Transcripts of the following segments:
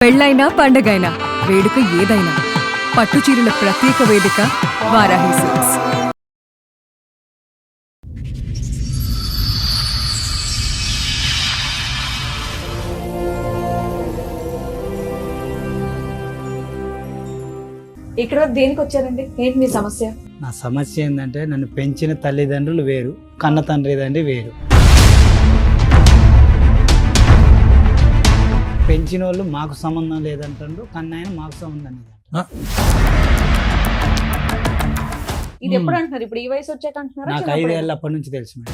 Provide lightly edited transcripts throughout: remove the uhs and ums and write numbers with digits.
పెళ్ళైనా పండగైనా వేడుక ఏదైనా పట్టుచీరల ప్రత్యేక వేదిక వారాహి సిల్క్స్. ఇక్కడ దేనికి వచ్చారండి? ఏంటి మీ సమస్య? నా సమస్య ఏంటంటే నన్ను పెంచిన తల్లిదండ్రులు వేరు, కన్న తండ్రి వేరు. పెంచిన వాళ్ళు మాకు సంబంధం లేదంటారు, కన్నాయన మాకు సంబంధం లేదంటారు. ఇది ఎప్పుడు అంటున్నారు? ఇప్పుడు ఈ వయసు వచ్చాక అంటున్నారా? నాకు 5 ఏళ్ళ అప్పటి నుంచి తెలుసు మేడం.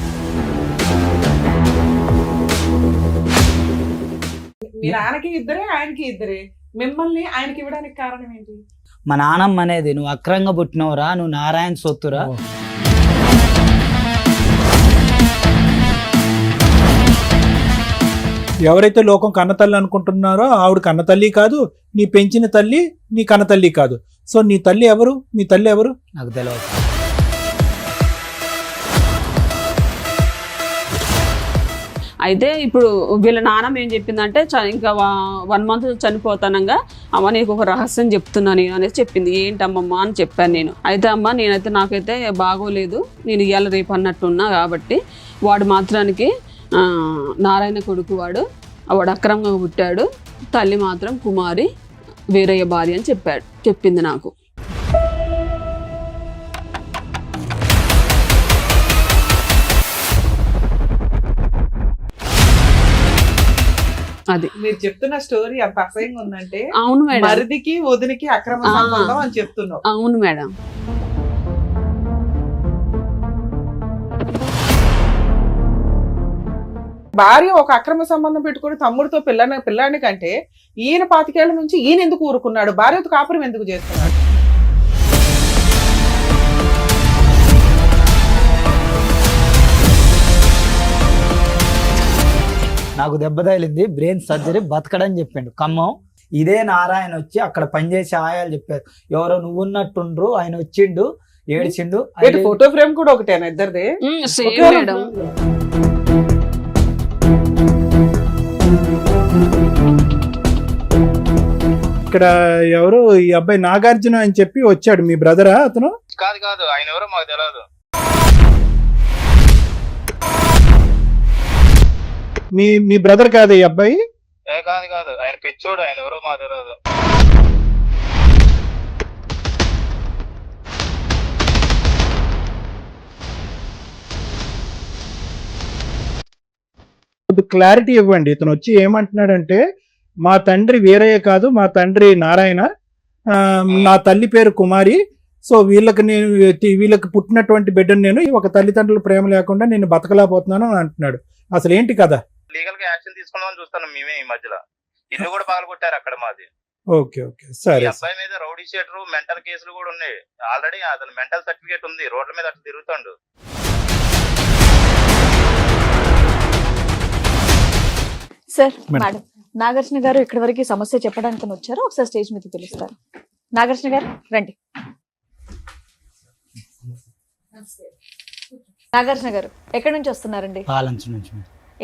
మీ నాన్నకి ఇద్దరే, ఆయనకి ఇద్దరే. మిమ్మల్ని ఆయనకి ఇవ్వడానికి కారణం ఏంటి? మా నాన్నమ్మ అనేది నువ్వు అక్రంగా పుట్టినవురా, నువ్వు నారాయణ సొత్తురా. ఎవరైతే లోకం కన్నతల్లి అనుకుంటున్నారో ఆవిడ కన్నతల్లి కాదు, నీ పెంచిన తల్లి నీ కన్నతల్లి కాదు. సో నీ తల్లి ఎవరు? మీ తల్లి ఎవరు? నాకు తెలియదు. అయితే ఇప్పుడు వీళ్ళ నాన్నమ్మ ఏం చెప్పిందంటే ఇంకా 1 month చనిపోతానంగా అమ్మ నీకు ఒక రహస్యం చెప్తున్నా నేను అనేసి చెప్పింది. ఏంటమ్మమ్మ అని చెప్పాను నేను. అయితే అమ్మ నేనైతే నాకైతే బాగోలేదు, నేను ఇవాళ రేపు అన్నట్టున్నా కాబట్టి వాడు మాత్రానికి నారాయణ కొడుకు వాడు అక్రమంగా పుట్టాడు, తల్లి మాత్రం కుమారి వీరయ్య భార్య అని చెప్పింది నాకు. అది మీరు చెప్తున్న స్టోరీ అంత అసహ్యంగా ఉందంటే అవును మేడం, మరిదికి వదినికి అక్రమ సంబంధం అని చెప్తున్నావు. అవును మేడం. భార్య ఒక అక్రమ సంబంధం పెట్టుకుని తమ్ముడితో పిల్లాని కంటే ఈయన 25 ఏళ్ల నుంచి ఈయన ఎందుకు ఊరుకున్నాడు? భార్యతో కాపురం ఎందుకు చేస్తున్నాడు? నాకు దెబ్బ తగిలింది, బ్రెయిన్ సర్జరీ, బతకడని చెప్పిండు ఖమ్మం. ఇదే నారాయణ వచ్చి అక్కడ పనిచేసే ఆయాలు చెప్పారు, ఎవరో నువ్వు ఉన్నట్టుండ్రు, ఆయన వచ్చిండు ఏడిచిండు. ఫోటో ఫ్రేమ్ కూడా ఒకటేనా ఇద్దరిది? Same madam. ఇక్కడ ఎవరు ఈ అబ్బాయి నాగార్జున అని చెప్పి వచ్చాడు, మీ బ్రదరా అతను? కాదు ఆయన ఎవరో మాకు తెలియదు. మీ బ్రదర్ కాదు ఈ అబ్బాయి? కాదు ఆయన పిచ్చోడు, ఆయన ఎవరో మాకు తెలియదు. క్లారిటీ ఇవ్వండి. ఇతను వచ్చి ఏమంటున్నాడంటే మా తండ్రి వీరయ్య కాదు, మా తండ్రి నారాయణ, నా తల్లి పేరు కుమారి. సో వీళ్ళకి పుట్టినటువంటి బిడ్డను నేను ఒక తల్లిదండ్రుల ప్రేమ లేకుండా నేను బతకలేకపోతున్నాను అని అంటున్నాడు. అసలు ఏంటి కదా? లీగల్ గా యాక్షన్ తీసుకుందామని చూస్తాను మేమే. ఈ మధ్యలో ఇల్లు కూడా పగలగొట్టారు అక్కడ మాది. ఓకే సరే. అబ్బాయి మీద రౌడీ షీటర్, మెంటల్ కేసులు కూడా ఉన్నాయి. ఆల్రెడీ అతను మెంటల్ సర్టిఫికేట్ ఉంది, రోడ్ల మీద అట్లా తిరుగుతాడు. సార్, మేడం నాగార్జున గారు ఇక్కడి వరకు సమస్య చెప్పడానికి వచ్చారు. ఒకసారి స్టేజ్ మీద పిలుస్తారు. నాగార్జున గారు రండి. నాగార్జున గారు ఎక్కడి నుంచి వస్తున్నారండి? పాలంచు నుంచి.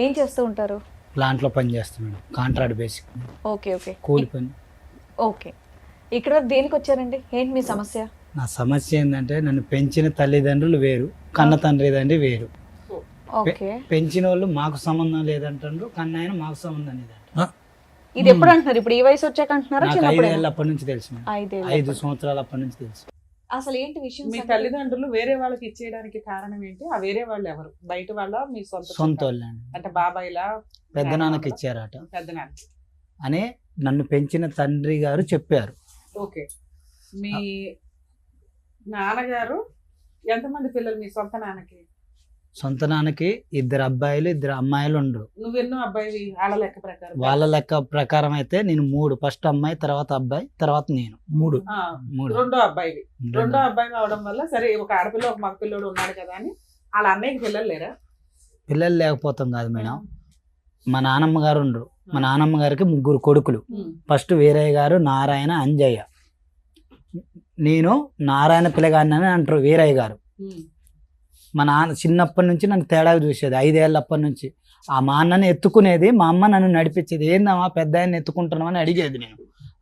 ఏం చేస్తూ ఉంటారు? ప్లాంట్ లో పని చేస్తున్నాడు, కాంట్రాక్ట్ బేసిక్. ఓకే కూలి పని. ఓకే, ఇక్కడ దేనికి వచ్చారండి? ఏంటి మీ సమస్య? నా సమస్య ఏంటంటే నన్ను పెంచిన తల్లిదండ్రులు వేరు, కన్న తండ్రి వేరు. ఓకే, పెంచిన వాళ్ళు మాకు సంబంధం లేదంటారు, కన్నాయన మాకు సంబంధం లేదంటారు. ఇది ఎప్పుడు అంటున్నారు? ఇప్పుడు ఈ వయసు వచ్చాక అంటున్నారా? నాకు 5 ఏళ్ళ అప్పటి నుంచి తెలుసు మేడం. 5 సంవత్సరాల అప్పటి నుంచి తెలుసు. అసలు ఏంటి విషయం? మీ తల్లిదండ్రులు వేరే వాళ్ళకి ఇచ్చేయడానికి కారణం ఏంటి? ఆ వేరే వాళ్ళు ఎవరు? బయట వాళ్ళ, మీ సొంత వాళ్ళండి. అంటే బాబాయిలా? పెద్ద నాన్నకి ఇచ్చారట పెద్దనాన్న అని నన్ను పెంచిన తండ్రి గారు చెప్పారు. ఓకే, మీ నాన్నగారు ఎంతమంది పిల్లలు మీ సొంత నాన్నకి? సొంత నాన్నకి 2 అబ్బాయిలు 2 అమ్మాయిలు ఉండరు. నువ్వెన్నో అబ్బాయి వాళ్ళ లెక్క ప్రకారం? వాళ్ళ లెక్క ప్రకారం అయితే నేను 3, ఫస్ట్ అమ్మాయి, తర్వాత అబ్బాయి, తర్వాత నేను 3. రెండో అబ్బాయి అవడం వల్ల సరే ఒక ఆడపిల్ల ఒక మగ పిల్లోడు ఉన్నాడు కదా అని వాళ్ళ అన్నయ్యకి పిల్లలు లేరా? పిల్లలు లేకపోతాం కాదు మేడం, మా నానమ్మ గారు ఉండరు. మా నానమ్మ గారికి 3 కొడుకులు. ఫస్ట్ వీరయ్య గారు, నారాయణ, అంజయ్య. నేను నారాయణ పిల్లగాడిని అని అంటారు వీరయ్య గారు. మా నాన్న చిన్నప్పటి నుంచి నన్ను తేడా చూసేది. 5 ఏళ్ళ అప్పటి నుంచి ఆ మా అన్నని ఎత్తుకునేది, మా అమ్మ నన్ను నడిపించేది. ఏందమ్మా పెద్ద ఆయన ఎత్తుకుంటున్నావు అని అడిగేది నేను.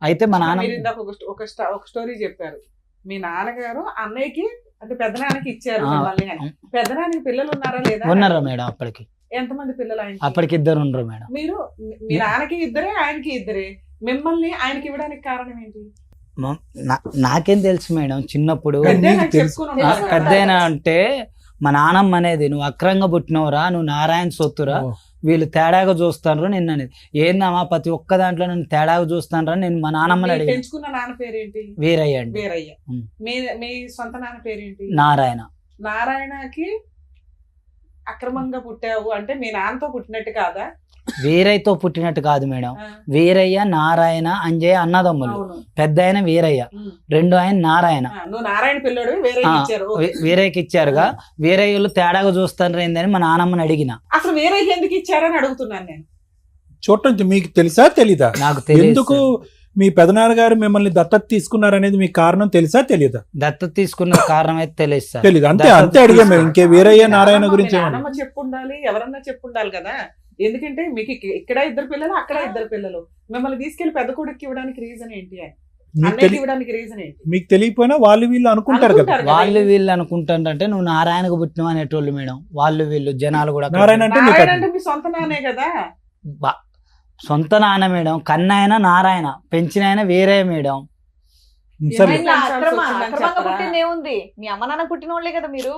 అయితే మా నాన్న మీరు ఇందాక ఒక స్టోరీ చెప్పారు, మీ నాన్నగారు అన్నయ్యకి అంటే పెద్దనాన్నకి ఇచ్చారు మిమ్మల్ని అని. పెద్దనాన్నకి పిల్లలు ఉన్నారా లేదా? ఉన్నారా మేడం? అప్పటికి ఎంతమంది పిల్లలు ఆయనకి? అప్పటికి 2 ఉండరు మేడం. మీరు మీ నాన్నకి ఇద్దరే, ఆయనకి ఇద్దరే, మిమ్మల్ని ఆయనకి ఇవ్వడానికి కారణం ఏంటి? నాకేం తెలుసు మేడం చిన్నప్పుడు. పెద్దయినా నీకు తెలుసు. చెప్పుకుని ఉంటారు కదా. పెద్దయినా అంటే మా నాన్నమ్మ అనేది, నువ్వు అక్రంగా పుట్టినవురా, నువ్వు నారాయణ సొత్తురా, వీళ్ళు తేడాగా చూస్తాను నిన్న అనేది. ఏందమ్మా ప్రతి ఒక్క దాంట్లో నన్ను తేడాగా చూస్తాను నేను మా నాన్నమ్మని మీరు అడిగాను. పెంచుకున్న నాన్న పేరేంటి? వీరయ్య అండి. వీరయ్య. ఉమ్. మీ సొంత నాన్న పేరేంటి? నారాయణ. నారాయణకి అక్రమంగా పుట్టావు అంటే మీ నాన్నతో పుట్టినట్టు కాదా? వీరయ్యతో పుట్టినట్టు కాదు మేడం. ఆ, వీరయ్య, నారాయణ, అంజయ్య అన్నదమ్ములు. అవును. పెద్ద ఆయన వీరయ్య, ఉమ్. రెండో ఆయన నారాయణ. నువ్వు నారాయణ పిల్లడు వేరే ఆ, ఇచ్చారు. ఓకే. వీరయ్యకి ఇచ్చారుగా. వీరయ్యలు తేడాగా చూస్తాను ఏందని మా నాన్నమ్మని అడిగిన. అసలు వేరే ఎందుకు ఇచ్చారని అడుగుతున్నాను నేను. చూడండి, మీకు తెలుసా తెలీదా? నాకు తెలియదు ఎందుకు మీ పెదనాన్నగారు మిమ్మల్ని దత్తత తీసుకున్నారనేది మీకు కారణం తెలుసా తెలీదా? దత్తత తీసుకున్న కారణం అయితే తెలియదు సార్. తెలీదు. అంతే దత్తత అంతే అడిగాం మేము. ఇంకే వీరయ్య నారాయణ మీ గురించి ఏమన్నా? నాన్నమ్మ చెప్పుండాలి, ఎవరన్నా చెప్పుండాలి కదా. ఎందుకంటే మీకు ఇక్కడ ఇద్దరు పిల్లలు, అక్కడ ఇద్దరు పిల్లలు, మిమ్మల్ని తీసుకెళ్లి పెద్ద కొడుకు ఇవ్వడానికి రీజన్ ఏంటి అని, మీకు అన్నయ్యకి ఇవ్వడానికి రీజన్ ఏంటి? మీకు తెలియకపోయినా వాళ్ళు వీళ్ళు అనుకుంటారు కదా. అనుకుంటారు కదా. వాళ్ళు వీళ్ళు అనుకుంటారంటే నువ్వు నారాయణకు పుట్టినవు అనేటోళ్ళు మేడం. వాళ్ళు వీళ్ళు జనాలు కూడా నారాయణ అంటే మీకు నారాయణ అంటే మీ సొంత నాన్నే కదా. సొంత నాన్న మేడం. కన్నైనా నారాయణ, పెంచిన ఆయన వేరే మేడం. సరే. ఏమైనా పెంచాల్సి అక్రమంగా చెప్పరా? పుట్టింది ఏముంది? మీ అమ్మ నాన్న పుట్టిన వాళ్ళే కదా మీరు.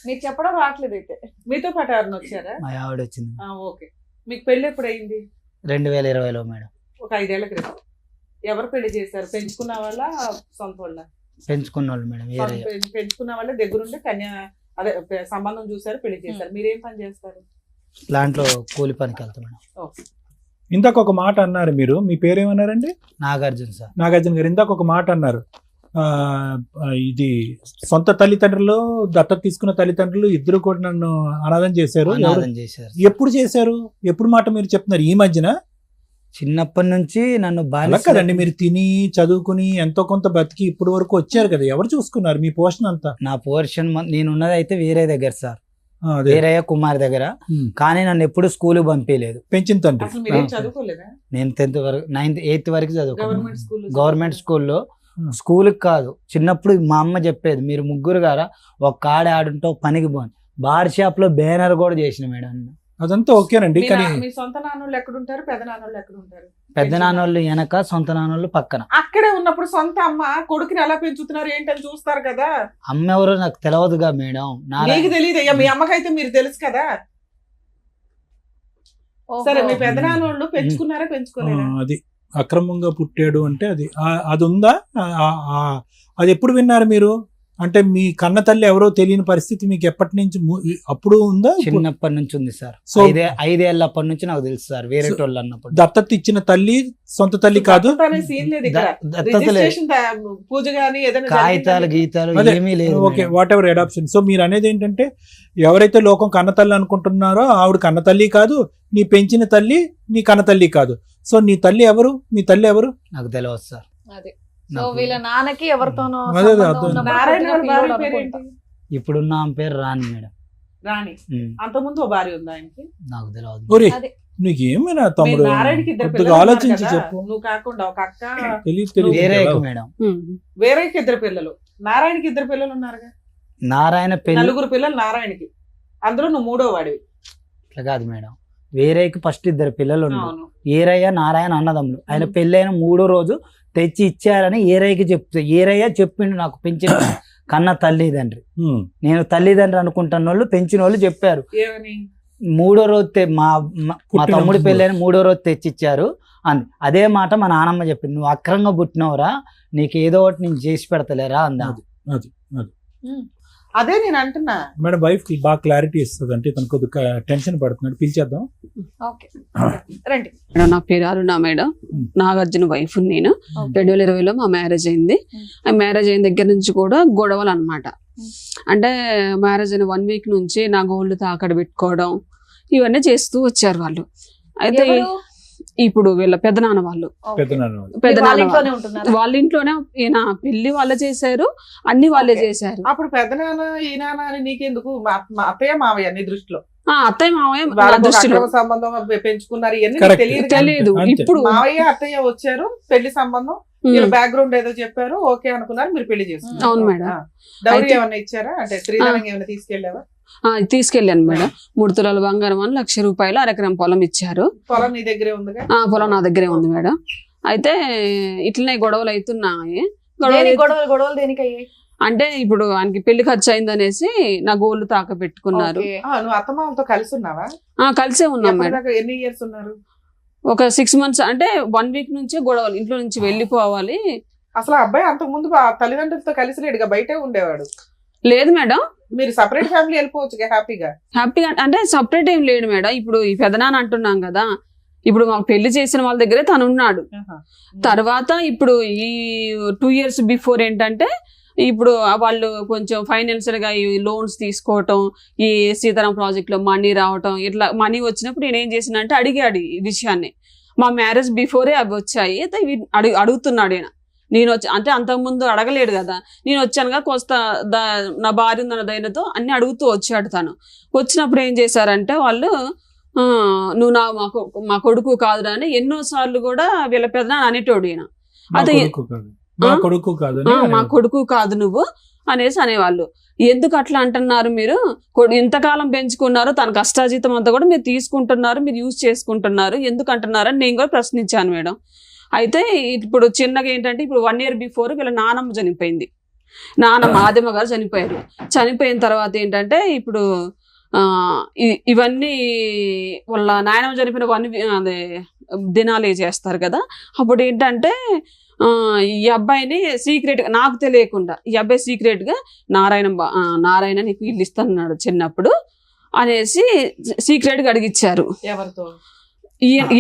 మీరు చెప్పడం రావట్లేదు అయితే. మీతో పాటు ఎవరిని వచ్చారా? మా ఆవిడ వచ్చింది ఓకే. మీకు పెళ్లి ఎప్పుడు అయింది? 2020లో మేడం. ఒక 5 ఏళ్ల క్రితం. ఎవరు పెళ్లి చేశారు? పెంచుకున్న వాళ్ళ, సొంత వాళ్ళ? పెంచుకున్న వాళ్ళు మేడం. వేరే పెంచుకున్న వాళ్ళ దగ్గరుండి అదే సంబంధం చూసారు, పెళ్లి చేశారు. మీరేం పని చేస్తారు? దాంట్లో కూలి పనికి వెళ్తాం మేడం. ఓకే. ఇందాక ఒక మాట అన్నారు మీరు. మీ పేరేమన్నారండి? నాగార్జున సార్. నాగార్జున గారు ఇందాక ఒక మాట అన్నారు. ఇది సొంత తల్లిదండ్రులు, దత్తత తీసుకున్న తల్లిదండ్రులు ఇద్దరు కూడా నన్ను అనాథం చేశారు. అనాథం చేశారు. ఎప్పుడు చేశారు? ఎప్పుడు మాట మీరు చెప్తున్నారు? ఈ మధ్యన? చిన్నప్పటి నుంచి నన్ను అలా బాగా కదండి, మీరు తిని చదువుకుని ఎంతో కొంత బతికి ఇప్పుడు వరకు వచ్చారు కదా. ఎవరు చూసుకున్నారు మీ పోషణ అంతా? నా పోర్షన్ నేనున్నది అయితే వేరే దగ్గర సార్, అదే. వీరయ్య కుమార్ దగ్గర. కానీ నన్ను ఎప్పుడు స్కూల్ పంపించలేదు. పెంచిన తండ్రి. అసలు మీరేం ఆ. చదువుకోలేదా? నేను 10th వరకు, 9th 8th వరకు చదువుకున్నాను. Government school? గవర్నమెంట్ స్కూల్లో. స్కూల్కి కాదు, చిన్నప్పుడు మా అమ్మ చెప్పేది, మీరు ముగ్గురు గారా ఒక కాడ ఆడుంటే ఒక పనికి పోను. బార్ షాప్ లో బ్యానర్ కూడా చేసిన మేడం. అదంతా ఓకేనండి. కానీ మీ సొంత నాన్నోళ్ళు ఎక్కడుంటారు, పెద్ద నాన్నోళ్ళు ఎక్కడుంటారు? పెద్ద నాన్నోళ్ళు వెనక, సొంత నాన్నోళ్ళు పక్కన. అక్కడే ఉన్నప్పుడు సొంత అమ్మ కొడుకుని ఎలా పెంచుతున్నారు ఏంటని చూస్తారు కదా. అమ్మ ఎవరో నాకు తెలియదుగా మేడం. మీకు తెలియదు అయ్యా, మీ అమ్మకైతే మీరు తెలుసు కదా. సరే, మీ పెద్ద నాన్నోళ్ళు పెంచుకున్నారా, పెంచుకోలేదా? అది అక్రమంగా పుట్టాడు అంటే అది ఉందా? అది ఎప్పుడు విన్నారు మీరు? అంటే మీ కన్న తల్లి ఎవరో తెలియని పరిస్థితి మీకు ఎప్పటి నుంచి అప్పుడు ఉందా? చిన్నప్పటి నుంచి ఉంది సార్. సో 5 ఏళ్ళప్పటి నుంచి నాకు తెలుసు సార్. వేరే వాళ్ళు అన్నప్పుడు దత్తత ఇచ్చిన తల్లి సొంత తల్లి కాదు. దత్తత అనే సీన్ లేదు ఇక్కడ. దత్తత లేదు. రిజిస్ట్రేషన్ పూజ గానీ ఏదైనా కాగితాలు జరిగిందా? గీతాలు అదే, ఏమీ లేదు okay, madam. Whatever adoption. So మీరు అనేది ఏంటంటే ఎవరైతే లోకం కన్న తల్లి అనుకుంటున్నారో ఆవిడ కన్న తల్లి కాదు, నీ పెంచిన తల్లి నీ కన్న తల్లి కాదు. సో నీ తల్లి ఎవరు? మీ తల్లి ఎవరు? నాకు తెలియదు సార్. అదే. సో వీళ్ళ నాన్నకి ఎవరితోనో అదే, సంబంధం అదే. ఉన్నప్పుడు నారాయణ వాళ్ళ కొద్దిగా భార్య పిల్లోడు పేరేంటి? అనుకుంటా. ఇప్పుడున్న ఆమె పేరు రాణి మేడం. రాణి. ఉమ్, అంతకుముందు ఓ భార్య ఉంది ఆయనకి. నాకు తెలియదు. ఒరే, అదే. నీకు ఏమైనా మీ తమ్ముడు? నారాయణకి ఇద్దరు కొద్దిగా పిల్లలు ఉన్నారు ఆలోచించి కదా. చెప్పు. నువ్వు కాకుండా ఒక అక్క, తెలియదు వేరే తెలియదు. మేడం. వేరేకి ఇద్దరు పిల్లలు, నారాయణకి ఇద్దరు పిల్లలు ఉన్నారుగా. నారాయణ పెళ్లి 4 పిల్లలు నారాయణకి, అందులో నువ్వు 3వ వాడివి. అట్లా కాదు మేడం. వేరేకి ఫస్ట్ 2 పిల్లలు ఉన్నారు. అవును. ఏరయ్య నారాయణ అన్నదమ్ములు. ఆయన పెళ్ళైన 3వ రోజు తెచ్చి ఇచ్చారని ఏరయ్యకి చెప్తే, ఏరయ్య చెప్పిండు నాకు పెంచిన కన్న తల్లిదండ్రి. నేను తల్లిదండ్రి అనుకుంటున్న వాళ్ళు పెంచిన వాళ్ళు చెప్పారు. ఏమని? 3వ రోజు మా పుట్టిన తమ్ముడి ముందు. పెళ్ళైన 3వ రోజు తెచ్చిచ్చారు అని. అదే మాట మా నాన్నమ్మ చెప్పింది. నువ్వు అక్రంగా పుట్టినవురా, నీకు ఏదో ఒకటి నేను చేసి పెడతలేరా అందా. అదే నేను అంటున్నా. మేడం వైఫ్ కి బాగా క్లారిటీ ఇస్తుంది. అంటే తను కొద్దిగా టెన్షన్ పడుతున్నాడు. పిలిచేద్దాం. ఓకే, రండి. మేడం, నా పేరు అరుణ మేడం. నాగార్జున వైఫ్ నేను. 2020లో మా మ్యారేజ్ అయింది. ఆ మ్యారేజ్ అయిన దగ్గర నుంచి కూడా గొడవలు అన్నమాట. అంటే మ్యారేజ్ అయిన 1 వీక్ నుంచి నా గోల్డ్ తాకడ పెట్టుకోవడం ఇవన్నీ చేస్తూ వచ్చారు వాళ్ళు. అయితే ఎవరు? ఇప్పుడు వీళ్ళ పెద్దనాన్న వాళ్ళు, ఓకే. పెద్దనాన్న మీరు వాళ్ళ పెద్దనాన్న ఇంట్లోనే ఉంటున్నారా? వాళ్ళ ఇంట్లోనే ఈయన పెళ్లి వాళ్ళే చేశారు, అన్ని వాళ్ళే ఓకే. చేశారు. అప్పుడు పెద్ద నాన్న ఈ నాన్న అని నీకెందుకు? మా అత్తయ్య మావయ్య నీ దృష్టిలో? అత్తయ్య మావయ్య నా వాళ్ళకి ఒక దృష్టిలో అక్రమ సంబంధం పెంచుకున్నారు ఇవన్నీ Correct. తెలియదు కదా. తెలియదు. అంతే. ఇప్పుడు మావయ్య అత్తయ్య వచ్చారు, పెళ్లి సంబంధం, వీళ్ళ బ్యాక్గ్రౌండ్ ఏదో చెప్పారు, ఓకే అనుకున్నారు, మీరు పెళ్లి చేసుకున్నారు. అవును మేడం. డౌరీ అయితే- ఏమన్నా ఇచ్చారా, అంటే శ్రీధరం ఏమైనా తీసుకెళ్ళావా? తీసుకెళ్ళాను మేడం. 3 తులాల బంగారం అని 1,00,000 రూపాయలు అరెకరం పొలం ఇచ్చారు. పొలం నీ దగ్గరే ఉందిగా? పొలం నా దగ్గరే ఉంది మేడం. అయితే ఇట్లనే గొడవలు అవుతున్నాయి. గొడవలు దేనికి అయ్యాయి? అంటే ఇప్పుడు ఆయనకి పెళ్లి ఖర్చు అయిందనేసి నా గోల్డ్ తాక పెట్టుకున్నారు. ఓకే. నువ్వు అత్తమామతో కలిసి ఉన్నావా? కలిసే ఉన్నాం మేడం. ఎప్పటిదాకా ఎన్ని ఇయర్స్ ఉన్నారు? ఒక 6 months, అంటే 1 week నుంచే గొడవలు. ఇంట్లో నుంచి వెళ్ళిపోవాలి. అసలు ఆ అబ్బాయి అంతకు ముందు తల్లిదండ్రులతో కలిసి లేడుగా, బయటే ఉండేవాడు. లేదు మేడం, మీరు సపరేట్ ఫ్యామిలీ వెళ్ళిపోవచ్చు హ్యాపీగా. హ్యాపీగా అంటే సపరేట్ ఏం లేడు మేడం. ఇప్పుడు ఈ పెదనాన్న అంటున్నాం కదా, ఇప్పుడు మాకు పెళ్లి చేసిన వాళ్ళ దగ్గరే తను ఉన్నాడు. తర్వాత ఇప్పుడు ఈ 2 years బిఫోర్ ఏంటంటే ఇప్పుడు వాళ్ళు కొంచెం ఫైనాన్షియల్ గా ఈ లోన్స్ తీసుకోవటం, ఈ సీతారాం ప్రాజెక్ట్ లో మనీ రావటం, ఇట్లా మనీ వచ్చినప్పుడు నేను ఏం చేసినంటే అడిగాడు ఈ విషయాన్ని. మా మ్యారేజ్ బిఫోరే అవి వచ్చాయి. అయితే అడుగుతున్నాడు ఆయన. నేను వచ్చి అంటే అంతకుముందు అడగలేడు కదా, నేను వచ్చానుగా కోస్తా నా భార్య ఉందన్న దైనతో అన్ని అడుగుతూ వచ్చాడు తను. వచ్చినప్పుడు ఏం చేశారంటే వాళ్ళు నువ్వు మా కొడుకు కాదురా అని ఎన్నోసార్లు కూడా వీళ్ళ పెద్దనాన్న అనేటోడు ఈయన. అదే మా కొడుకు కాదు, మా కొడుకు కాదు నువ్వు అనేసి అనేవాళ్ళు. ఎందుకు అట్లా అంటున్నారు మీరు? ఇంతకాలం పెంచుకున్నారు, తన కష్టాజీతం అంతా కూడా మీరు తీసుకుంటున్నారు, మీరు యూజ్ చేసుకుంటున్నారు, ఎందుకు అంటున్నారు అని నేను కూడా ప్రశ్నించాను మేడం. అయితే ఇప్పుడు చిన్నగా ఏంటంటే ఇప్పుడు 1 year బిఫోర్ వీళ్ళ నానమ్మ చనిపోయింది. నానమ్మ ఆదిమ్మ గారు చనిపోయారు. చనిపోయిన తర్వాత ఏంటంటే ఇప్పుడు ఇవన్నీ వాళ్ళ నాయనమ్మ చనిపోయిన అదే దినాలు చేస్తారు కదా. అప్పుడు ఏంటంటే ఈ అబ్బాయిని సీక్రెట్ గా, నాకు తెలియకుండా ఈ అబ్బాయి సీక్రెట్ గా నారాయణ నీకు ఇల్లు ఇస్తానన్నాడు చిన్నప్పుడు అనేసి సీక్రెట్ గా అడిగిచ్చారు. ఎవరితో?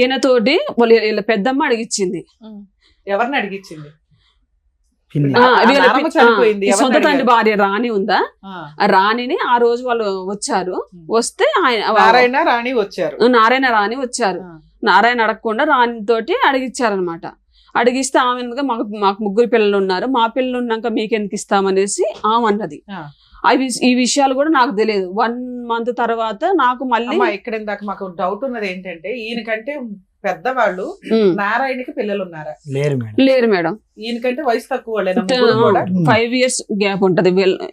ఈయనతోటి వీళ్ళ పెద్దమ్మ అడిగిచ్చింది. ఎవరిని అడిగిచ్చింది? సొంత తండ్రి భార్య రాణి ఉందా, ఆ రాణిని ఆ రోజు వాళ్ళు వచ్చారు. వస్తే నారాయణ రాణి వచ్చారు. నారాయణ అడగకుండా రాణి తోటి అడిగిచ్చారనమాట. అడిగిస్తే ఆమె మాకు 3 పిల్లలు ఉన్నారు, మా పిల్లలు ఉన్నాక మీకెందుకు ఇస్తామనేసి ఆమె అన్నది. ఈ విషయాలు కూడా నాకు తెలియదు. 1 month తర్వాత నాకు మళ్ళీ ఇక్కడ ఇందాక మాకు డౌట్ ఉన్నది ఏంటంటే, ఈయనకంటే పెద్దవాళ్ళు నారాయణకి పిల్లలు ఉన్నారా? లేరు మేడం. ఈయనకంటే వయసు తక్కువ 5 years గ్యాప్ ఉంటది.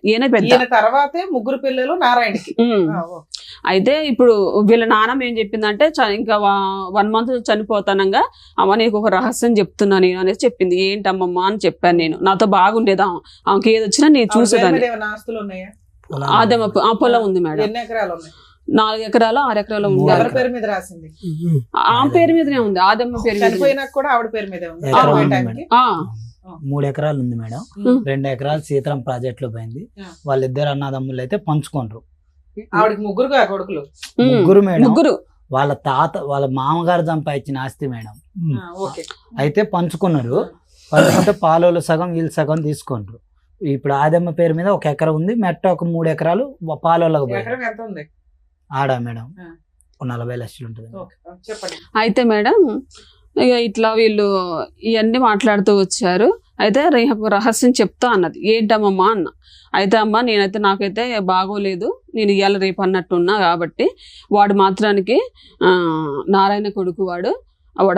ఈయన పెద్ద. ఈయన తర్వాతే 3 పిల్లలు నారాయణకి. అయితే ఇప్పుడు వీళ్ళ నాన్నమ్మ ఏం చెప్పిందంటే ఇంకా 1 month చనిపోతానంగా అమ్మ నీకు ఒక రహస్యం చెప్తున్నా నేను అనేసి చెప్పింది. ఏంటమ్మమ్మ అని చెప్పాను నేను. నాతో బాగుండేదా, ఆమెకి ఏది వచ్చినా నేను చూసేదాన్ని. ఆస్తులు ఉన్నాయా? ఆ పొలం ఉంది మేడం. ఎన్ని ఎకరాలు ఉన్నాయి? 4 ఎకరాలు 6 ఎకరాలు ఉంది. ఎవరి పేరు మీద రాసింది? ఆమె పేరు మీదనే ఉంది, ఆదమ్మ పేరు మీద. చనిపోయినాక కూడా ఆవిడ పేరు మీదే ఉంది. 3 ఎకరాలు ఉంది మేడం. 2 ఎకరాలు సీతారాం ప్రాజెక్ట్ లో పోయింది. వాళ్ళిద్దరు అన్నదమ్ములు అయితే పంచుకుంటారు. ఆవిడకి 3 కొడుకులు. 3 మేడం. 3 వాళ్ళ మామగారు సంపాదించిన ఆస్తి మేడం. అయితే పంచుకున్నారు. పంచుకుంటే పాలోళ్ళు సగం వీళ్ళు సగం తీసుకుంటారు. ఇప్పుడు ఆదమ్మ పేరు మీద 1 ఎకరం ఉంది, మెట్ట ఒక 3 ఎకరాలు పాలోళ్ళకు ఉంది. ఆడా మేడం 40 లక్షలు ఉంటుంది. అయితే మేడం ఇక ఇట్లా వీళ్ళు ఇవన్నీ మాట్లాడుతూ వచ్చారు. అయితే రహస్యం చెప్తా అన్నది. ఏంటమ్మా అన్న. అయితే అమ్మ నేనైతే నాకైతే బాగోలేదు, నేను ఇవాళ రేపు అన్నట్టున్నా కాబట్టి వాడు మాత్రానికి నారాయణ కొడుకు వాడు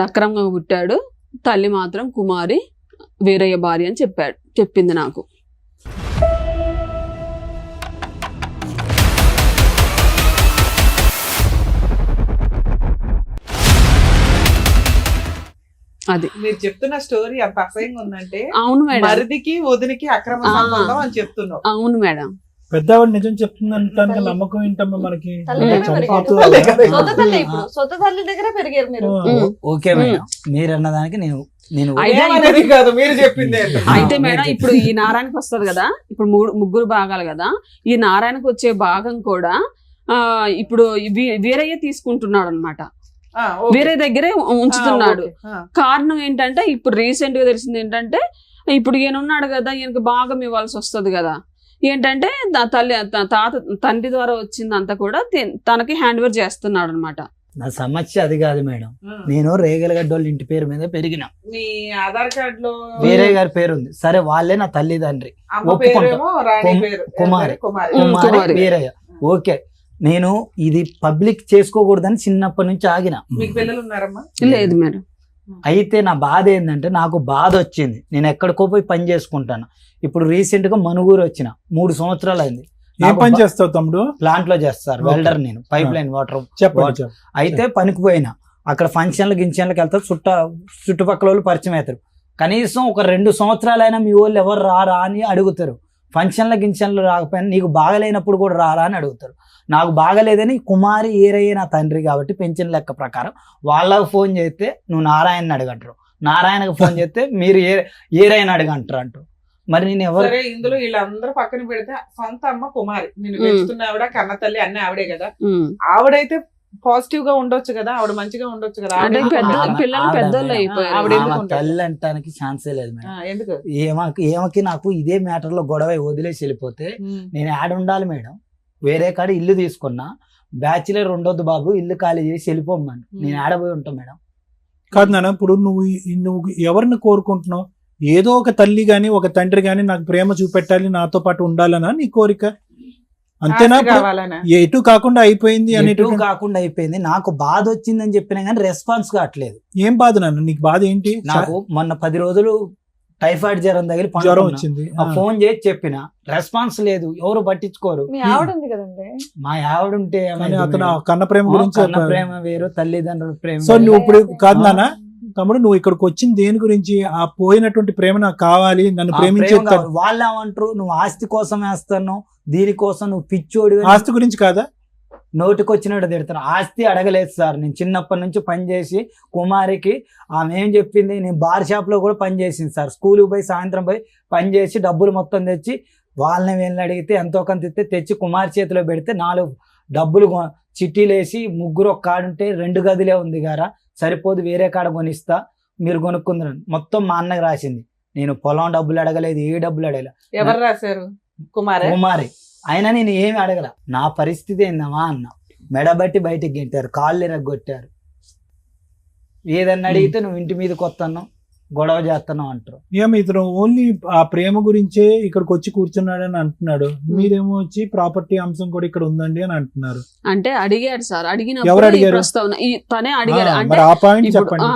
అక్రమంగా పుట్టాడు, తల్లి మాత్రం కుమారి వీరయ్య భార్య అని చెప్పింది నాకు. అది మీరు చెప్తున్న స్టోరీ అంత అసహ్యంగా ఉందంటే. అవును మేడం. మరిదికి వదినికి అక్రమ సంబంధం అని చెప్తున్నావు. అవును మేడం. పెద్దవాడు నిజం చెప్తుందంటానికి నమ్మకం ఏంటమ్మా మనకి? సొంత తల్లి దగ్గర పెరిగారు మీరు. ఓకే మేడం, మీరు అన్నదానికి నేను కాదు, మీరు చెప్పింది. అయితే మేడం ఇప్పుడు ఈ నారాయణకి వస్తుంది కదా, ఇప్పుడు 3 భాగాలు కదా, ఈ నారాయణకు వచ్చే భాగం కూడా ఇప్పుడు వీరయ్య తీసుకుంటున్నాడు అనమాట. వేరే దగ్గరే ఉంచుతున్నాడు. కారణం ఏంటంటే ఇప్పుడు రీసెంట్ గా తెలిసింది ఏంటంటే, ఇప్పుడు ఈయన ఉన్నాడు కదా, ఈయనకి భాగం ఇవ్వాల్సి వస్తుంది కదా. ఏంటంటే తండ్రి ద్వారా వచ్చిందంతా కూడా తనకి హ్యాండ్ ఓవర్ చేస్తున్నాడు అనమాట. నా సమస్య అది కాదు మేడం. నేను రేగలగడ్డ వాళ్ళ ఇంటి పేరు మీద పెరిగిన. మీ ఆధార్ కార్డ్ లో వేరే గారి పేరు ఉంది. సరే వాళ్ళే నా తల్లిదండ్రి, కుమారి వీరయ్య. ఓకే, నేను ఇది పబ్లిక్ చేసుకోకూడదని చిన్నప్పటి నుంచి ఆగిన. మీకు పిల్లలు ఉన్నారమ్మా? లేదు మేడం. అయితే నా బాధ ఏంటంటే నాకు బాధ వచ్చింది, నేను ఎక్కడికో పోయి పని చేసుకుంటాను. ఇప్పుడు రీసెంట్ గా మనుగూరు వచ్చిన 3 సంవత్సరాలు అయింది. ఏం పని చేస్తావు తమ్ముడు? ప్లాంట్ లో చేస్తారు, Okay. వెల్డర్ నేను, పైప్ లైన్ వాటర్. చెప్పండి. అయితే పనికి పోయినా, అక్కడ ఫంక్షన్లు గించన్లకు వెళ్తా, చుట్టుపక్కల వాళ్ళు పరిచయం అవుతారు. కనీసం ఒక 2 సంవత్సరాలైనా మీ వాళ్ళు ఎవరు రారా అని అడుగుతారు. ఫంక్షన్ల గించన్లు రాకపోయినా నీకు బాగలేనప్పుడు కూడా రారా అని అడుగుతారు. నాకు బాగలేదని కుమారి ఏరయ్యే నా తండ్రి కాబట్టి పెన్షన్ లెక్క ప్రకారం వాళ్ళకు ఫోన్ చేస్తే నువ్వు నారాయణ అడగంటారు, నారాయణకు ఫోన్ చేస్తే మీరు ఏరైనా అడగంటారు అంటారు. మరి నేను ఎవరు? సరే, ఇందులో వీళ్ళందరూ పక్కన పెడితే సొంత అమ్మ కుమారి, నేను పెంచుతున్న ఆవిడ, కన్న తల్లి అన్ని ఆవిడే కదా. ఆవిడైతే పాజిటివ్ గా ఉండొచ్చు కదా, ఆవిడ మంచిగా ఉండొచ్చు కదా. అంటే ఆవిడ- పిల్లలు ఆవిడ పెద్దోళ్ళు మేడం. అయిపోయారు. ఆవిడ ఎందుకు ఆమె ఉండదు? తల్లి అంటానికి ఛాన్సే లేదు మేడం. ఎందుకు? ఏమకి నాకు ఇదే మ్యాటర్ లో గొడవ వదిలేసి వెళ్ళిపోతే నేను యాడ్ ఉండాలి మేడం. వేరే కాడ ఇల్లు తీసుకున్నా, బ్యాచిలర్ ఉండొద్దు బాబు, ఇల్లు ఖాళీ చేసి వెళ్ళిపోమ్మని. నేను ఆడపోయి ఉంటాను మేడం. కాదు నాన్న, ఇప్పుడు నువ్వు ఎవరిని కోరుకుంటున్నావు? ఏదో ఒక తల్లి గాని ఒక తండ్రి గాని నాకు ప్రేమ చూపెట్టాలి, నాతో పాటు ఉండాలనా నీ కోరిక? అంతేనా? ఆస్తి కావాలనా? ఎటు కాకుండా అయిపోయింది ఎటు అనేటువంటి కాకుండా అయిపోయింది. నాకు బాధ వచ్చిందని చెప్పినా కానీ రెస్పాన్స్ కావట్లేదు. ఏం బాధ నాన్న? నీకు బాధ ఏంటి? నాకు మొన్న 10 రోజులు టైఫాయిడ్ జ్వరం తగిలి జ్వరం పడుకున్నా. వచ్చింది. ఫోన్ చేసి చెప్పిన, రెస్పాన్స్ లేదు, ఎవరు పట్టించుకోరు. మీ ఆవిడ ఉంది కదండి. మా ఆవిడ ఉంటే కానీ ఏమైంది అతను ఆ మేడం? కన్న ప్రేమ గురించి కన్న చెప్పాడు. ప్రేమ వేరు, తల్లిదండ్రుల ప్రేమ సో వేరు. నువ్వు ఇప్పుడు కాదు ఆ. నాన్న, తమ్ముడు నువ్వు ఇక్కడికి వచ్చింది దేని గురించి? ఆ పోయినటువంటి ప్రేమ నాకు కావాలి, నన్ను ఆ ప్రేమించే ప్రేమ కావాలి. వాళ్ళు ఏమంటారు, నువ్వు ఆస్తి కోసం వేస్తాను, దీనికోసం నువ్వు పిచ్చోడి ఆస్తి గురించి కాదా? నోటికి వచ్చినట్టు తిడతాను. ఆస్తి అడగలేదు సార్, నేను చిన్నప్పటి నుంచి పని చేసి కుమారికి ఆమె ఏం చెప్పింది, నేను బార్ షాప్ లో కూడా పని చేసింది సార్. స్కూల్కి పోయి సాయంత్రం పోయి పని చేసి డబ్బులు మొత్తం తెచ్చి వాళ్ళని వీళ్ళని అడిగితే ఎంతో కొంత తెచ్చి కుమారి చేతిలో పెడితే 4 డబ్బులు చిట్టీలు వేసి, 3 ఒక కాడుంటే 2 గదిలే ఉంది గారా, సరిపోదు వేరే కాడ కొనిస్తా, మీరు కొనుక్కుందరు. మొత్తం మా అన్నకి రాసింది. నేను పొలం డబ్బులు అడగలేదు, ఏ డబ్బులు అడగలేదు. ఎవరు రాశారు? కుమారే? కుమారి. అయినా నేను ఏమి అడగల. నా పరిస్థితి ఏందమ్మా అన్న, మెడబట్టి బయటికి గెంటారు, కాళ్ళు ఎరగొట్టారు. ఏదన్నా అడిగితే నువ్వు ఇంటి మీదకి వస్తాను, గొడవ చేస్తున్నావు అంటారు. ఏమి ఇతను ఓన్లీ ఆ ప్రేమ గురించే ఇక్కడికి వచ్చి కూర్చున్నాడని అంటున్నాడు, మీరేమో వచ్చి ప్రాపర్టీ అంశం కూడా ఇక్కడ ఉందండి అని అంటున్నారు. అంటే అడిగాడు సార్, ఎవరు అడిగినప్పుడు ఈ అడిగారు? ప్రస్తావన తనే అడిగాడు. అంటే మరి ఆ పాయింట్ ఇప్పుడు చెప్పండి.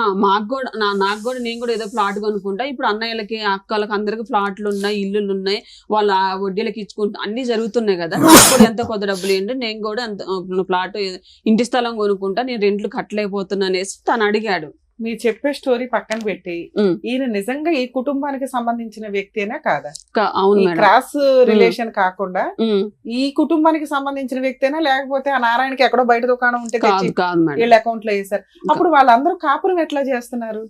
నాకు కూడా నేను కూడా ఏదో ప్లాట్ కొనుక్కుంటా, ఇప్పుడు అన్నయ్యలకి అక్కలకి అందరికి ఫ్లాట్లు ఉన్నాయి, ఇల్లులు ఉన్నాయి, వాళ్ళ వడ్డీలకి ఇచ్చుకుంటా అన్ని జరుగుతున్నాయి కదా. నాకు కూడా ఎంత కొద్ది డబ్బులు ఏంటి, నేను కూడా ఎంత ప్లాట్ ఇంటి స్థలం కొనుక్కుంటా, నేను రెంట్లు కట్టలేకపోతున్నా అనేసి తను అడిగాడు. మీరు చెప్పే స్టోరీ పక్కన పెట్టి ఈయన నిజంగా ఈ కుటుంబానికి సంబంధించిన వ్యక్తేనా కాదా? అవును ఈ మేడం. క్రాస్ రిలేషన్ కాకుండా ఈ కుటుంబానికి సంబంధించిన వ్యక్తేనా, లేకపోతే ఆ నారాయణకి ఎక్కడో బయట దుకాణం ఉంటే తెచ్చి కాదు మేడం. వీళ్ళ అకౌంట్ లో వేసారు? అప్పుడు వాళ్ళందరూ కాపురం ఎట్లా చేస్తున్నారు?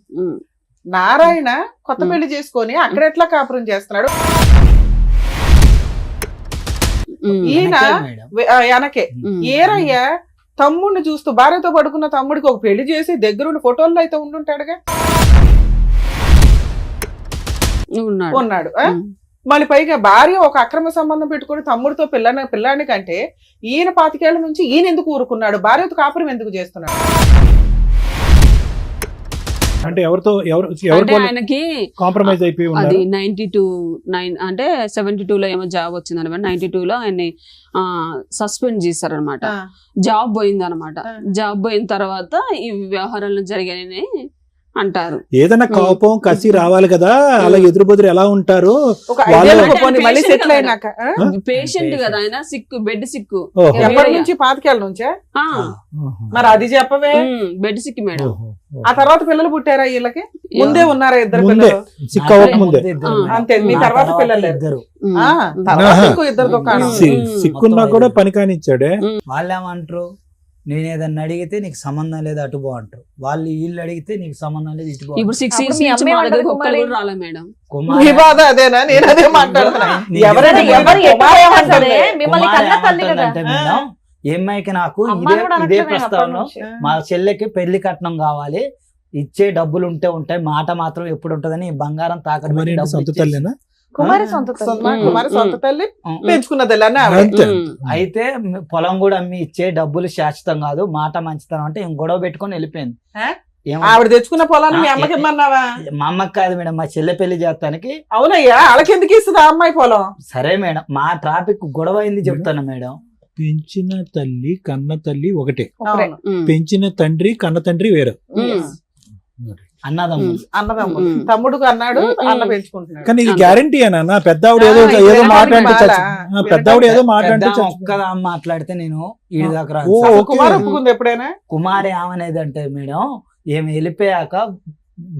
నారాయణ కొత్త పెళ్లి చేసుకొని అక్కడ ఎట్లా కాపురం చేస్తున్నాడు? ఈయన మేడం వెనకే ఏరయ్య తమ్ముడిని చూస్తూ భార్యతో పడుకున్న తమ్ముడికి ఒక పెళ్లి చేసి దగ్గరుండి ఫోటోల్లో అయితే ఉండుంటాడుగా, ఉన్నాడు. మళ్ళీ పైగా భార్య ఒక అక్రమ సంబంధం పెట్టుకుని తమ్ముడితో పిల్లాని కంటే ఈయన 25 ఏళ్ల నుంచి ఈయన ఎందుకు ఊరుకున్నాడు? భార్యతో కాపురం ఎందుకు చేస్తున్నాడు? అంటే ఎవరితో అంటే ఆయనకి కాంప్రమైజ్ అయిపోయి అది ఉన్నారు? 92 అంటే 72లో ఏమో జాబ్ వచ్చింది అనమాట. 92లో ఆయన్ని సస్పెండ్ చేశారనమాట. జాబ్ పోయింది అనమాట. జాబ్ పోయిన తర్వాత ఈ వ్యవహారాలు జరిగాయని అంటారు. ఏదైనా కోపం కసి రావాలి కదా, అలా ఎదురు బెదురు ఎలా ఉంటారు? ఒక ఐదేళ్ళకు పోనీ మళ్ళీ సెటిల్ అయినాక పేషెంట్ కదా ఆయన, సిక్కు, బెడ్ సిక్కు. ఓహో. ఎప్పటి నుంచి 25 ఏళ్ల నుంచే? మరి అది చెప్పవే. Bed sick madam. ఆ తర్వాత పిల్లలు పుట్టారా వీళ్ళకి? ముందే ఉన్నారా ఇద్దరు ముందే. పిల్లలు? సిక్ అవ్వక ముందే. అంతే. మీ తర్వాత పిల్లలు ఇద్దరు. తర్వాత ఇంకో ఇద్దరు దుకాణం. సిక్కున్నా కూడా పని కానిచ్చాడే. వాళ్ళు ఏమంటారు, నేను ఏదన్నా అడిగితే నీకు సంబంధం లేదు అటు పో అంటారు. వాళ్ళు వీళ్ళు అడిగితే నీకు సంబంధం లేదు ఇటు పో. ఇప్పుడు 6 అప్పుడు ఇయర్స్ మీ నుంచి అమ్మాయి మా దగ్గరకు ఏమంటారు ఒక్కరు కుమారి? కూడా రాలే మేడం. మీ బాధ అదేనా? నేను అదే మాట్లాడుతున్నా. ఎవరైనా ఎవరు ఎక్కడ ఏమంటారే? మిమ్మల్ని కుమారి కన్న తల్లి కదా. ఏమంటుందంటే మేడం, ఈ అమ్మాయికి నాకు అమ్మాయి కూడా ఇదే అనట్లే ప్రస్తావన, అప్పటి నుంచి. మా చెల్లెకి పెళ్లి కట్నం కావాలి, ఇచ్చే డబ్బులు ఉంటాయి, మాట మాత్రం ఎప్పుడు ఉంటదని ఈ బంగారం తాకట్టు మరి పెట్టి ఏంటి, సొంత డబ్బులు తల్లినా? కుమారి సొంత తల్లి. కుమారి సొంత తల్లి ఇచ్చేసి- పెంచుకున్న తల్లి అన్న ఆవిడ. అంతే. అయితే పొలం కూడా అమ్మి ఇచ్చే డబ్బులు శాశ్వతం కాదు, మాట మంచితనం అంటే ఇంక గొడవ పెట్టుకొని వెళ్ళిపోయింది. ఆ? ఏమో- ఆవిడ తెచ్చుకున్న పొలాన్ని మీ అమ్మకి ఇమ్మన్నావా? మా అమ్మకి కాదు మేడం, మా చెల్లె పెళ్లి చేస్తానికి. అవునయ్యా, వాళ్ళకి ఎందుకు ఇస్తుంది ఆ అమ్మాయి పొలం? సరే మేడం, మా ట్రాఫిక్ గొడవ అయింది చెప్తాను మేడం. పెంచిన తల్లి కన్న తల్లి ఒకటే, ఒకరే. పెంచిన తండ్రి కన్న తండ్రి వేరు. అన్నదమ్ములు. అన్నదమ్ములు. తమ్ముడు అన్నాడు, అన్న పెంచుకుంటున్నాడు. కానీ ఇది గ్యారంటీ అన్న పెద్దావిడ ఏదో ఏదో మాట్లాడితే పెద్దావిడ ఏదో మాట్లాడితే ఒక్కదా మాట్లాడితే నేను ఈడి దాకా రాను. ఓ, సార్, ఓకే. కుమార్ ఒప్పుకుంది ఎప్పుడైనా? కుమారి ఏమనేది అంటే మేడం ఏమి వెళ్ళిపోయాక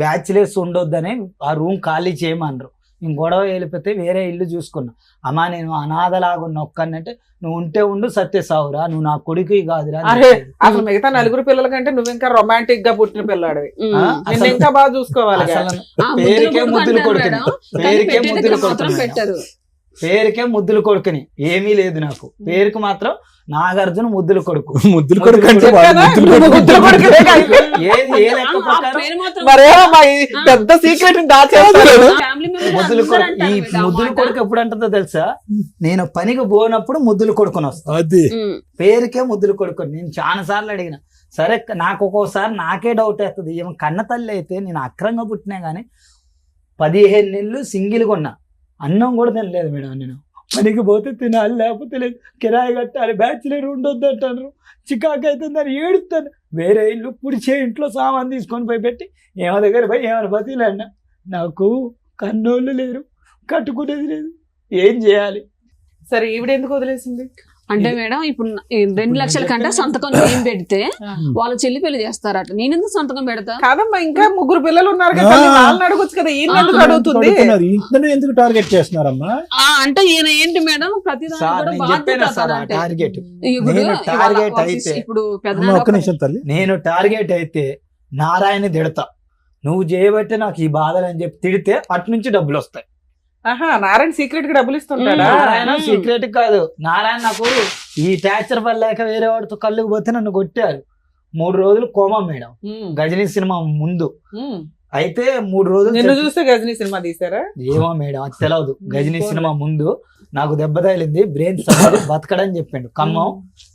బ్యాచిలర్స్ ఉండొద్దని ఆ రూమ్ ఖాళీ చేయమన్నారు. నేను గొడవ వెళ్ళిపోతే వేరే ఇల్లు చూసుకున్నా. అమ్మా నేను అనాథలాగా ఉన్న ఒక్కనంటే నువ్వు ఉంటే ఉండు సత్య సావురా, నువ్వు నా కొడుకు కాదురా అని అరే చెప్పేది. అసలు మిగతా నలుగురు పిల్లల కంటే నువ్వు ఇంకా రొమాంటిక్ గా పుట్టిన పిల్లాడివి, నిన్ను ఇంకా బాగా చూసుకోవాలి. అసలు పేరుకే ముద్దులు కొడుకుని, పేరుకే ముద్దులు కొడుకుని, పెట్టారు. పేరుకే ముద్దులు కొడుకుని ఏమీ లేదు నాకు. పేరుకి మాత్రం నాగార్జున ముద్దుల కొడుకు. ముద్దులు కొడుకు అంటే ముద్దుల కొడుకునే కాదు. ఏది ఏ లెక్క ప్రకారం మరేమో మా ఈ పెద్ద సీక్రెట్ దాచేస్తారు. ముద్దుల కొడుకు. ఈ ముద్దుల కొడుకు ఎప్పుడు అంటుందో తెలుసా, నేను పనికి పోనప్పుడు ముద్దులు కొడుకుని వస్తా. అది పేరుకే ముద్దులు కొడుకుని. నేను చాలా సార్లు అడిగిన. సరే నాకు ఒక్కోసారి నాకే డౌట్ వేస్తుంది, ఏమో కన్న తల్లి అయితే నేను అక్రంగా పుట్టినా గానీ 15 నెలలు సింగిల్గా ఉన్నా, అన్నం కూడా తినలేదు మేడం. నేను పనికి పోతే తినాలి, లేకపోతే లేదు, కిరాయి కట్టాలి, బ్యాచిలర్ ఉండొద్దు అంటారు, చికాకు అవుతుందని ఏడుస్తాను. వేరే ఇల్లు పుడిచే ఇంట్లో సామాన్ తీసుకొని పోయి పెట్టి ఏమో దగ్గర పోయి ఏమైనా బతిలేండి. నాకు కన్నోళ్ళు లేరు, కట్టుకునేది లేదు, ఏం చేయాలి? సరే ఈవిడ ఎందుకు వదిలేసింది? అంటే మేడం ఇప్పుడు 2 లక్షల కంటే సంతకం నేను పెడితే వాళ్ళ చెల్లి పెళ్లి చేస్తారట, నేను ఎందుకు సంతకం పెడతా? కాదమ్మా, ఇంకా 3 పిల్లలు ఉన్నారు కదా, వాళ్ళని అడగొచ్చు కదా, ఈయన ఎందుకు అడుగుతుంది? ఇంట్లో ఎందుకు టార్గెట్ చేస్తున్నారమ్మా? అంటే ఈయన ఏంటి మేడం ప్రతి సార్ నేను చెప్పాను సార్ ఆ టార్గెట్. నేను టార్గెట్ అయితే ఇప్పుడు ఒక్క నిమిషం తల్లి, నేను టార్గెట్ అయితే నారాయణ తిడతా, నువ్వు చేయబట్టి నాకు ఈ బాధలు అని చెప్పి తిడితే అటు నుంచి డబ్బులు వస్తాయి. ఆహా, నారాయణ సీక్రెట్ గా డబ్బులు ఇస్తుంటాడా? నారాయణ సీక్రెట్ కాదు, నారాయణ నాకు ఈ టార్చర్ వల్ల లేక వేరే వాడితో కళ్ళుకు పోతే నన్ను కొట్టారు. 3 రోజులు కోమా మేడం, గజనీ సినిమా ముందు. అయితే 3 రోజులు నిన్ను చూస్తే గజనీ సినిమా తీసారా? ఏమో మేడం అది తెలియదు. గజనీ సినిమా ముందు నాకు దెబ్బ తగిలింది, బ్రెయిన్ సర్జరీ, బతకడని చెప్పిండు. ఖమ్మం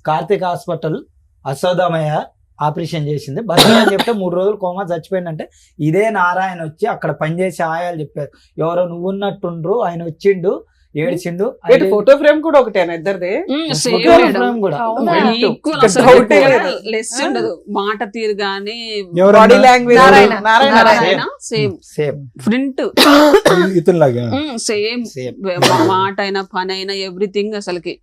కార్తిక్ హాస్పిటల్ అశోదమయ్య ఆపరేషన్ చేసింది, బతకడని చెప్తే 3 రోజులు కోమా చచ్చిపోయిందంటే ఇదే నారాయణ వచ్చి అక్కడ పనిచేసే ఆయాలు చెప్పారు, ఎవరో నువ్వున్నట్టుండ్రు, ఆయన వచ్చిండు, ఏడ్చిండు. ఫోటో ఫ్రేమ్ కూడా ఒకటేనా ఇద్దరిది? లెస్ ఉండదు, మాట తీరు గానీ బాడీ లాంగ్వేజ్ సేమ్ ప్రింట్ ఇతనిలాగా సేమ్ మాట అయినా పని అయినా ఎవ్రీథింగ్. అసలుకి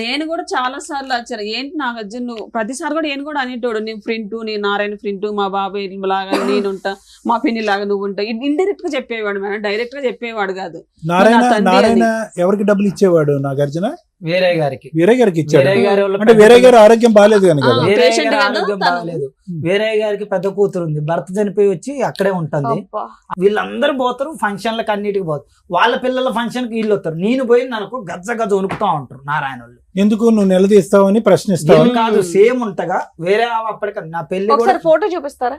నేను కూడా చాలా సార్లు వచ్చాను, ఏంటి నాగార్జున నువ్వు ప్రతిసారి కూడా నేను కూడా అనేటోడు, నేను ప్రింట్, నేను నారాయణ ప్రింట్, మా బాబాయ్ లాగా నేనుంటా, మా పిన్ని లాగా నువ్వు ఉంటా, ఇండైరెక్ట్ గా చెప్పేవాడు మేడం, డైరెక్ట్ గా చెప్పేవాడు కాదు. నారాయణ ఎవరికి డబ్బులు ఇచ్చేవాడు? నాగార్జున వేరే గారికి ఇచ్చాడు. అంటే వేరే గారు ఆరోగ్యం బాగాలేదు కనుక ఆరోగ్యం బాగాలేదు. వేరే గారికి పెద్ద కూతురు ఉంది, భర్త చనిపోయి వచ్చి అక్కడే ఉంటుంది. వీళ్ళందరూ పోతారు ఫంక్షన్లకు, అన్నిటికి పోతారు. వాళ్ళ పిల్లల ఫంక్షన్ కి వీళ్ళు వస్తారు, నేను పోయి నాకు గజ్జ గజ్జ వణుకుతా ఉంటారు నారాయణ వాళ్ళు. ఎందుకు నువ్వు నిలదీస్తావని ప్రశ్నిస్తావు? కాదు, సేమ్ ఉంటగా వేరే అప్పటికి నా పెళ్లి ఫోటో చూపిస్తారా?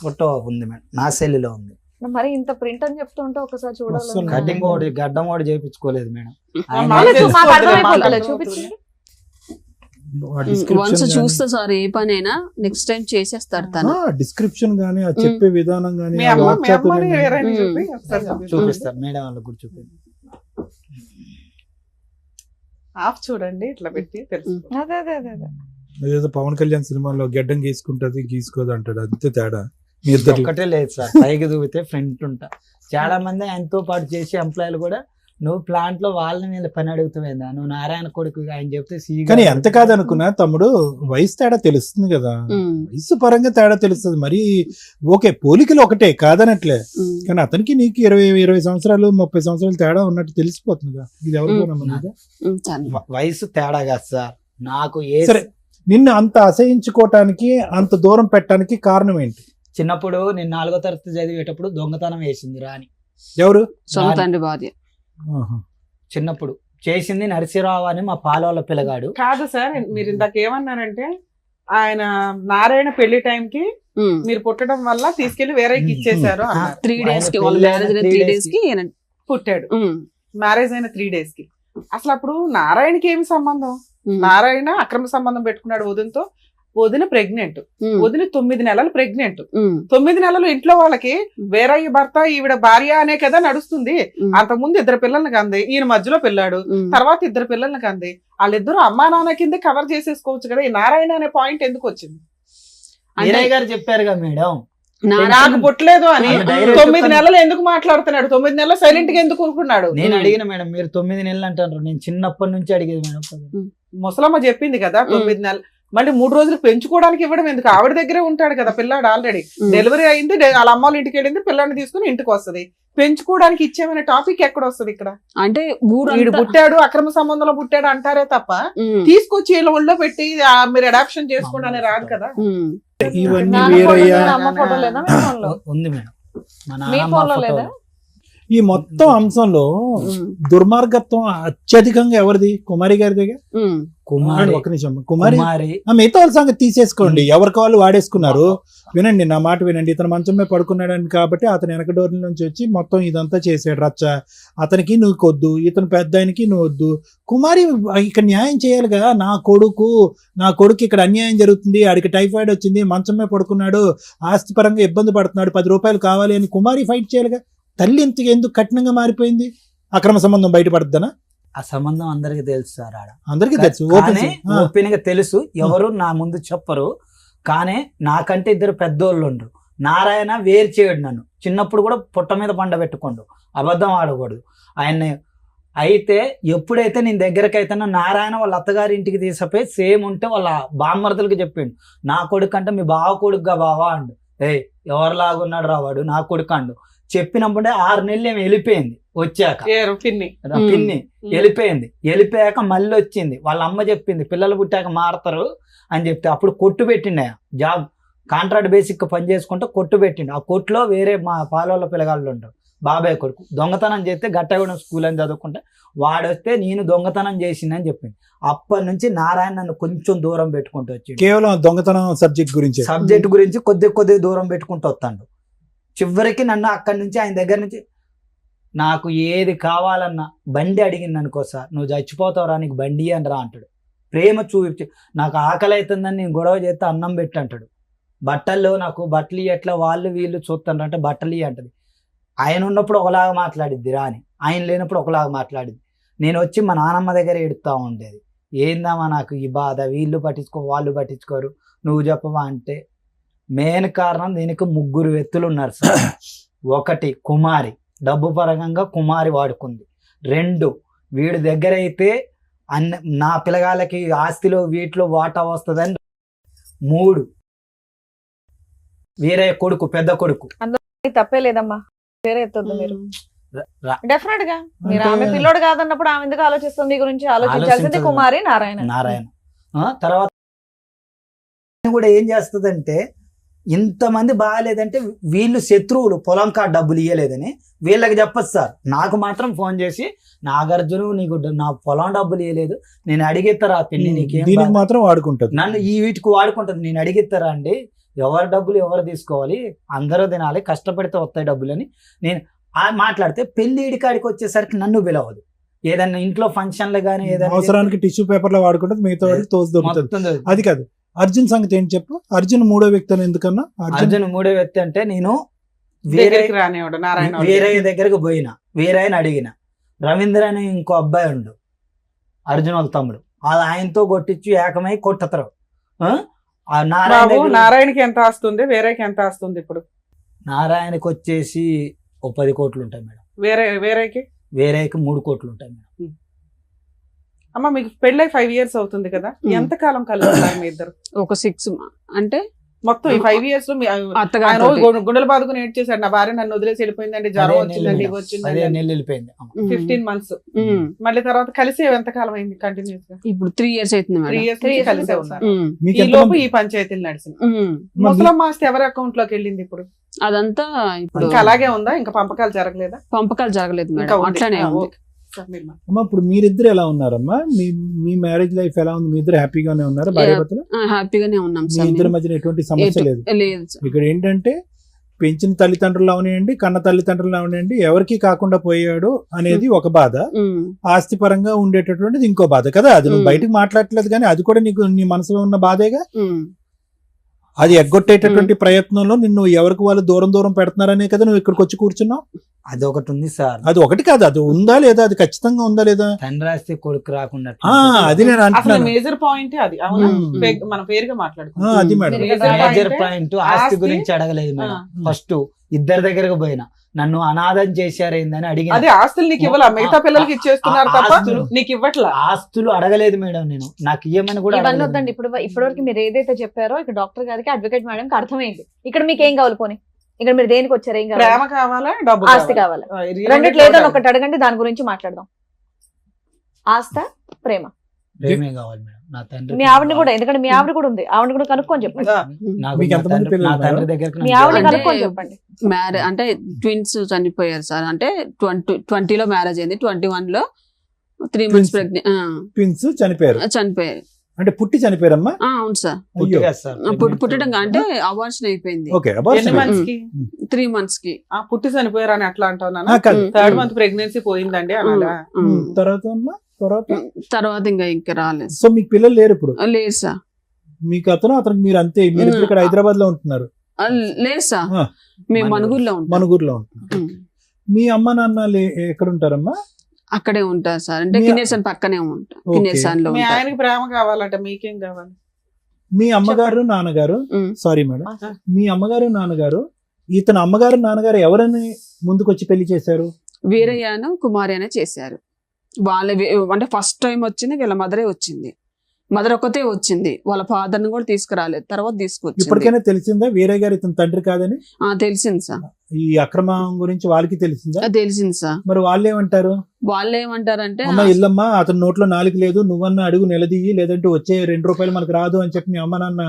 ఫోటో ఉంది మేడం, నా సెల్లులో ఉంది. మరి ఇంత ప్రింట్ అని చెప్తుంటే ఒకసారి చూడాలి. కటింగ్ ఒకటి గడ్డం ఒకటి చేయించుకోలేదు మేడం. చూపించండి. వన్స్ చూస్తే సార్ ఏ పనైనా నెక్స్ట్ టైం చేసేస్తాడు తను. డిస్క్రిప్షన్ గానీ చెప్పే విధానం గానీ చూపిస్తారు మేడం వాళ్ళకి కూడా చూపి. ఆఫ్ చూడండి ఇట్లా పెట్టి తెలుసు. ఏదో పవన్ కళ్యాణ్ సినిమాలో గడ్డం గీసుకోదు అంటాడు, అంతే తేడా. ఒక్కటే లేదు సార్, పైకి దూకితే ఫ్రంట్ ఉంటా. చాలా మంది ఆయనతో పాటు చేసే ఎంప్లాయీలు కూడా నువ్వు ప్లాంట్ లో వాళ్ళని వీళ్ళ పని అడుగుతావేందా, నువ్వు నారాయణ కొడుకు ఆయన చెప్తే కానీ ఎంత కాదనుకున్నా తమ్ముడు, వయసు తేడా తెలుస్తుంది కదా, వయసు పరంగా తేడా తెలుస్తుంది. మరి ఓకే పోలికలు ఒకటే కాదనట్లే, కానీ అతనికి నీకు 20 సంవత్సరాలు 30 సంవత్సరాలు తేడా ఉన్నట్టు తెలిసిపోతుంది. ఇది ఎవరు వయసు తేడా కాదు సార్, నాకు సరే నిన్ను అంత అసహించుకోవటానికి అంత దూరం పెట్టడానికి కారణం ఏంటి? చిన్నప్పుడు నేను 4వ తరగతి చదివేటప్పుడు దొంగతనం వేసింది రాని. ఎవరు? సొంత తండ్రి భార్య. చిన్నప్పుడు చేసింది నరసింహరావు అని మా పాలవాళ్ళ పిల్లగాడు. కాదు సార్, మీరు ఇందాక ఏమన్నారంటే ఆయన నారాయణ పెళ్లి టైం కి మీరు పుట్టడం వల్ల తీసుకెళ్లి వేరేకి ఇచ్చేసారు. 3 days కి వాళ్ళ మ్యారేజ్ 3 days కి పుట్టాడు. మ్యారేజ్ అయిన 3 days కి. అసలు అప్పుడు నారాయణకి ఏమి సంబంధం? నారాయణ అక్రమ సంబంధం పెట్టుకున్నాడు వదినతో, వదిన ప్రెగ్నెంట్, ఉమ్, వదిన 9 నెలలు ప్రెగ్నెంట్. ఉమ్, 9 నెలలు ఇంట్లో వాళ్ళకి వేరయ్య భర్త ఈవిడ భార్య అనే కదా నడుస్తుంది. ఉమ్, అంతకుముందు 2 పిల్లల్ని కంది, ఈయన మధ్యలో పిల్లాడు, ఉమ్. తర్వాత 2 పిల్లల్ని కంది. వాళ్ళిద్దరు అమ్మా నాన్న కింద కవర్ చేసేసుకోవచ్చు కదా. ఈ నారాయణ అనే పాయింట్ ఎందుకు వచ్చింది? వీరయ్య గారు చెప్పారుగా మేడం, నాకు పుట్టలేదు అని అది direct 9 నెలలు ఎందుకు మాట్లాడుతున్నాడు? 9 నెలలు సైలెంట్ గా ఎందుకు ఊరుకున్నాడు? నేను అడిగిన మేడం, మీరు 9 నెలలు అంటారు, నేను చిన్నప్పటి నుంచి అడిగేది మేడం. ముసలమ్మ చెప్పింది కదా 9 నెలలు. మళ్ళీ 3 రోజులు పెంచుకోవడానికి ఇవ్వడం ఎందుకు? ఆవిడ దగ్గరే ఉంటాడు కదా పిల్లాడు. ఆల్రెడీ డెలివరీ అయింది, వాళ్ళ అమ్మ వాళ్ళ ఇంటికి వెళ్ళింది, పిల్లాడిని తీసుకుని ఇంటికి వస్తది. పెంచుకోవడానికి ఇచ్చేమనే టాపిక్ ఎక్కడ వస్తుంది ఇక్కడ? అంటే వీడు పుట్టాడు, అక్రమ సంబంధంలో పుట్టాడు అంటారే తప్ప ఊరు తీసుకొచ్చి వీళ్ళ ఒళ్ళో పెట్టి మీరు అడాప్షన్ చేసుకోండి అని రాదు కదా. ఇవన్నీ నాన్న వీరయ్య ఫోటో, అమ్మ ఫోటో లేదా మీ ఫోన్లో? ఉంది మేడం, మా మీ నాన్నమ్మ ఫోన్లో ఫోటోలు. లేదా? ఈ మొత్తం అంశంలో దుర్మార్గత్వం అత్యధికంగా ఎవరిది? కుమారి గారి దగ్గర. కుమారి, ఒక నిమిషం, కుమారి కుమారి మిగతా వాళ్ళ సంగతి తీసేసుకోండి, ఎవరికి వాళ్ళు వాడేసుకున్నారు. వినండి, నా మాట వినండి. ఇతను మంచం మీద పడుకున్నాడని కాబట్టి అతను వెనక డోర్ నుంచి వచ్చి మొత్తం ఇదంతా చేసాడు రచ్చ. అతనికి నువ్వు కొద్దు, ఇతను పెద్ద ఆయనకి నువ్వు వద్దు. కుమారి ఇక్కడ న్యాయం చేయాలి కదా. నా కొడుకు ఇక్కడ అన్యాయం జరుగుతుంది, ఆడికి టైఫాయిడ్ వచ్చింది, మంచం మీద పడుకున్నాడు, ఆస్తి పరంగా ఇబ్బంది పడుతున్నాడు, 10 రూపాయలు కావాలి అని కుమారి ఫైట్ చేయాలిగా. తల్లి ఎందుకు కఠినంగా మారిపోయింది? అక్రమ సంబంధం బయటపడుతుందనా? ఆ సంబంధం అందరికి తెలుసు సార్. ఆడ అందరికీ తెలుసు, కానీ ఓపెన్ గా తెలుసు, ఎవరు నా ముందు చెప్పరు. కానీ నాకంటే 2 పెద్దోళ్ళు ఉండ్రు. నారాయణ వేరు చేయడు నన్ను. చిన్నప్పుడు కూడా పుట్ట మీద పండ పెట్టుకోండు, అబద్ధం ఆడకూడదు ఆయన్ని. అయితే ఎప్పుడైతే నేను దగ్గరకు అయితేనో నారాయణ వాళ్ళ అత్తగారి ఇంటికి తీసుకుపోయి సేమ్ ఉంటే వాళ్ళ బామ్మర్దులకి చెప్పిండు, నా కొడుకు అంటే మీ బావ కొడుకుగా బావా అండు. ఎవరిలాగున్నాడు రావాడు, నా కొడుకు అండు. చెప్పినప్పుడే 6 నెలలు ఏమి వెళ్ళిపోయింది. వచ్చాక పిన్ని పిన్ని వెళ్ళిపోయాక మళ్ళీ వచ్చింది. వాళ్ళ అమ్మ చెప్పింది పిల్లలు పుట్టాక మారతారు అని చెప్తే అప్పుడు కొట్టు పెట్టిండే, జాబ్ కాంట్రాక్ట్ బేసిక్ పని చేసుకుంటూ కొట్టు పెట్టిండు. ఆ కొట్టులో వేరే మా పాలవాళ్ళ పిల్లగాళ్ళు ఉంటారు, బాబాయ్ కొడుకు దొంగతనం చేస్తే గట్టగూడెం స్కూల్ అని చదువుకుంటే వాడొస్తే నేను దొంగతనం చేసిందని చెప్పింది. అప్పటి నుంచి నారాయణ నన్ను కొంచెం దూరం పెట్టుకుంటూ వచ్చి కేవలం దొంగతనం సబ్జెక్ట్ గురించి కొద్ది దూరం పెట్టుకుంటూ వస్తాడు. చివరికి నన్ను అక్కడి నుంచి ఆయన దగ్గర నుంచి నాకు ఏది కావాలన్నా బండి అడిగింది అనుకో, సార్ నువ్వు చచ్చిపోతావురా నీకు బండి అని రా అంటాడు. ప్రేమ చూపించి నాకు ఆకలి అవుతుందని నేను గొడవ చేస్తే అన్నం పెట్టి అంటాడు. బట్టల్లో నాకు బట్టలు ఎట్లా వాళ్ళు వీళ్ళు చూస్తాను అంటే బట్టలు అంటది. ఆయన ఉన్నప్పుడు ఒకలాగా మాట్లాడిద్ది రాని, ఆయన లేనప్పుడు ఒకలాగా మాట్లాడిద్ది. నేను వచ్చి మా నాన్నమ్మ దగ్గర ఎడుతూ ఉండేది, ఏందమ్మా నాకు ఈ బాధ, వీళ్ళు పట్టించుకో వాళ్ళు పట్టించుకోరు, నువ్వు చెప్పవా అంటే. మెయిన్ కారణం దీనికి 3 వ్యక్తులు ఉన్నారు సార్. 1 కుమారి, డబ్బు పరంగా కుమారి వాడుకుంది. 2 వీడి దగ్గర అయితే నా పిల్లగాళ్ళకి ఆస్తిలో వీటిలో వాటా వస్తుందని. 3 వేరే కొడుకు, పెద్ద కొడుకు. తప్పే లేదమ్మా, వేరే ఎత్తొద్దు మీరు. రా- డెఫినెట్ గా మీరు ఆమె పిల్లోడు కాదన్నప్పుడు ఆమె ఎందుకు ఆలోచిస్తుంది? మీ గురించి ఆలోచించాల్సింది ఆలోచించదు. కుమారి నారాయణ. తర్వాత కూడా ఏం చేస్తుందంటే, ఇంతమంది బాగాలేదంటే వీళ్ళు శత్రువులు, పొలం కాడ డబ్బులు ఇవ్వలేదని వీళ్ళకి చెప్పదు సార్. నాకు మాత్రం ఫోన్ చేసి, నాగార్జున నీకు నా పొలం డబ్బులు ఇవ్వలేదు, నేను అడిగిస్తారా పిన్ని నీకేం దీనికి బాధ? మాత్రం వాడుకుంటది. నన్ను ఈ వీటికి వాడుకుంటుంది. నేను అడిగిస్తారా అండి, ఎవరి డబ్బులు ఎవరు తీసుకోవాలి, అందరూ తినాలి, కష్టపడితే వస్తాయి డబ్బులని నేను మాట్లాడితే, పెళ్లి ఇడికాడికి వచ్చేసరికి నన్ను పిలవదు. ఏదైనా ఇంట్లో ఫంక్షన్లు కానీ ఏదైనా అవసరానికి టిష్యూ పేపర్ లో వాడుకుంటది, మిగతా వాడికి తోసి దొరుకుతుంది. మొత్తం అది కాదు. అర్జున్ సంగతి ఏంటి చెప్పు. అర్జున్ 3వ వ్యక్తి అని ఎందుకన్నా? అర్జున్ 3వ వ్యక్తి అంటే, నేను దగ్గరికి రానివాడు నారాయణ. వీరయ్య దగ్గరకు పోయినా, వీరయ్యని అడిగిన. రవీంద్ర అని ఇంకో అబ్బాయి ఉండు, అర్జున్ వాళ్ళ తమ్ముడు, ఆయనతో కొట్టించి ఏకమై కొట్టతారు. నారాయణకి ఎంత ఆస్తుంది, వేరేకి ఎంత ఆస్తుంది? ఇప్పుడు నారాయణకి వచ్చేసి 10 కోట్లు ఉంటాయి మేడం. వేరేకి 3 కోట్లు ఉంటాయి మేడం. అమ్మ మీకు పెళ్ళై 5 years అవుతుంది కదా, ఎంత కాలం కలిసి ఉన్నారు మీ ఇద్దరు? ఒక 6 అంటే మొత్తం ఈ 5 years లో అత్తగారు గుండెలు బాదుకుని ఏడ్ చేశాడు, నా భార్య నన్ను వదిలేసి వెళ్ళిపోయిందండి, జ్వరం వచ్చిందండి, ఇవి 15 వచ్చిందండి. నెలలు వెళ్ళిపోయింది. 15 months. మళ్ళీ తర్వాత కలిసి ఎంత కాలం అయింది కంటిన్యూస్ గా? ఇప్పుడు 3 years అవుతుంది 3 మేడం. years నుంచి కలిసే ఉన్నారు. మీకు ఈ ఎంత లోపు మంది? ఈ పంచాయతీలు నడిచింది. ముసలమ్మ ఆస్తి ఎవరి అకౌంట్ లోకి వెళ్ళింది ఇప్పుడు? అదంతా ఇప్పుడు ఇంకా అలాగే ఉందా? ఇంకా పంపకాలు జరగలేదా? పంపకాలు జరగలేదు ఇంకా మేడం, ఉంది. అట్లానే ఉంది. ఓకే. సార్ మీరు మా- అమ్మా ఇప్పుడు మీరిద్దరు ఎలా ఉన్నారమ్మా? మీ మ్యారేజ్ లైఫ్ ఎలా ఉంది? మీ ఇద్దరు హ్యాపీగానే ఉన్నారా భార్యాభర్తలు? హ్యాపీగానే ఉన్నాం మీ సార్. ఇద్దరి మధ్యన ఎటువంటి సమస్య లేదు. లేదు సార్. ఇక్కడ ఏంటంటే పెంచిన తల్లిదండ్రులు అవనివ్వండి, కన్న తల్లిదండ్రులు అవనివ్వండి, ఎవరికి కాకుండా పోయాడు అనేది ఒక బాధ, ఆస్తి పరంగా ఉండేటటువంటిది ఇంకో బాధ కదా. అది నువ్వు బయటకు మాట్లాడట్లేదు కానీ అది కూడా నీకు నీ మనసులో ఉన్న బాధేగా. అది ఎగ్గొట్టేటటువంటి ప్రయత్నంలో నిన్ను ఎవరికి వాళ్ళు దూరం దూరం పెడుతున్నారనే కదా నువ్వు ఇక్కడికి వచ్చి కూర్చున్నావు. అది ఒకటి ఉంది సార్. అది ఒకటి కాదు, అది ఉందా లేదా, అది ఖచ్చితంగా ఉందా లేదా. తండ్రి రాస్తే కొడుకు రాకుండా అది నేను అసలు అంటున్నాను. మేజర్ పాయింట్ అది. అవునా? మన పేరుగా మాట్లాడుకుంటాం. అది మేడం. మేజర్ పాయింట్ ఆస్తి గురించి అడగలేదు మేడం. ఫస్ట్ ఇద్దరి దగ్గరకు పోయినా నన్ను అనాథం చేశారేందని అడిగిన. అదే ఆస్తులు నీకు ఇవ్వాల, మిగతా పిల్లలకి ఇచ్చేస్తున్నారు తప్ప నీకు ఇవ్వట్లా. ఆస్తులు అడగలేదు మేడం నేను, నాకు ఇవ్వమని కూడా ఇవన్నీ అడగలేదు. వద్దండి. ఇప్పటివరకు మీరు ఏదైతే చెప్పారో ఇక్కడ డాక్టర్ గారికి అడ్వకేట్ మేడం కి అర్థమైంది. ఇక్కడ మీకు ఏం కావాలి పోనీ? ఇక్కడ మీరు దేనికి వచ్చారు? ఏం కావాలి? ప్రేమ కావాలా, డబ్బు ఆస్తి కావాలా? రెండిట్లో ఏదో ఒకటి అడగండి, దాని గురించి మాట్లాడదాం. ఆస్త, ప్రేమ? ప్రేమే కావాలి మేడం. నా తండ్రి మీ ఆవిడని కూడా, ఎందుకంటే మీ ఆవిడ కూడా ఉంది, ఆవిడ కూడా కనుక్కొని చెప్పండి. నాకు మీకు నా ఎంతమంది తండ్రి- పిల్లలు నా ఉన్నారు? తండ్రి దగ్గరకు మీ నాకు ఆవిడ అంటే- కనుక్కొని చెప్పండి. మ్యారేజ్ అంటే ట్విన్స్ చనిపోయారు సార్. అంటే 20లో మ్యారేజ్ అయింది, 21లో 3 months Twins. ప్రెగ్నెంట్ ట్విన్స్ చనిపోయారు చనిపోయారు. అంటే పుట్టి చనిపోయారమ్మా. అవును సార్. పుట్టి కాదు సార్, పుట్టడం అంటే అబార్షన్ అయిపోయింది ఓకే, ఎన్ని months కి? 3 months కి. పుట్టి చనిపోయారు అని అట్లా అంటావు నాన్న. కాదు. 3rd month ప్రెగ్నెన్సీ పోయిందండి అనాలా? తర్వాత అమ్మా, తర్వాత ఇంకా రాలేదు. సో మీకు పిల్లలు లేరు ఇప్పుడు? లేదు సార్. మీకు అతనికి మీరు అంతే, మీరు ఇప్పుడు ఇక్కడ హైదరాబాద్ లో ఉంటున్నారు. లేదు సార్, ఆ. మేము మనుగురులో ఉంటాం. మనుగురులో ఉంటున్నారు. మీ అమ్మ నాన్న ఎక్కడ ఉంటారమ్మా? అక్కడే ఉంటారు సార్. అంటే మీ- కిన్నెర్సన్ పక్కనే ఉంటాం. ఓకే. కిన్నెర్సన్ లో మీ ఉంటారు. ఆయనకి ప్రేమ కావాలంట, మీకేం కావాలి? మీ అమ్మగారు నాన్నగారు, ఉమ్. సారీ మేడం, మీ అమ్మగారు నాన్నగారు, ఇతను అమ్మగారు నాన్నగారు ఎవరని ముందుకొచ్చి పెళ్లి చేశారు? వీరయ్యను కుమారి అనే చేశారు. అంటే ఫస్ట్ టైం వచ్చింది వీళ్ళ మదరే వచ్చింది. మదర్ ఒక్కతే వచ్చింది, వాళ్ళ ఫాదర్ ని కూడా తీసుకురాలేదు. తర్వాత తీసుకొచ్చింది. ఇప్పటికైనా తెలిసిందా వీరయ్య గారు ఇతని తండ్రి కాదని? తెలిసింది సార్. ఈ అక్రమం గురించి వాళ్ళకి తెలిసిందా? తెలిసింది సార్. మరి వాళ్ళు ఏమంటారు? వాళ్ళు ఏమంటారంటే అమ్మ ఇల్లమ్మా, అతని నోట్లో నాలుగు లేదు, నువ్వన్నా అడుగు నిలదీయి, లేదంటే వచ్చే 2 రూపాయలు మనకు రాదు అని చెప్పి మీ అమ్మ నాన్న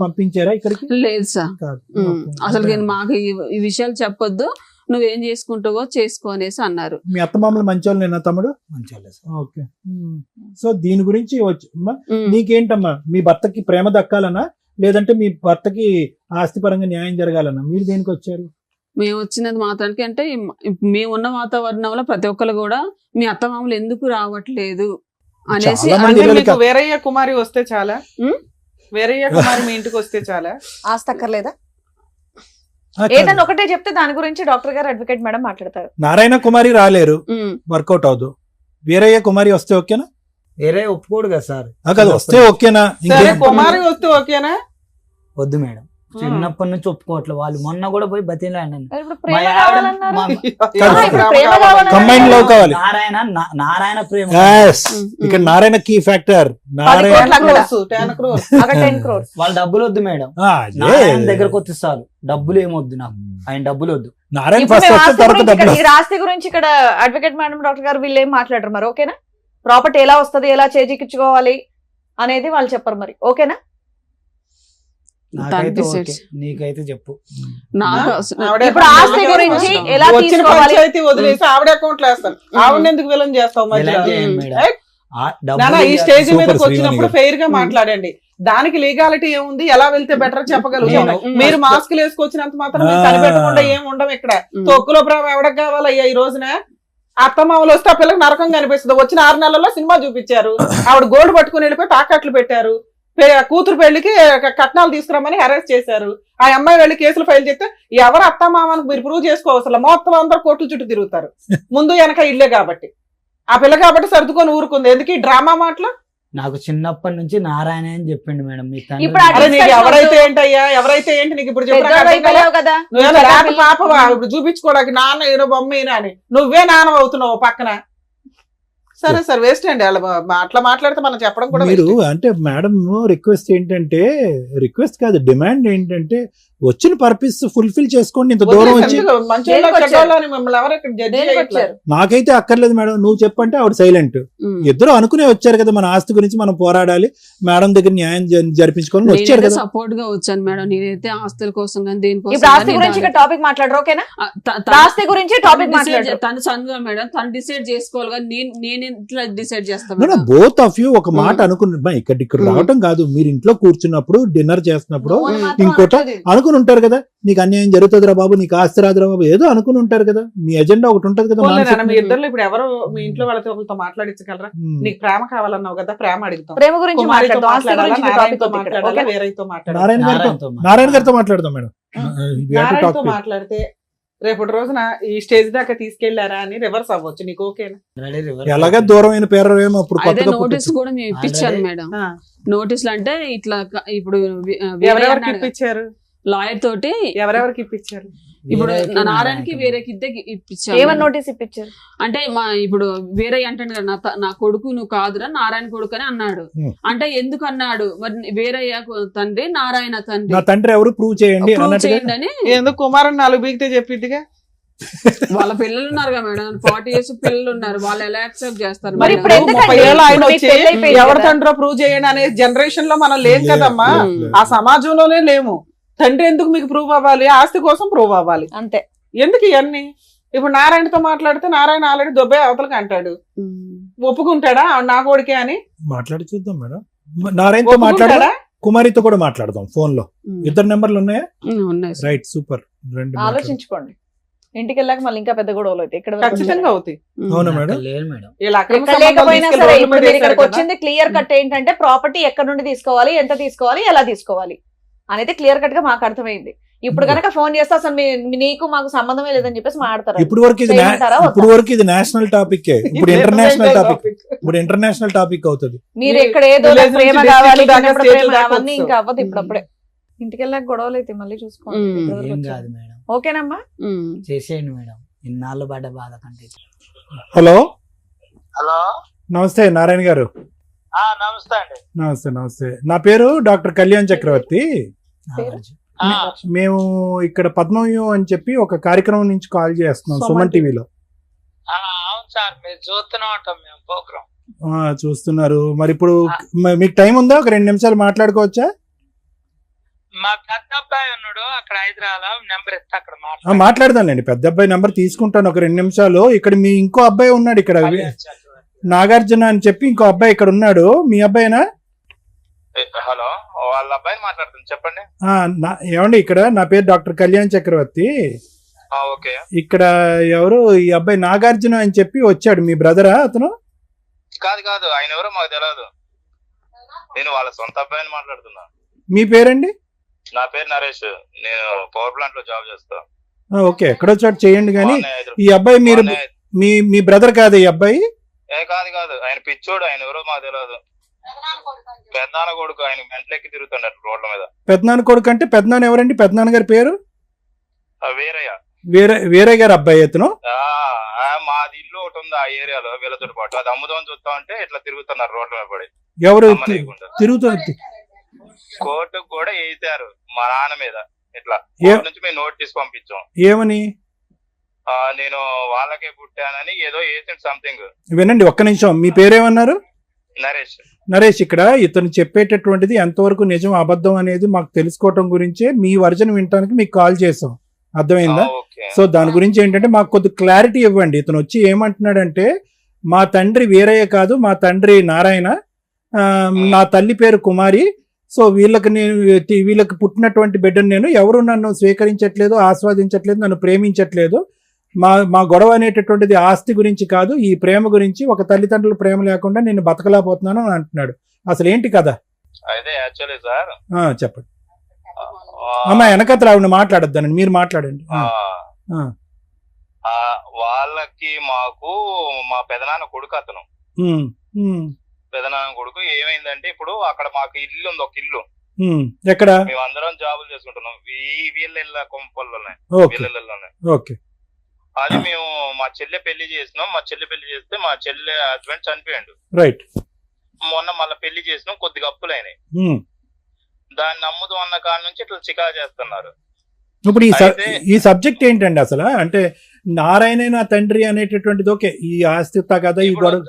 పంపించారా ఇక్కడికి? లేదు సార్. కాదు. అసలు మాకు ఈ విషయాలు చెప్పొద్దు, నువ్వేం చేసుకుంటావో చేసుకో అనేసి అన్నారు. మీ అత్తమామలు మంచోళ్ళు నేనా తమ్ముడు? మంచిగా ఓకే. సో దీని గురించి నీకేంటమ్మా, మీ భర్తకి ప్రేమ దక్కాలనా, లేదంటే మీ భర్తకి ఆస్తిపరంగా న్యాయం జరగాలనా? మీరు దేనికి వచ్చారు? మేము వచ్చినది మాత్రానికి అంటే మేము ఉన్న వాతావరణంలో ప్రతి ఒక్కరు కూడా మీ అత్తమామలు ఎందుకు రావట్లేదు అనేసి చాలా మంది అంటే ఇళ్ళకి- మీకు వేరయ్య కుమారి వస్తే చాలా? వేరయ్య కుమారి మీ ఇంటికి వస్తే చాలా? ఆస్తి అక్కర్లేదా? ఆ, కాదు. ఏదన్నా ఒకటే చెప్తే దాని గురించి డాక్టర్ గారు అడ్వకేట్ మేడం మాట్లాడతారు. నారాయణ కుమారి రాలేరు, ఉమ్. వర్కౌట్ అవదు. వీరయ్య కుమారి వస్తే ఓకేనా? వేరే ఒప్పుకోడు కదా సార్. కాదు, వస్తే ఓకేనా? సరే, ఇంకేం? కుమారి వస్తే ఓకేనా? వద్దు మేడం, చిన్నప్పటి నుంచి ఒప్పుకోవట్లేదు. వాళ్ళు మొన్న కూడా పోయి బతిలాడాను. ఇప్పుడు ప్రేమ కావాలన్నారు. కాదు. ఇప్పుడు ప్రేమ కావాలన్నారు. Combined love కావాలి. నారాయణ ప్రేమ. Yes. ఇక్కడ Narayana key factor. Narayana 10 crores. అక్కడ 10 crores. వాళ్ళ డబ్బులు వద్దు మేడం, ఆ, నారాయణ దగ్గరకు వచ్చేస్తారు. డబ్బులు ఏమొద్దు నాకు, ఆయన డబ్బులు వద్దు. నారాయణ ఇప్పుడు ఫస్ట్ మేము వస్తే ఆస్తి తర్వాత గురించి డబ్బులు. ఇక్కడ- ఈ ఆస్తి గురించి ఇక్కడ అడ్వకేట్ మేడం డాక్టర్ గారు వీళ్ళు ఏం మాట్లాడరు మరి, ఓకేనా? ప్రాపర్టీ ఎలా వస్తది, ఎలా చేజిక్కించుకోవాలి అనేది వాళ్ళు చెప్పరు మరి, ఓకేనా? నాకైతే తనకి ఓకే, నీకైతే చెప్పు. నాకు ఆవిడ ఇప్పుడు ఆస్తి గురించి ఎలా వచ్చిన తీసుకోవాలి? పంచాయతీ వదిలేసి ఆవిడ అకౌంట్ లో వేస్తాను. ఆవిడ ఎందుకు విలన్ చేస్తావు మధ్యలో? ఎలా చేయండి మేడం? ఏయ్, ఆ నాన్న డబ్బులు ఈ స్టేజ్ సూపర్ మీదకి శ్రీవాణి వచ్చినప్పుడు గారు. ఫెయిర్ గా మాట్లాడండి. దానికి లీగాలిటీ ఏముంది, ఎలా వెళ్తే బెటర్ చెప్పగలుగుతాం. నేను- మీరు మాస్క్ వేసుకొచ్చినంత మాత్రం మీరు కనిపెట్టకుండా ఏం ఉండం ఇక్కడ. తొక్కులో ప్రేమ ఎవడకు కావాలయ్యా ఈ రోజున? అత్తమామలు వస్తే ఆ పిల్లకి నరకం కనిపిస్తుంది. వచ్చిన 6 నెలల్లో సినిమా చూపించారు, ఆవిడ గోల్డ్ పట్టుకుని వెళ్ళిపోయి తాకట్లు పెట్టారు, కూతురు పెళ్లికి కట్నాలు తీసుకురామని అరెస్ట్ చేశారు. ఆ అమ్మాయి వెళ్ళి కేసులు ఫైల్ చేస్తే ఎవరు అత్తమామకు మీరు ప్రూవ్ చేసుకోవసరం, మొత్తం అందరూ కోర్టు చుట్టూ తిరుగుతారు. ముందు వెనక ఇల్లే కాబట్టి, ఆ పిల్ల కాబట్టి సర్దుకొని ఊరుకుంది. ఎందుకు ఈ డ్రామా మాటలు? నాకు చిన్నప్పటి నుంచి నారాయణ అని చెప్పిండు మేడం. మీ తండ్రి ఇప్పుడు అరే నీకు ఎవరైతే ఏంటయ్యా, ఎవరైతే ఏంటి నీకు ఇప్పుడు చెప్పిన పెద్దోడు అయిపోయావు కదా. నువ్వేనా లేక పాపవా ఇప్పుడు చూపించుకోవడానికి? నాన్న ఈయన బొమ్మ ఈయన అని నువ్వే నాన్న అవుతున్నావు పక్కన. సరే సార్, వేస్ట్ అండి అట్లా మాట్లాడితే మనం చెప్పడం కూడా మీరు waste. అంటే మేడం రిక్వెస్ట్ ఏంటంటే, రిక్వెస్ట్ కాదు డిమాండ్ ఏంటంటే, వచ్చిన పర్పస్ ఫుల్ఫిల్ చేసుకోండి. ఇంత దూరం వదిలేసి వచ్చి ఎందుకు? మంచోళ్ళ దేనికి వచ్చారు? చెడ్డోళ్ళ అని మిమ్మల్ని ఎవరు ఇక్కడ జడ్జి దేనికి వచ్చారు? నాకైతే అక్కర్లేదు మేడం, నువ్వు చెప్పంటే ఆవిడ సైలెంట్. ఇద్దరు అనుకునే వచ్చారు కదా, మన ఆస్తి గురించి మనం పోరాడాలి, మేడం దగ్గర న్యాయం జరిపించుకోవాలని వచ్చారు నేనైతే కదా. సపోర్ట్ గా వచ్చాను మేడం. నేనైతే ఆస్తుల కోసం కానీ దేనికోసం ఇప్పుడు ఆస్తి కానీ గురించి ఇక్కడ టాపిక్ మాట్లాడరు, ఓకేనా? ఆస్తి గురించి తను టాపిక్ decide మాట్లాడరు. తను సన్గా మేడం, తను డిసైడ్ చేసుకోవాలి కానీ నేను ఇట్లా డిసైడ్ చేస్తాను No, no, madam. both of you ఒక మాట అనుకున్న ఇక్కడ రావటం కాదు, మీరు ఇంట్లో కూర్చున్నప్పుడు డిన్నర్ చేస్తున్నప్పుడు నువ్వు మాత్రం ఇంకోట అనట్లేదు. అనుకుని అనుకుని ఉంటారు కదా, నీకు అన్యాయం జరుగుతుందిరా బాబు, నీకు ఆస్తి రాదురా బాబు, ఏదో అనుకుని ఉంటారు కదా, మీ ఎజెండా ఒకటి ఉంటది కదా. పోన్లే నాన్న, మీ మానసికంగా. ఇద్దరు ఇప్పుడు ఎవరు మీ ఇంట్లో వాళ్ళతో మాట్లాడించగలరా? నీకు ప్రేమ కావాలన్నావు కదా, ప్రేమ అడుగుతాం. ప్రేమ గురించి కుమారితో మాట్లాడదాం, ఆస్తి మాట్లాడాలా, గురించి నారాయణతో topic ఇక్కడ, మాట్లాడాలా, ఓకే? వేరేతో మాట్లాడాలా? నారాయణ గారితో మాట్లాడదాం మేడం. నారాయణతో మాట్లాడితే రేపటి రోజున ఈ స్టేజ్ దాకా తీసుకెళ్లారా అని రివర్స్ అవ్వచ్చు. నీకు ఓకేనా? ఎలాగా దూరమైన పేరు ఏమో ఇప్పుడు అయితే కొత్తగా నోటీస్ పుట్టింది. కూడా మేము ఇప్పించాను మేడం. నోటీసులు అంటే ఇట్లా ఇప్పుడు ఎవరెవరికి ఇప్పించారు? లాయర్ తోటి ఎవరెవరికి ఇప్పించారు? ఇప్పుడు నారాయణకి వేరేకి ఇద్దరికి ఇప్పించాను. ఏమని నోటీస్ ఇప్పించారు? అంటే మా ఇప్పుడు వేరే అంటాడు కదా, నా కొడుకు నువ్వు కాదురా నారాయణ కొడుకు అని అన్నాడు. అంటే ఎందుకు అన్నాడు మరి? వేరయ్య తండ్రి, నారాయణ తండ్రి, నా తండ్రి ఎవరు ప్రూవ్ చేయండి ప్రూవ్ అన్నట్టుగా. చేయండి అని. ఎందుకు కుమారన్ 4 బీగితే చెప్పిద్దిగా. వాళ్ళ పిల్లలు ఉన్నారు కదా మేడం, 40 years పిల్లలు ఉన్నారు, వాళ్ళు ఎలా యాక్సెప్ట్ చేస్తారు మరి మేడం? ఇప్పుడు ఎందుకండి? 30 ఏళ్ళు ఆయన ఇప్పుడు వచ్చి మీకు పెళ్ళైపోయింది ఎవరి కదా? తండ్రో ప్రూవ్ చేయండి అనే జనరేషన్ లో మనం లేం కదమ్మా. ఆ సమాజంలోనే లేము. తండ్రి ఎందుకు మీకు ప్రూవ్ అవ్వాలి? ఆస్తి కోసం ప్రూవ్ అవ్వాలి అంతే. ఎందుకు ఇవన్నీ? ఇప్పుడు నారాయణతో మాట్లాడితే నారాయణ ఆల్రెడీ దొబ్బే అవతలకి అంటాడు. ఒప్పుకుంటాడా నా కొడుకే అని? మాట్లాడి చూద్దాం మేడం. నారాయణతో మాట్లాడదా, ఒప్పుకుంటాడా? కుమారితో కూడా మాట్లాడదాం ఫోన్ లో. ఇద్దరు నెంబర్లు ఉన్నాయా? ఉన్నాయి సార్. Right, super. రెండు మాట్లాడు. ఆలోచించుకోండి. ఇంటికి వెళ్ళాక మళ్ళీ ఇంకా పెద్ద గొడవలు అవుతాయి. ఇక్కడ వరకు ఖచ్చితంగా అవుతాయి. అవునా మేడం? లేదు మేడం. వీళ్ళ అక్రమ ఎక్కడ సంబంధాలు లేకపోయినా తీసుకెళ్లి సరే రోడ్ల ఇప్పుడు మీద మీరు వేశారు ఇక్కడికి కదా. వచ్చింది క్లియర్ కట్ ఏంటంటే ప్రాపర్టీ ఎక్కడ నుండి తీసుకోవాలి, ఎంత తీసుకోవాలి, ఎలా తీసుకోవాలి అనేది క్లియర్ కట్ గా మాకు అర్థమైంది. ఇప్పుడు కనుక ఫోన్ చేస్తే అసలు నీకు మాకు సంబంధమే లేదని చెప్పేసి మాట్లాడతారు. ఇప్పుడు వరకు ఇది చేయమంటారా వద్దా? ఇప్పుడు వరకు ఇది నేషనల్ టాపిక్, ఇప్పుడు ఇప్పుడు ఇంటర్నేషనల్ international టాపిక్, ఇప్పుడు ఇంటర్నేషనల్ టాపిక్ అవుతుంది. మీరు ఎక్కడ ఏదో Village నాకు ప్రేమ నుంచి కావాలి, district దాకా, చిన్నప్పుడు state ప్రేమ దాకా అవన్నీ వచ్చు. ఇంకా అవ్వదు. ఇప్పుడప్పుడే ఇంటికి వెళ్ళాక గొడవలు అయితే మళ్ళీ చూసుకోండి. ఇక్కడ వరకు ఏం వచ్చారు. కాదు మేడం, ఓకేనమ్మా? చేసేయండి మేడం. ఇన్నాళ్ళు పడ్డ బాధ కంటే. హలో, హలో, నమస్తే నారాయణ గారు. నమస్తే అండి. నమస్తే నమస్తే. నా పేరు డాక్టర్ కళ్యాణ్ చక్రవర్తి. నాగార్జున. మేము ఇక్కడ పద్మవ్యూహం అని చెప్పి ఒక కార్యక్రమం నుంచి కాల్ చేస్తున్నాం, సుమన్ టీవీలో. అవును సార్, మీరు చూస్తూనే ఉంటాం మేము ప్రోగ్రామ్. చూస్తున్నారు. మరి ఇప్పుడు మీకు టైం ఉందా? ఒక 2 నిమిషాలు మాట్లాడుకోవచ్చా? మా పెద్ద అబ్బాయి ఉన్నాడు అక్కడ హైదరాబాద్, నెంబర్ ఇస్తే అక్కడ మాట్లాడదానండి. పెద్ద అబ్బాయి నెంబర్ తీసుకుంటాను ఒక 2 నిమిషాలు. ఇక్కడ మీ ఇంకో అబ్బాయి ఉన్నాడు ఇక్కడ, నాగార్జున అని చెప్పి ఇంకో అబ్బాయి ఇక్కడ ఉన్నాడు. మీ అబ్బాయినా? హలో, వాళ్ళ అబ్బాయిని మాట్లాడుతుంది, చెప్పండి. ఏమండి, ఇక్కడ నా పేరు డాక్టర్ కళ్యాణ్ చక్రవర్తి. ఓకే. ఇక్కడ ఎవరు ఈ అబ్బాయి నాగార్జున అని చెప్పి వచ్చాడు. మీ బ్రదరా అతను? కాదు, ఆయన ఎవరో మాకు తెలియదు. నేను వాళ్ళ సొంత అబ్బాయిని మాట్లాడుతున్నా. మీ పేరండి? నా పేరు నరేష్. నేను పవర్ ప్లాంట్ లో జాబ్ చేస్తా. ఓకే, ఎక్కడో చోట చేయండి. కానీ బాగున్నాయి. ఈ అబ్బాయి మీరు బాగున్నాయి. మీ బ్రదర్ కాదు ఈ అబ్బాయి? కాదు, ఆయన పిచ్చోడు. ఆయన ఎవరో మాకు తెలియదు. పెద్దనాన్న కొడుకు. ఆయన మెంట్లెక్కి తిరుగుతున్నాడు రోడ్ల మీద. పెద్దనాన్న కొడుకు అంటే పెద్దనాన్న ఎవరండి? పెద్దనాన్న గారి పేరు వేరయ్య. వేరే గారు అబ్బాయి అతను? మాది ఇల్లు ఒకటి ఉంది ఆ ఏరియాలో వీళ్ళతో పాటు. అది అమ్ముదామని చూస్తా ఉంటే ఇట్లా తిరుగుతున్నారు రోడ్ల మీద పడి. ఎవరు అమ్మనీయకుండా. తిరుగుతుంది? కోర్టుకు కూడా వేసారు మా నాన్న మీద. ఇట్లా నుంచి మేము నోటీస్ పంపించాం. ఏమని? నేను వాళ్ళకే పుట్టానని ఏదో వేసిండు సంథింగ్. వినండి ఒక్క నిమిషం. మీ పేరేమన్నారు? నరేష్. నరేష్, ఇక్కడ ఇతను చెప్పేటటువంటిది ఎంతవరకు నిజం అబద్ధం అనేది మాకు తెలుసుకోవటం గురించే మీ వర్జన్ వినటానికి మీకు కాల్ చేసాం. అర్థమైందా? సో దాని గురించి ఏంటంటే మాకు కొద్ది క్లారిటీ ఇవ్వండి. ఇతను వచ్చి ఏమంటున్నాడంటే, మా తండ్రి వీరయ్య కాదు, మా తండ్రి నారాయణ, నా తల్లి పేరు కుమారి. సో వీళ్ళకి పుట్టినటువంటి బిడ్డను నేను, ఎవరు నన్ను స్వీకరించట్లేదు, ఆస్వాదించట్లేదు, నన్ను ప్రేమించట్లేదు. మా గొడవ అనేటటువంటిది ఆస్తి గురించి కాదు, ఈ ప్రేమ గురించి. ఒక తల్లిదండ్రుల ప్రేమ లేకుండా నేను బతకలేకపోతున్నాను అని అంటున్నాడు. అసలు ఏంటి కదా? అయితే యాక్చువల్లీ సార్, చెప్పండి అమ్మా. వెనకత్ర ఆవిడ మాట్లాడొద్దానండి, మీరు మాట్లాడండి. వాళ్ళకి మాకు మా పెదనాన్న కొడుకు అతను. పెదనాన్న కొడుకు ఏమైందంటే, ఇప్పుడు అక్కడ మాకు ఇల్లు ఉంది, ఒక ఇల్లు. ఎక్కడ? మేమందరం జాబులు చేసుకుంటున్నాం ఈ వీళ్ళ కొంపల్లోనే. ఓకే. అది మేము మా చెల్లె పెళ్లి చేసినాం. మా చెల్లె పెళ్లి చేస్తే మా చెల్లె హస్బెండ్ చనిపోయాడు. రైట్. మొన్న మళ్ళీ పెళ్లి చేసినాం, కొద్దిగా అప్పులైనాయి. దాన్ని అమ్ముదాం అన్న కాడ నుంచి ఇట్లా చికా చేస్తున్నారు. ఇప్పుడు ఈ సబ్జెక్ట్ ఏంటండి అసలు? అంటే నారాయణ నా తండ్రి అనేటటువంటిది ఓకే, ఈ ఆస్తి కదా ఈ గొడవ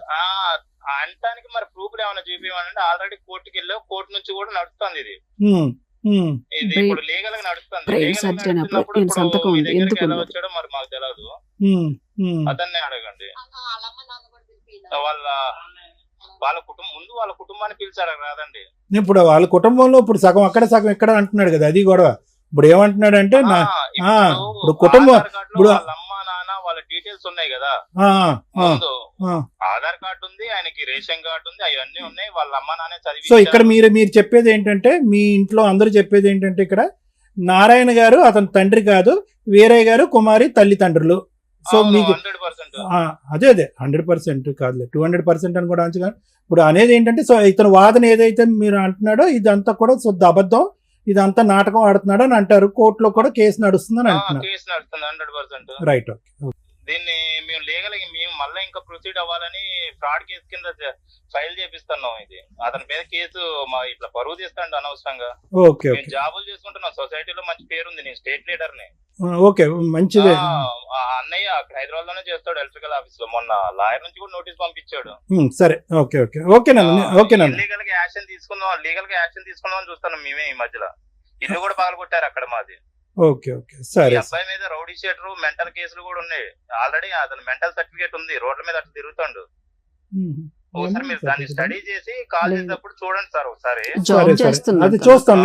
అంటానికి మరి ప్రూఫ్లు ఏమైనా చూపించాలంటే ఆల్రెడీ కోర్టుకి వెళ్ళావు. కోర్టు నుంచి కూడా నడుస్తుంది ఇది. ఇది ఇప్పుడు లీగల్ గా నడుస్తుంది. ఎలా వచ్చాడో మరి మాకు తెలియదు. అతన్ని అడగండి. వాళ్ళ కుటుంబం ముందు వాళ్ళ కుటుంబాన్ని పిలిచారు కాదండి. ఇప్పుడు వాళ్ళ కుటుంబంలో ఇప్పుడు సగం అక్కడ సగం ఎక్కడ అంటున్నాడు కదా, అది గొడవ. ఇప్పుడు ఏమంటున్నాడంటే ఆ, ఇప్పుడు కుటుంబం ఆధార్ కార్డులో ఇప్పుడు వాళ్ళ అమ్మ నాన్న వాళ్ళ డీటెయిల్స్ ఉన్నాయి కదా ఆ, ఆ, ముందు ఆ. ఆధార్ కార్డు ఉంది, ఆయనకి రేషన్ కార్డు ఉంది, అవన్నీ ఉన్నాయి. వాళ్ళ అమ్మ నాన్నే చదివి సో ఇక్కడ మీరు చెప్పేది ఏంటంటే, మీ ఇంట్లో అందరూ చెప్పేది ఏంటంటే, ఇక్కడ నారాయణ గారు అతని తండ్రి కాదు, వీరయ్య గారు కుమారి తల్లిదండ్రులు. సో మీకు 100%. అదే 100% కాదులే, 200% అని కూడా అంచగా. ఇప్పుడు అనేది ఏంటంటే, సో ఇతను వాదన ఏదైతే మీరు అంటున్నాడో ఇదంతా కూడా శుద్ధ అబద్ధం, ఇదంతా నాటకం ఆడుతున్నాడు అని అంటారు. కోర్టులో కూడా కేసు నడుస్తుందని అంటున్నారు. కేసు నడుస్తుంది 100%. Right, okay. దీన్ని మేము లీగల్ మేము మళ్ళీ ఇంకా ప్రొసీడ్ అవ్వాలని ఫ్రాడ్ కేసు కింద ఫైల్ చేపిస్తున్నాం. ఇది అతని మీద కేసు మా ఇట్లా పరువు తీస్తాండి అనవసరంగా. ఓకే, మేము జాబులు చేసుకుంటున్నాం, సొసైటీలో మంచి పేరుంది, నేను స్టేట్ లీడర్ ని. ఓకే, మంచిదే. ఆ అన్నయ్య అక్కడ హైదరాబాద్ లోనే చేస్తాడు ఎలక్ట్రికల్ ఆఫీస్ లో. మొన్న లాయర్ నుంచి కూడా నోటీస్ పంపించాడు. సరే, ఓకే, ఓకే, ఓకేనండి. లీగల్ గా యాక్షన్ తీసుకుందాం అని చూస్తున్నాం మేమే ఈ మధ్యలో. ఇల్లు కూడా పగల కొట్టారు అక్కడ మాది. ఓకే, ఓకే, సరే. ఈ అబ్బాయి మీద రౌడీ షీటర్, మెంటల్ కేసులు కూడా ఉన్నాయి ఆల్రెడీ. అతను మెంటల్ సర్టిఫికేట్ ఉంది, రోడ్ల మీద అట్లా తిరుగుతాడు. ఒకసారి మీరు దాన్ని స్టడీ చేసి కాల్ చేసేటప్పుడు చూడండి సార్ ఒకసారి. జాబ్ సరే, చేస్తున్నా అది చూస్తాం,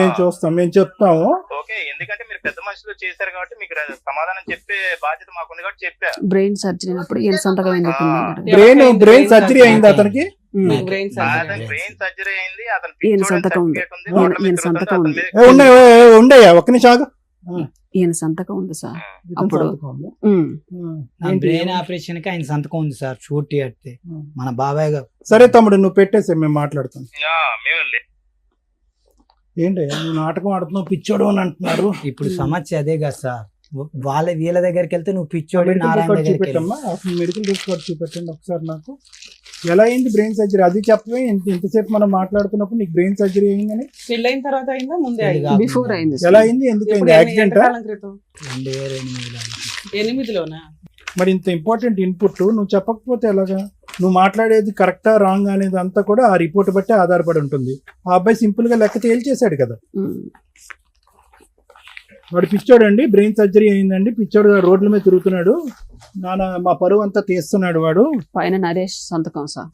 మేము చెప్తాము. ఓకే, ఎందుకంటే మీరు పెద్ద మనుషులు చేశారు కాబట్టి మీకు సమాధానం చెప్పే బాధ్యత మాకుంది కాబట్టి చెప్పా. బ్రెయిన్ సర్జరీ అయినప్పుడు ఈయన సంతకం ఎందుకు బ్రెయిన్ సర్జరీ అయింది అతనికి. బ్రెయిన్ అతని బ్రెయిన్ సర్జరీ అయింది, అతని ఈయన పిచ్చోడని సంతకం ఉంది. certificate ఉంది, రోడ్ల మీద ఈయన సంతకం తిరుగుతుంటే ఉంది. అతని మీద ఉండయా ఒక్క నిమిషం ఆగు. ఈయన సంతకం ఉంది సార్. ఇతని అప్పుడు సంతకం ఉందా? నా ఏంటి? బ్రెయిన్ ఆపరేషన్ కి ఆయన సంతకం ఉంది సార్, షూట్ చేస్తే మన బాబాయ్ గారు. సరే తమ్ముడు, నువ్వు పెట్టేసి మేము మాట్లాడుతాం. మేము ఏంటి నువ్వు నాటకం ఆడుతున్నావు, పిచ్చోడు అని అంటున్నారు. ఇప్పుడు సమస్య అదే కదా సార్, వీళ్ళ దగ్గరికి వెళ్తే నువ్వు పిచ్చోడి, మెడికల్ నారాయణ రికార్డ్ దగ్గరికి చూపెట్టమ్మా, అసలు మెడికల్ రికార్డ్ చూపెట్టండి ఒకసారి నాకు. ఎలా అయింది బ్రెయిన్ సర్జరీ అది చెప్పవే. ఇంతసేపు మనం మాట్లాడుతున్నప్పుడు నీకు బ్రెయిన్ సర్జరీ అయిందని. పెళ్ళైన తర్వాత అయిందా ముందే పెళ్లి అయిందా? కాకుండా. బిఫోర్ అయింది ఎలా సార్. అయింది, ఎందుకు ఎప్పుడు అయింది, యాక్సిడెంట్? ఎంతకాలం క్రితం? 2008 8లోనా? మరి ఇంత ఇంపార్టెంట్ ఇన్పుట్ నువ్వు చెప్పకపోతే ఎలాగా? నువ్వు మాట్లాడేది కరెక్టా రాంగ్ అనేది అంతా కూడా ఆ రిపోర్ట్ బట్టి ఆధారపడి ఉంటుంది. ఆ అబ్బాయి సింపుల్ గా లెక్క తేల్చేశాడు కదా. వాడు పిచ్చోడు అండి, బ్రెయిన్ సర్జరీ అయిందండి, పిచ్చోడు రోడ్ల మీద తిరుగుతున్నాడు, మా పరువు అంతా తీస్తున్నాడు వాడు. పైన నరేష్ సంతకం సార్.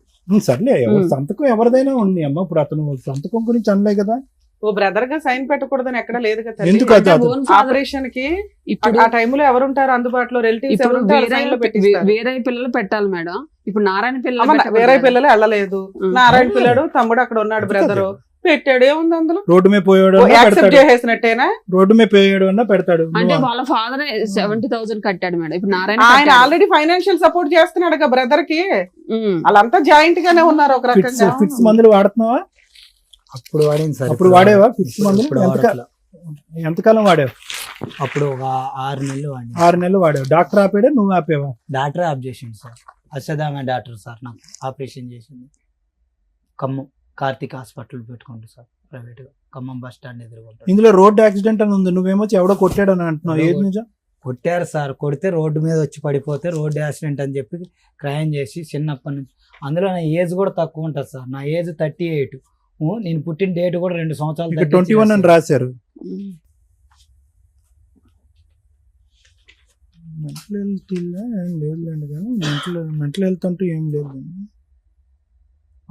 సర్లే, సంతకం ఎవరిదైనా ఉంది అమ్మ. ఇప్పుడు అతను సంతకం గురించి అనలే కదా. ఓ బ్రదర్ గా సైన్ పెట్టకూడదని ఎక్కడ లేదు కదా. ఎందుకు అది అతను? Own father. ఆపరేషన్ కి ఇప్పుడు ఆ టైంలో ఎవరుంటారు అందుబాటులో, రిలేటివ్స్ ఇప్పుడు ఎవరుంటారు sign లో పెట్టిస్తారు. వేరే పిల్లలు పెట్టాలి మేడం. ఇప్పుడు నారాయణ అమ్మ, పిల్లలు వేరే పిల్లలు వెళ్ళలేదు. నారాయణ పిల్లడు తమ్ముడు అక్కడ ఉన్నాడు, బ్రదరు పెట్టాడు, ఏముంది అందులో? రోడ్డు మీద పోయాడు అన్నా యాక్సెప్ట్ పెడతాడు, చేసేసినట్టేనా? రోడ్డు మీద పోయాడు అన్నా పెడతాడు. అంటే వాళ్ళ ఫాదర్ 70,000 కట్టాడు మేడం. ఇప్పుడు నారాయణ ఆయన కట్టాడు. ఆల్రెడీ ఫైనాన్షియల్ సపోర్ట్ చేస్తున్నాడు కదా బ్రదర్ కి. వాళ్ళంతా జాయింట్ గానే ఉన్నారు ఒక రకంగా. ఫిక్స్ మందులు వాడుతున్నావా? అప్పుడు వాడింది సార్. అప్పుడు వాడేవా ఫిక్స్ మందులు? ఇప్పుడు వాడట్లా. ఎంతకాలం వాడావు? అప్పుడు ఒక 6 నెలలు వాడింది. 6 నెలలు వాడావు. డాక్టర్ ఆపాడా, నువ్వు ఆపేవా? డాక్టర్ ఆప్ చేసిండు సార్, అశ్వధామ డాక్టర్ సార్ నాకు ఆపరేషన్ చేసింది. ఖమ్మం కార్తీక్ హాస్పిటల్ పెట్టుకుంటా సార్, ప్రైవేట్ గా, ఖమ్మం బస్ స్టాండ్ ఎదురుకుంటా. ఇందులో రోడ్ యాక్సిడెంట్ అని ఉంది, నువ్వేమో ఎవడో కొట్టాడని అంటున్నావు. ఏది నిజం? కొట్టారు సార్, కొడితే రోడ్డు మీద వచ్చి పడిపోతే రోడ్డు యాక్సిడెంట్ అని చెప్పి క్రైమ్ చేసి చిన్నప్పటి నుంచి. అందులో నా ఏజ్ కూడా తక్కువ ఉంటుంది సార్, నా ఏజ్ 38. నేను పుట్టిన డేట్ కూడా 2 సంవత్సరాలు 21 అని రాశారు. మెంటల్ హెల్త్ ఏం లేదులేండి, కానీ మెంటల్ హెల్త్ అంటూ ఏం లేదు.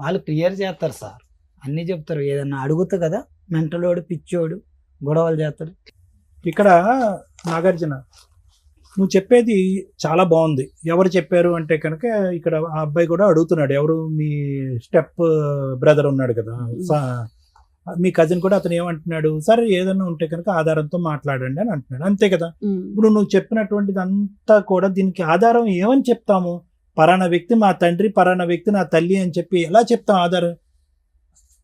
వాళ్ళు క్లియర్ చేస్తారు సార్, అన్నీ చెప్తారు. ఏదన్నా అడుగుతా కదా, మెంటలోడు పిచ్చోడు గొడవలు చేస్తాడు. ఇక్కడ నాగార్జున, నువ్వు చెప్పేది చాలా బాగుంది. ఎవరు చెప్పారు అంటే కనుక ఇక్కడ ఆ అబ్బాయి కూడా అడుగుతున్నాడు, ఎవరు మీ స్టెప్ బ్రదర్ ఉన్నాడు కదా, మీ కజిన్ కూడా. అతను ఏమంటున్నాడు, సరే ఏదన్నా ఉంటే కనుక ఆధారంతో మాట్లాడండి అని అంటున్నాడు, అంతే కదా. ఇప్పుడు నువ్వు చెప్పినటువంటిది అంతా కూడా దీనికి ఆధారం ఏమని చెప్తాము? పలానా వ్యక్తి మా తండ్రి, పలానా వ్యక్తి నా తల్లి అని చెప్పి ఎలా చెప్తాం ఆధారం?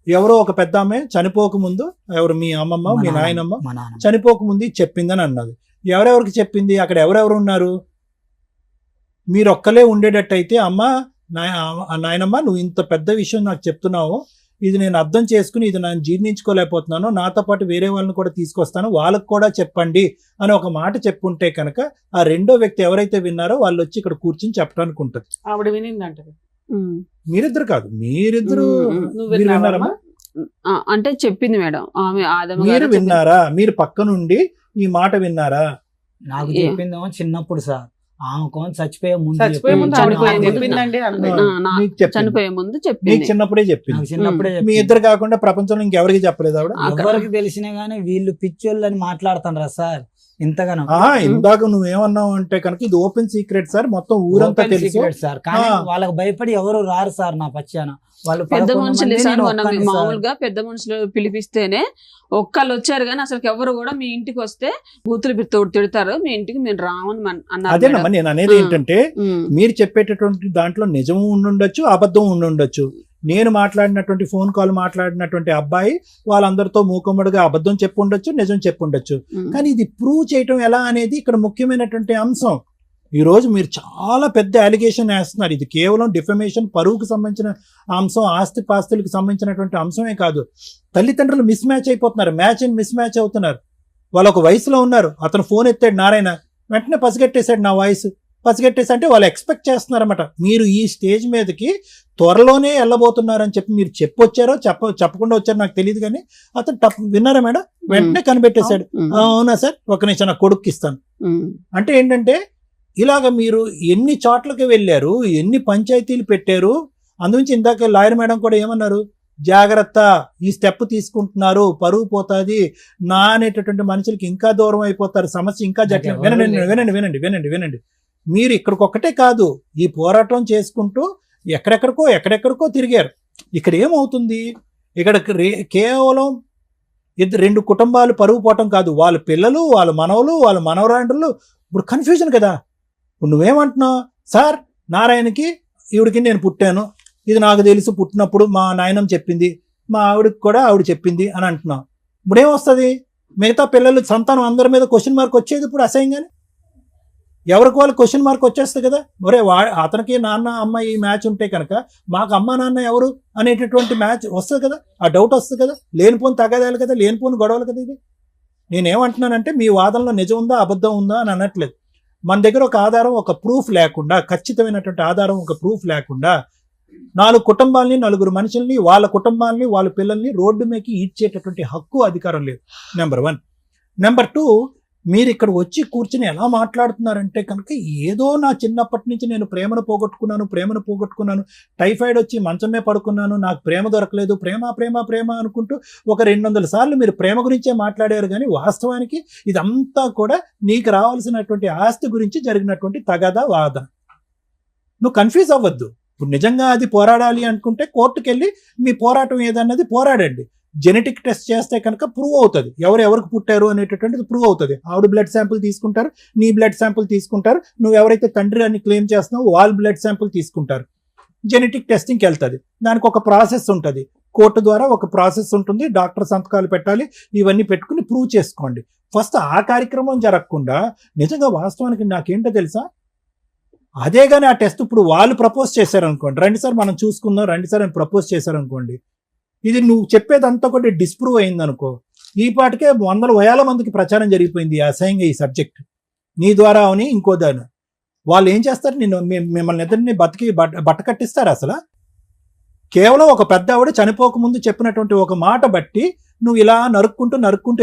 ఎవరో ఒక పెద్ద ఆమె చనిపోకముందు, ఎవరు మీ అమ్మమ్మ మీ నాయనమ్మ మా నాన్న చనిపోకముందు చెప్పిందని అన్నది. ఎవరెవరికి చెప్పింది? అక్కడ ఎవరెవరు ఉన్నారు? మీరు ఒక్కలే ఉండేటట్టయితే, అమ్మ నాయనమ్మ నువ్వు ఇంత పెద్ద విషయం నాకు చెప్తున్నావు, ఇది నేను అర్థం చేసుకుని ఇది నేను జీర్ణించుకోలేకపోతున్నాను, నాతో పాటు వేరే వాళ్ళని కూడా తీసుకొస్తాను, వాళ్ళకు కూడా చెప్పండి అని ఒక మాట చెప్పుంటే కనుక ఆ రెండో వ్యక్తి ఎవరైతే విన్నారో వాళ్ళు వచ్చి ఇక్కడ కూర్చుని చెప్పడానికి ఉంటుంది. ఆవిడ వినిందంట. మీరిద్దరు కాదు, మీరిద్దరు నువ్వు మీరు విన్నావా? విన్నారమ్మా? అంటే చెప్పింది మేడం ఆమె, ఆదమ్మ మీరు గారు విన్నారా? మీరు పక్క నుండి ఈ మాట విన్నారా? నాకు చెప్పిందేమో చిన్నప్పుడు సార్, ఆమె కోన్ చచ్చిపోయే ముందు చచ్చిపోయే ముందు ఆవిడ చనిపోయే నాకు ముందు చెప్పిందండి అంది. నీకు చెప్పింది. చనిపోయే ముందు నీకు చెప్పింది. చిన్నప్పుడే చెప్పింది. నాకు చిన్నప్పుడే మీ చెప్పింది. ఇద్దరు కాకుండా ప్రపంచంలో ఇంకెవరికి చెప్పలేదు ఆవిడ. ఎవరికి తెలిసినా గానీ వీళ్ళు పిచ్చోళ్ళు అని మాట్లాడుతారా సార్ ఇంతగానో? ఇందాక నువ్వేమన్నావు అంటే కనుక ఇది ఓపెన్ సీక్రెట్ సార్, మొత్తం ఊరంతా Open తెలుసు secret సార్. కానీ ఆ. వాళ్ళకి భయపడి ఎవరు రారు సార్ నా పచ్చాన. వాళ్ళు పెద్ద 11 మనుషులు మంది, సార్ నేను మొన్న ఒక్కడిని సార్. మామూలుగా పెద్ద మనుషులు పిలిపిస్తేనే ఒక్కళ్ళు వచ్చారు కానీ అసలు ఎవరు కూడా మీ ఇంటికి వస్తే బూతులు తిడతారు, మీ ఇంటికి మేము రామని అన్నారు అదేనమ్మా మేడం. నేను అనేది ఏంటంటే ఉమ్. మీరు చెప్పేటటువంటి దాంట్లో నిజం ఉండుండొచ్చు, అబద్ధం ఉండుండొచ్చు. నేను మాట్లాడినటువంటి ఫోన్ కాల్ మాట్లాడినటువంటి అబ్బాయి వాళ్ళందరితో మూకుమ్మడిగా అబద్ధం చెప్పుండొచ్చు, నిజం చెప్పుండొచ్చు. ఉమ్. కానీ ఇది ప్రూవ్ చేయటం ఎలా అనేది ఇక్కడ ముఖ్యమైనటువంటి అంశం. ఈ రోజు మీరు చాలా పెద్ద అలిగేషన్ వేస్తున్నారు. ఇది కేవలం డిఫమేషన్, పరువుకు సంబంధించిన అంశం, ఆస్తి పాస్తులకు సంబంధించినటువంటి అంశమే కాదు. తల్లిదండ్రులు మిస్ మ్యాచ్ అయిపోతున్నారు, మ్యాచ్ అండ్ మిస్ మ్యాచ్ అవుతున్నారు. వాళ్ళు ఒక వయసులో ఉన్నారు, అతను ఫోన్ ఎత్తాడు నారాయణ, వెంటనే పసిగట్టేశాడు నా వాయిస్. పసిగట్టేసి అంటే వాళ్ళు ఎక్స్పెక్ట్ చేస్తున్నారన్నమాట మీరు ఈ స్టేజ్ మీదకి త్వరలోనే వెళ్ళబోతున్నారని చెప్పి మీరు చెప్పొచ్చారో చెప్పకుండా వచ్చారో నాకు తెలియదు. కానీ అతను విన్నారా మేడం, వెంటనే కనిపెట్టేశాడు. ఉమ్. అవునా సార్, ఒక నిమిషం నా కొడుక్కి ఇస్తాను. ఉమ్. అంటే ఏంటంటే ఇలాగ మీరు ఎన్ని చోట్లకి వెళ్ళారు, ఎన్ని పంచాయతీలు పెట్టారు. అందుగురించి ఇందాక లాయర్ మేడం కూడా ఏమన్నారు, జాగ్రత్త, ఈ స్టెప్ తీసుకుంటున్నారు, పరువు పోతుంది నా అనేటటువంటి మనుషులకి ఇంకా దూరం అయిపోతారు, సమస్య ఇంకా జట్ల. వినండి వినండి వినండి వినండి వినండి మీరు ఇక్కడికొక్కటే కాదు, ఈ పోరాటం చేసుకుంటూ ఎక్కడెక్కడికో తిరిగారు. ఇక్కడ ఏమవుతుంది, ఇక్కడ కేవలం రెండు కుటుంబాలు పరువు పోవటం కాదు, వాళ్ళ పిల్లలు, వాళ్ళ మనవలు, వాళ్ళ మనవరాండ్రులు. ఇప్పుడు కన్ఫ్యూజన్ కదా. ఇప్పుడు నువ్వేమంటున్నావు, సార్ నారాయణకి ఈవిడికి నేను పుట్టాను, ఇది నాకు తెలుసు, పుట్టినప్పుడు మా నాయనమ్మ చెప్పింది, మా ఆవిడకి కూడా ఆవిడ చెప్పింది అని అంటున్నావు. ఇప్పుడు ఏమొస్తుంది, మిగతా పిల్లలు సంతానం అందరి మీద క్వశ్చన్ మార్క్ వచ్చేది ఇప్పుడు అసహ్యంగానే. ఎవరికి వాళ్ళు క్వశ్చన్ మార్క్ వచ్చేస్తుంది కదా. ఒరే అతనికి నాన్న అమ్మ ఈ మ్యాచ్ ఉంటే కనుక మాకు అమ్మ నాన్న ఎవరు అనేటటువంటి మ్యాచ్ వస్తుంది కదా, ఆ డౌట్ వస్తుంది కదా. లేనిపోని తగాదాలు కదా, లేనిపోని గొడవలు కదా. ఇది నేనేమంటున్నానంటే మీ వాదనలో నిజం ఉందా అబద్ధం ఉందా అని అనట్లేదు. మన దగ్గర ఒక ఆధారం, ఒక ప్రూఫ్ లేకుండా, ఖచ్చితమైనటువంటి ఆధారం, ఒక ప్రూఫ్ లేకుండా 4 కుటుంబాలని, 4 మనుషుల్ని, వాళ్ళ కుటుంబాలని, వాళ్ళ పిల్లల్ని రోడ్డు మీదకి ఈడ్చేటటువంటి హక్కు, అధికారం లేదు. నెంబర్ 1. నెంబర్ 2, మీరు ఇక్కడ వచ్చి కూర్చుని ఎలా మాట్లాడుతున్నారంటే కనుక ఏదో నా చిన్నప్పటి నుంచి నేను ప్రేమను పోగొట్టుకున్నాను, టైఫాయిడ్ వచ్చి మంచమే పడుకున్నాను, నాకు ప్రేమ దొరకలేదు, ప్రేమ అనుకుంటూ ఒక 200 సార్లు మీరు ప్రేమ గురించే మాట్లాడారు. కానీ వాస్తవానికి ఇదంతా కూడా నీకు రావాల్సినటువంటి ఆస్తి గురించి జరిగినటువంటి తగాదా వాదన. నువ్వు కన్ఫ్యూజ్ అవ్వద్దు. ఇప్పుడు నిజంగా అది పోరాడాలి అనుకుంటే కోర్టుకు వెళ్ళి మీ పోరాటం ఏదన్నది పోరాడండి. జెనెటిక్ టెస్ట్ చేస్తే కనుక ప్రూవ్ అవుతుంది ఎవరికి పుట్టారు అనేటటువంటిది ప్రూవ్ అవుతుంది. ఆవిడ బ్లడ్ శాంపుల్ తీసుకుంటారు, నీ బ్లడ్ శాంపుల్ తీసుకుంటారు, నువ్వు ఎవరైతే తండ్రి అని క్లెయిమ్ చేస్తున్నావు వాళ్ళ బ్లడ్ శాంపుల్ తీసుకుంటారు, జెనెటిక్ టెస్టింగ్కి వెళ్తుంది. దానికి ఒక ప్రాసెస్ ఉంటుంది, కోర్టు ద్వారా ఒక ప్రాసెస్ ఉంటుంది, డాక్టర్ సంతకాలు పెట్టాలి, ఇవన్నీ పెట్టుకుని ప్రూవ్ చేసుకోండి. ఫస్ట్ ఆ కార్యక్రమం జరగకుండా నిజంగా వాస్తవానికి నాకేంటో తెలుసా, అదే కానీ ఆ టెస్ట్ ఇప్పుడు వాళ్ళు ప్రపోజ్ చేశారనుకోండి, రండి సార్ మనం చూసుకుందాం, రండి సార్ అని ప్రపోజ్ చేశారనుకోండి, ఇది నువ్వు చెప్పేదంతా కూడా డిస్ప్రూవ్ అయిందనుకో, ఈ పాటికే 100,000 మందికి ప్రచారం జరిగిపోయింది అసహ్యంగా ఈ సబ్జెక్ట్ నీ ద్వారా అని ఇంకో దాని. వాళ్ళు ఏం చేస్తారు, మిమ్మల్ని ఇద్దరిని బట్ట కట్టిస్తారు. అసలు కేవలం ఒక పెద్ద ఆవిడ చనిపోకముందు చెప్పినటువంటి ఒక మాట బట్టి నువ్వు ఇలా నరుక్కుంటూ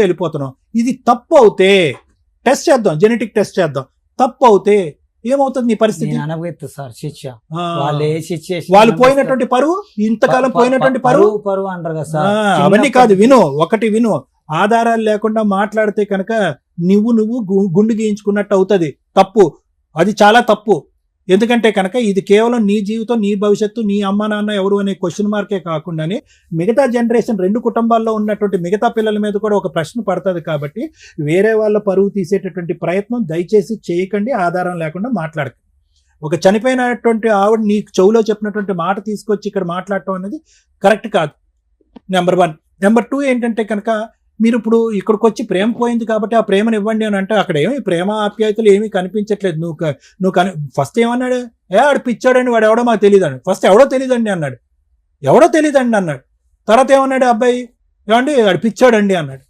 వెళ్ళిపోతున్నావు. ఇది తప్పు అవుతే టెస్ట్ చేద్దాం, జెనెటిక్ టెస్ట్ చేద్దాం. తప్పు అవుతే ఏమవుతుంది నీ పరిస్థితి? సార్ శిక్ష, వాళ్ళు పోయినటువంటి పరువు, ఇంతకాలం పోయినటువంటి పరువు అంటారు కదా సార్. అవన్నీ కాదు, విను. ఆధారాలు లేకుండా మాట్లాడితే కనుక నువ్వు గుండు గీయించుకున్నట్టు అవుతుంది. తప్పు, అది చాలా తప్పు. ఎందుకంటే కనుక ఇది కేవలం నీ జీవితం, నీ భవిష్యత్తు, నీ అమ్మ నాన్న ఎవరు అనే క్వశ్చన్ మార్కే కాకుండానే మిగతా జనరేషన్ 2 కుటుంబాల్లో ఉన్నటువంటి మిగతా పిల్లల మీద కూడా ఒక ప్రశ్న పడుతుంది. కాబట్టి వేరే వాళ్ళ పరువు తీసేటటువంటి ప్రయత్నం దయచేసి చేయకండి, ఆధారం లేకుండా మాట్లాడకండి. ఒక చనిపోయినటువంటి ఆవిడ నీ చెవులో చెప్పినటువంటి మాట తీసుకొచ్చి ఇక్కడ మాట్లాడటం అనేది కరెక్ట్ కాదు. నెంబర్ 1. నెంబర్ 2 ఏంటంటే కనుక మీరు ఇప్పుడు ఇక్కడికి వచ్చి ప్రేమ పోయింది కాబట్టి ఆ ప్రేమను ఇవ్వండి అని అంటే అక్కడ ఏమి ప్రేమ ఆప్యాయతలు ఏమీ కనిపించట్లేదు. నువ్వు ఫస్ట్ ఏమన్నాడు, ఆడు పిచ్చాడండి, వాడు ఎవడో మాకు తెలియదండి. ఫస్ట్ ఎవడో తెలియదండి అన్నాడు. తర్వాత ఏమన్నాడు అబ్బాయి, ఏమండి వాడు పిచ్చాడండి అన్నాడు.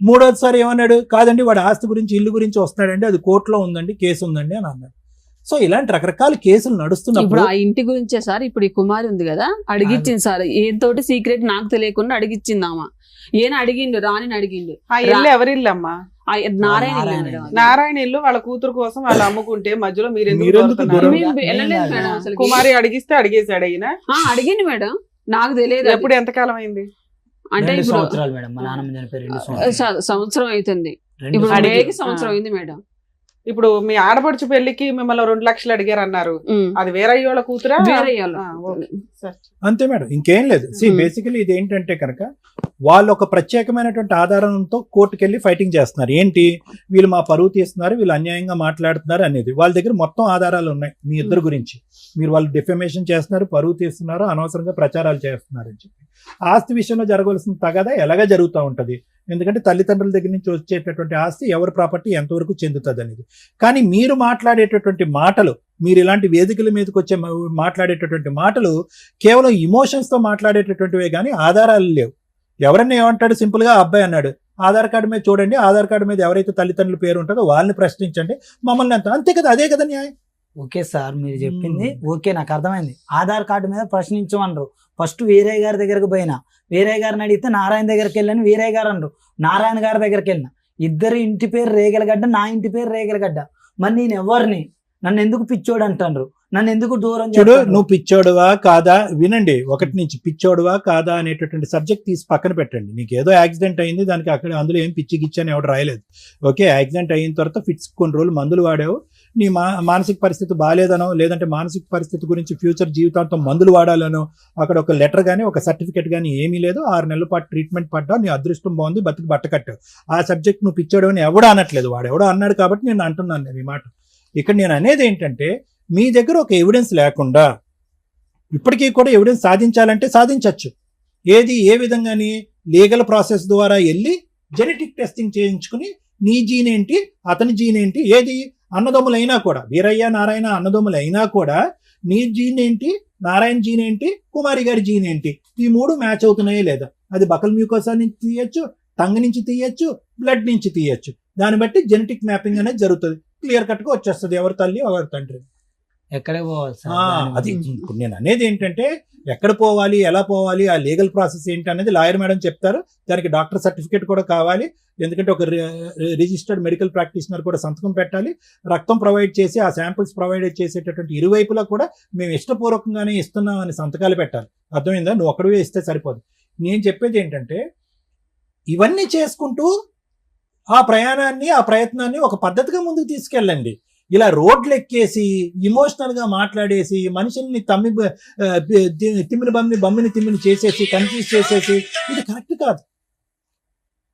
3వసారి ఏమన్నాడు, కాదండి వాడు ఆస్తి గురించి ఇల్లు గురించి వస్తున్నాడండి, అది కోర్టులో ఉందండి, కేసు ఉందండి అని అన్నాడు. సో ఇలాంటి రకరకాల కేసులు నడుస్తున్నప్పుడు ఇప్పుడు ఆ ఇంటి గురించే సార్, ఇప్పుడు ఈ కుమారి ఉంది కదా, అడిగిచ్చింది సార్, ఏంతోటి సీక్రెట్ నాకు తెలియకుండా అడిగిచ్చిందామా. ఏనా అడిగిండు, రాని అడిగిండు. ఆ ఇల్లు ఎవరి ఇల్లు అమ్మా? నారాయణ ఇల్లు నారాయణ మేడం అది. నారాయణ ఇల్లు వాళ్ళ కూతురు కోసం వాళ్ళు అమ్ముకుంటే మధ్యలో మీరు ఎందుకు మీరెందుకు దూరుతున్నారు? దూరం? మేము వెళ్ళలేదు మేడం అసలు. కుమారి అడిగిస్తే అడిగేశాడు అయినా. అడిగింది మేడం, నాకు తెలియదు అది. ఎప్పుడు ఎంతకాలం అయింది? అంటే 2 ఇప్పుడు సంవత్సరాలు మేడం, మా నాన్నమ్మ చనిపోయి 2 సంవత్సరాలు. సంవత్సరం అవుతుంది. 2 ఇప్పుడు అడిగి- డేకి సంవత్సరం అయింది మేడం. ఇప్పుడు మీ ఆడపడుచు పెళ్లికి మిమ్మల్ని 2 లక్షలు అడిగారు అన్నారు. అది వేరయ్య వాళ్ళ కూతురా? వేరే వాళ్ళు. ఆ, ఓకే. సరే. అంతే మేడం, ఇంకేం లేదు. బేసికలీ ఇది ఏంటంటే కనుక వాళ్ళు ఒక ప్రత్యేకమైనటువంటి ఆధారంతో కోర్టుకెళ్ళి ఫైటింగ్ చేస్తున్నారు. ఏంటి, వీళ్ళు మా పరువు తీస్తున్నారు, వీళ్ళు అన్యాయంగా మాట్లాడుతున్నారు అనేది. వాళ్ళ దగ్గర మొత్తం ఆధారాలు ఉన్నాయి మీ ఇద్దరు గురించి. మీరు వాళ్ళు డిఫమేషన్ చేస్తున్నారు, పరువు తీస్తున్నారు, అనవసరంగా ప్రచారాలు చేస్తున్నారు అని చెప్పి. ఆస్తి విషయంలో జరగవలసిన తగాదా ఎలాగా జరుగుతూ ఉంటది. ఎందుకంటే తల్లిదండ్రుల దగ్గర నుంచి వచ్చేటటువంటి ఆస్తి ఎవరి ప్రాపర్టీ ఎంతవరకు చెందుతుంది అనేది. కానీ మీరు మాట్లాడేటటువంటి మాటలు, మీరు ఇలాంటి వేదికల మీదకి వచ్చే మాట్లాడేటటువంటి మాటలు కేవలం ఇమోషన్స్ తో మాట్లాడేటటువంటివే కానీ ఆధారాలు లేవు. ఎవరన్నా ఏమంటాడు, సింపుల్ గా అబ్బాయి అన్నాడు, ఆధార్ కార్డు మీద చూడండి, ఆధార్ కార్డు మీద ఎవరైతే తల్లిదండ్రుల పేరు ఉంటుందో వాళ్ళని ప్రశ్నించండి, మమ్మల్ని అంతే కదా, అదే కదా న్యాయం. ఓకే సార్, మీరు చెప్పింది ఓకే, నాకు అర్థమైంది. ఆధార్ కార్డు మీద ప్రశ్నించమన్నారు. ఫస్ట్ వీరయ్య గారి దగ్గరకు పోయినా, వీరయ్య గారిని అడిగితే నారాయణ దగ్గరికి వెళ్ళని వీరయ్య గారు అన్నారు. నారాయణ గారి దగ్గరికి వెళ్ళిన, ఇద్దరు ఇంటి పేరు రేగలగడ్డ, నా ఇంటి పేరు రేగలగడ్డ. మరి నేను ఎవరిని, నన్ను ఎందుకు పిచ్చోడు అంటారు, నన్ను ఎందుకు దూరం చూడు, చేస్తారు? నువ్వు పిచ్చోడువా కాదా వినండి. 1 నుంచి పిచ్చోడువా కాదా అనేటటువంటి సబ్జెక్ట్ తీసి పక్కన పెట్టండి. నీకు ఏదో యాక్సిడెంట్ అయింది, దానికి అక్కడ అందులో ఏం పిచ్చి గిచ్చి అని ఎవడు రాయలేదు. ఓకే, యాక్సిడెంట్ అయిన తర్వాత ఫిట్స్ కొన్ని రోజులు మందులు వాడావు, నీ మానసిక పరిస్థితి బాగాలేదనో, లేదంటే మానసిక పరిస్థితి గురించి ఫ్యూచర్ జీవితాంతం మందులు వాడాలనో అక్కడ ఒక లెటర్ కానీ ఒక సర్టిఫికేట్ కానీ ఏమీ లేదు. 6 నెలల పాటు ట్రీట్మెంట్ పడ్డావు, నీ అదృష్టం బాగుంది, బతికి బట్ట కట్టావు. ఆ సబ్జెక్ట్ నువ్వు పిచ్చోడు అని ఎవడో అనట్లేదు, వాడు ఎవడో అన్నాడు కాబట్టి నేను అంటున్నాను నేను ఈ మాట. ఇక్కడ నేను అనేది ఏంటంటే, మీ దగ్గర ఒక ఎవిడెన్స్ లేకుండా, ఇప్పటికీ కూడా ఎవిడెన్స్ సాధించాలంటే సాధించవచ్చు. ఏది ఏ విధంగాని, లీగల్ ప్రాసెస్ ద్వారా వెళ్ళి జెనెటిక్ టెస్టింగ్ చేయించుకుని నీ జీన్ ఏంటి, అతని జీన్ ఏంటి, ఏది అన్నదమ్ములైనా కూడా, వీరయ్య నారాయణ అన్నదమ్ములైనా కూడా నీ జీన్ ఏంటి, నారాయణ జీన్ ఏంటి, కుమారి గారి జీన్ ఏంటి, ఈ 3 మ్యాచ్ అవుతున్నాయే లేదా. అది బకల్ మ్యూకోసా నుంచి తీయచ్చు, టంగ్ నుంచి తీయచ్చు, బ్లడ్ నుంచి తీయచ్చు. దాన్ని బట్టి జెనెటిక్ మ్యాపింగ్ అనేది జరుగుతుంది. క్లియర్ కట్ గా వచ్చేస్తుంది ఎవరి తల్లి ఎవరి తండ్రి. ఎక్కడే పోవాలి సార్? అది ఇప్పుడు నేను అనేది ఏంటంటే, ఎక్కడ పోవాలి, ఎలా పోవాలి, ఆ లీగల్ ప్రాసెస్ ఏంటి అనేది లాయర్ మేడం చెప్తారు. దానికి డాక్టర్ సర్టిఫికేట్ కూడా కావాలి. ఎందుకంటే ఒక రిజిస్టర్డ్ మెడికల్ ప్రాక్టీషనర్ కూడా సంతకం పెట్టాలి. రక్తం ప్రొవైడ్ చేసి ఆ శాంపిల్స్ ప్రొవైడ్ చేసేటటువంటి ఇరువైపులా కూడా మేము ఇష్టపూర్వకంగానే ఇస్తున్నాం అని సంతకాలు పెట్టాలి. అర్థమైందా? నువ్వు ఒక్కడివే ఇస్తే సరిపోదు. నేను చెప్పేది ఏంటంటే, ఇవన్నీ చేసుకుంటూ ఆ ప్రయాణాన్ని, ఆ ప్రయత్నాన్ని ఒక పద్ధతిగా ముందుకు తీసుకెళ్ళండి. ఇలా రోడ్లు ఎక్కేసి ఇమోషనల్ గా మాట్లాడేసి మనుషుల్ని తిమ్మిని బమ్మిని చేసేసి కన్ఫ్యూజ్ చేసేసి ఇది కరెక్ట్ కాదు.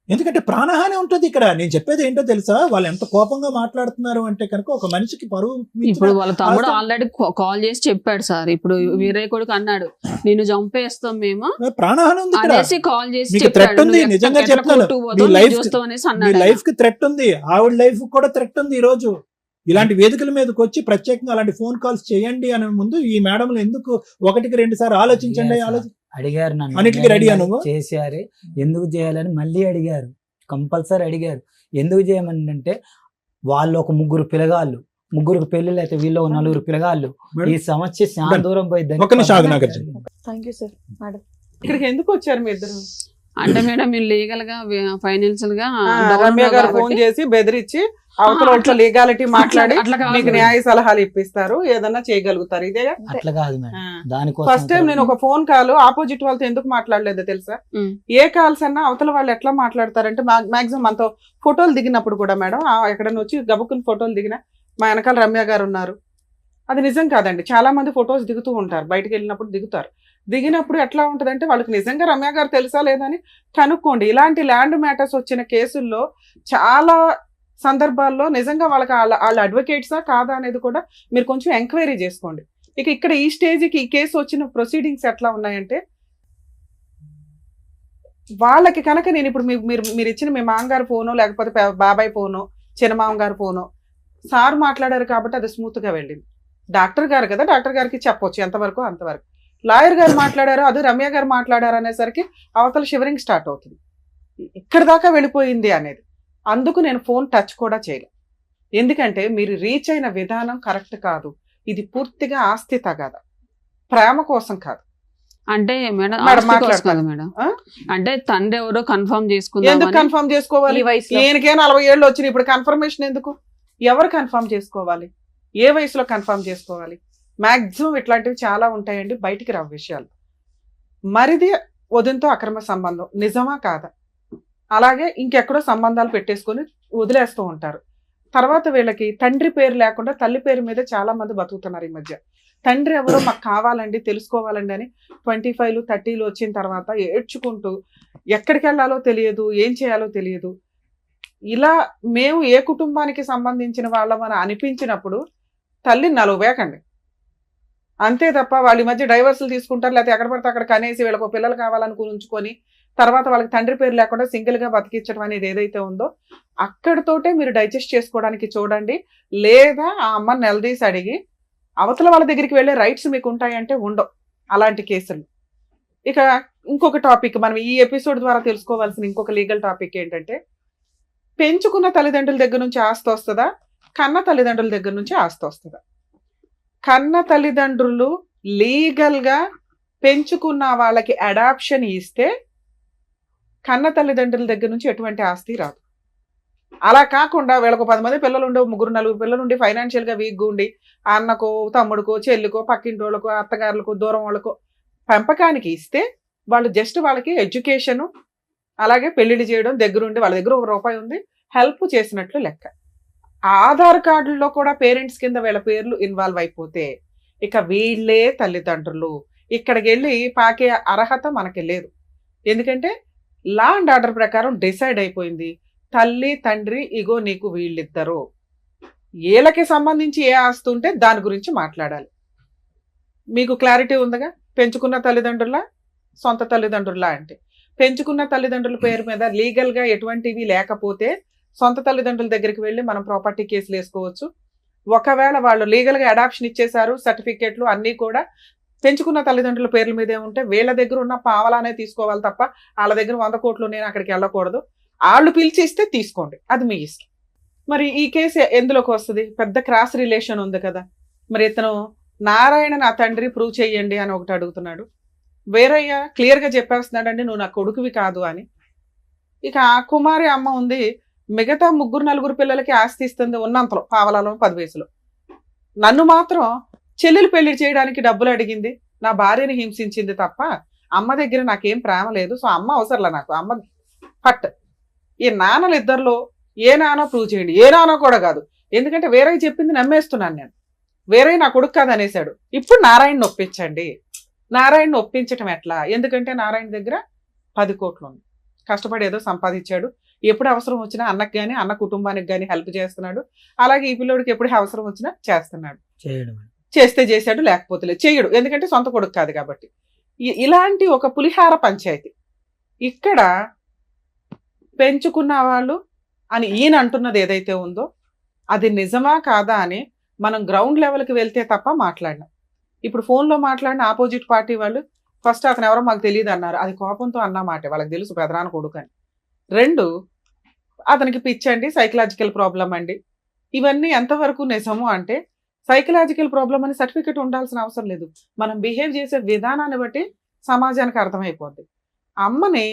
ఎందుకంటే ప్రాణహాని ఉంటుంది ఇక్కడ. నేను చెప్పేది ఏంటో తెలుసా, వాళ్ళు ఎంత కోపంగా మాట్లాడుతున్నారు అంటే కనుక ఒక మనిషికి పరువు. ఇప్పుడు వాళ్ళ తమ్ముడు ఆల్రెడీ కాల్ చేసి చెప్పాడు సార్. ఇప్పుడు వీరయ్య కొడుకు అన్నాడు, నిన్ను చంపేస్తాం మేము, ప్రాణహాని ఉంది ఇక్కడ. అనేసి కాల్ చేసి మీకు థ్రెట్ ఉంది, నిజంగా చెప్తాను. మీ లైఫ్ కి థ్రెట్ ఉంది, ఆవిడ లైఫ్ కూడా థ్రెట్ ఉంది. ఈ రోజు ఇలాంటి వేదికల మీదకి వచ్చి ప్రత్యేకంగా అలాంటి ఫోన్ కాల్స్ చేయండి అనే ముందు ఈ మేడంలు ఎందుకు 1కి 2 సార్లు ఆలోచించండి. అడిగారు నన్ను, అన్నిటికీ రెడీ నువ్వు చేశారు, ఎందుకు చేయాలని మళ్ళీ అడిగారు, కంపల్సరీ అడిగారు. ఎందుకు చేయమని అంటే, వాళ్ళు ఒక 3 పిల్లగాళ్ళు, 3 పెళ్లిళ్ళు అయితే వీళ్ళు 4 పిల్లగాళ్ళు. ఈ సమస్య చాలా దూరం పోయింది. Thank you sir. మేడం ఇక్కడికి ఎందుకు వచ్చారు మీ ఇద్దరు? అంటే మేడం మీరు లీగల్ గా ఫైనాన్షియల్ గా రమ్య గారు ఫోన్ చేసి బెదిరించి అవతల లీగాలిటీ మాట్లాడి మీకు న్యాయ సలహాలు ఇప్పిస్తారు, ఏదన్నా చేయగలుగుతారు. ఇదే అట్లా కాదు మేడం. దానికోసం ఫస్ట్ టైం నేను ఒక ఫోన్ కాల్ ఆపోజిట్ వాళ్ళతో ఎందుకు మాట్లాడలేదో తెలుసా? ఏ కాల్స్ అన్నా అవతల వాళ్ళు ఎట్లా మాట్లాడతారంటే, మాక్సిమం మనతో ఫోటోలు దిగినప్పుడు కూడా మేడం, ఎక్కడన్నా వచ్చి గబుక్కుని ఫోటోలు దిగినా మా వెనకాల రమ్య గారు ఉన్నారు, అది నిజం కాదండి. చాలా మంది ఫొటోస్ దిగుతూ ఉంటారు, బయటకు వెళ్ళినప్పుడు దిగుతారు. దిగినప్పుడు ఎట్లా ఉంటదంటే, వాళ్ళకి నిజంగా రమ్య గారు తెలుసా లేదని కనుక్కోండి. ఇలాంటి ల్యాండ్ మ్యాటర్స్ వచ్చిన కేసుల్లో చాలా సందర్భాల్లో నిజంగా వాళ్ళకి వాళ్ళ అడ్వకేట్సా కాదా అనేది కూడా మీరు కొంచెం ఎంక్వైరీ చేసుకోండి. ఇక్కడ ఈ స్టేజ్కి ఈ కేసు వచ్చిన ప్రొసీడింగ్స్ ఎట్లా ఉన్నాయంటే, వాళ్ళకి కనుక నేను ఇప్పుడు మీరు ఇచ్చిన మీ మామగారు ఫోను, లేకపోతే బాబాయ్ ఫోను, చిన్నమామ గారు ఫోను, సార్ మాట్లాడారు కాబట్టి అది స్మూత్ గా వెళ్ళింది. డాక్టర్ గారు కదా, డాక్టర్ గారికి చెప్పొచ్చు ఎంతవరకు అంతవరకు. లాయర్ గారు మాట్లాడారు, అది రమ్య గారు మాట్లాడారు అనేసరికి అవతల షివరింగ్ స్టార్ట్ అవుతుంది. ఇక్కడ దాకా వెళ్ళిపోయింది అనేది. అందుకు నేను ఫోన్ టచ్ కూడా చేయలేదు. ఎందుకంటే మీరు రీచ్ అయిన విధానం కరెక్ట్ కాదు. ఇది పూర్తిగా ఆస్తి తగాద, ప్రేమ కోసం కాదు. అంటే మేడం మేడం ఆస్తి కోసం మాట్లాడతాను. కదా మేడం. ఆ? అంటే తండ్రి ఎవరో కన్ఫర్మ్ ఎందుకు చేసుకుందాం కన్ఫర్మ్ చేసుకోవాలి? ఈ వయసులో ఈయనకే 40 ఏళ్ళు వచ్చినాయి, ఇప్పుడు కన్ఫర్మేషన్ ఎందుకు? ఎవరు కన్ఫర్మ్ చేసుకోవాలి? ఏ వయసులో కన్ఫర్మ్ చేసుకోవాలి? మాక్సిమం ఇట్లాంటివి చాలా ఉంటాయండి, బయటికి రావు విషయాలు. మరిది వదినతో అక్రమ సంబంధం నిజమా కాదా? అలాగే ఇంకెక్కడో సంబంధాలు పెట్టేసుకొని వదిలేస్తూ ఉంటారు. తర్వాత వీళ్ళకి తండ్రి పేరు లేకుండా తల్లి పేరు మీద చాలా మంది బతుకుతున్నారు ఈ మధ్య. తండ్రి ఎవరో మాకు కావాలండి, తెలుసుకోవాలండి అని 25, 30 వచ్చిన తర్వాత ఏడ్చుకుంటూ ఎక్కడికి వెళ్ళాలో తెలియదు, ఏం చేయాలో తెలియదు. ఇలా మేము ఏ కుటుంబానికి సంబంధించిన వాళ్ళమని అనిపించినప్పుడు తల్లిని నలుగువేకండి. అంతే తప్ప వాళ్ళ మధ్య డైవర్సులు తీసుకుంటారు, లేకపోతే ఎక్కడ పడితే అక్కడ కనేసి వీళ్ళకు పిల్లలు కావాలనుకుని ఉంచుకొని తర్వాత వాళ్ళకి తండ్రి పేరు లేకుండా సింగిల్గా బతికించడం అనేది ఏదైతే ఉందో అక్కడితోటే మీరు డైజెస్ట్ చేసుకోవడానికి చూడండి. లేదా ఆ అమ్మని నిలదీసి అడిగి అవతల వాళ్ళ దగ్గరికి వెళ్ళే రైట్స్ మీకు ఉంటాయంటే ఉండవు అలాంటి కేసులు. ఇక ఇంకొక టాపిక్ మనం ఈ ఎపిసోడ్ ద్వారా తెలుసుకోవాల్సిన ఇంకొక లీగల్ టాపిక్ ఏంటంటే, పెంచుకున్న తల్లిదండ్రుల దగ్గర నుంచి ఆస్తి వస్తుందా, కన్న తల్లిదండ్రుల దగ్గర నుంచి ఆస్తి వస్తుందా? కన్న తల్లిదండ్రులు లీగల్గా పెంచుకున్న వాళ్ళకి అడాప్షన్ ఇస్తే కన్న తల్లిదండ్రుల దగ్గర నుంచి ఎటువంటి ఆస్తి రాదు. అలా కాకుండా వీళ్ళకు 10 మంది పిల్లలు ఉండి 3, 4 పిల్లలు ఉండి ఫైనాన్షియల్గా వీక్గా ఉండి అన్నకో తమ్ముడికో చెల్లికో పక్కింటి వాళ్ళకో అత్తగారులకో దూరం వాళ్ళకో పెంపకానికి ఇస్తే వాళ్ళు జస్ట్ వాళ్ళకి ఎడ్యుకేషను అలాగే పెళ్లిళ్ళు చేయడం దగ్గరుండి వాళ్ళ దగ్గర ₹1 ఉంది హెల్ప్ చేసినట్లు లెక్క. ఆధార్ కార్డుల్లో కూడా పేరెంట్స్ కింద వీళ్ళ పేర్లు ఇన్వాల్వ్ అయిపోతే ఇక వీళ్ళే తల్లిదండ్రులు. ఇక్కడికి వెళ్ళి పాకే అర్హత మనకి లేదు. ఎందుకంటే లా అండ్ ఆర్డర్ ప్రకారం డిసైడ్ అయిపోయింది, తల్లి తండ్రి ఇగో నీకు వీళ్ళిద్దరు, వీళ్ళకి సంబంధించి ఏ ఆస్తి ఉంటే దాని గురించి మాట్లాడాలి. మీకు క్లారిటీ ఉందిగా? పెంచుకున్న తల్లిదండ్రుల సొంత తల్లిదండ్రుల అంటే పెంచుకున్న తల్లిదండ్రుల పేరు మీద లీగల్గా ఎటువంటివి లేకపోతే సొంత తల్లిదండ్రుల దగ్గరికి వెళ్ళి మనం ప్రాపర్టీ కేసులు వేసుకోవచ్చు. ఒకవేళ వాళ్ళు లీగల్గా అడాప్షన్ ఇచ్చేశారు, సర్టిఫికేట్లు అన్నీ కూడా పెంచుకున్న తల్లిదండ్రుల పేర్ల మీదే ఉంటే వీళ్ళ దగ్గర ఉన్న పావలానే తీసుకోవాలి తప్ప వాళ్ళ దగ్గర 100 కోట్లు నేను అక్కడికి వెళ్ళకూడదు. వాళ్ళు పిలిచి ఇస్తే తీసుకోండి, అది మీ ఇష్టం. మరి ఈ కేసు ఎందులోకి వస్తుంది? పెద్ద క్రాస్ రిలేషన్ ఉంది కదా. మరి ఇతను నారాయణ నా తండ్రి ప్రూవ్ చెయ్యండి అని ఒకటి అడుగుతున్నాడు, వేరయ్య క్లియర్గా చెప్పేస్తున్నాడండి నువ్వు నా కొడుకువి కాదు అని. ఇక ఆ కుమారి అమ్మ ఉంది, మిగతా 3, 4 పిల్లలకి ఆస్తి ఇస్తుంది ఉన్నంతలో పావలాలో 10 వయసులో. నన్ను మాత్రం చెల్లెలు పెళ్లి చేయడానికి డబ్బులు అడిగింది, నా భార్యని హింసించింది తప్ప అమ్మ దగ్గర నాకేం ప్రేమ లేదు. సో అమ్మ అవసరంలా నాకు, అమ్మ ఫట్. ఈ నాన్నలు ఇద్దరిలో ఏ నాన్నో ప్రూవ్ చేయండి. ఏ నాన్నో కూడా కాదు, ఎందుకంటే వేరే చెప్పింది నమ్మేస్తున్నాను నేను. వేరే నా కొడుకు కాదు అనేసాడు. ఇప్పుడు నారాయణని ఒప్పించండి. నారాయణని ఒప్పించటం ఎట్లా? ఎందుకంటే నారాయణ దగ్గర 10 కోట్లు ఉంది, కష్టపడి ఏదో సంపాదించాడు. ఎప్పుడు అవసరం వచ్చినా అన్నకు కానీ అన్న కుటుంబానికి కానీ హెల్ప్ చేస్తున్నాడు. అలాగే ఈ పిల్లోడికి ఎప్పుడు అవసరం వచ్చినా చేస్తున్నాడు. చేస్తే చేశాడు, లేకపోతే లేదు, చేయడు, ఎందుకంటే సొంత కొడుకు కాదు కాబట్టి. ఇలాంటి ఒక పులిహార పంచాయతీ. ఇక్కడ పెంచుకున్న వాళ్ళు అని ఈయన అంటున్నది ఏదైతే ఉందో అది నిజమా కాదా అని మనం గ్రౌండ్ లెవెల్కి వెళ్తే తప్ప మాట్లాడినాం. ఇప్పుడు ఫోన్లో మాట్లాడిన ఆపోజిట్ పార్టీ వాళ్ళు ఫస్ట్ అతను ఎవరో మాకు తెలియదు అన్నారు, అది కోపంతో అన్న మాట, వాళ్ళకి తెలుసు పెదనాన్న కొడుకు అని. 2, అతనికి పిచ్చండి, సైకలాజికల్ ప్రాబ్లం అండి. ఇవన్నీ ఎంతవరకు నిజము అంటే సైకలాజికల్ ప్రాబ్లం అని సర్టిఫికెట్ ఉండాల్సిన అవసరం లేదు, మనం బిహేవ్ చేసే విధానాన్ని బట్టి సమాజానికి అర్థమైపోద్ది. అమ్మని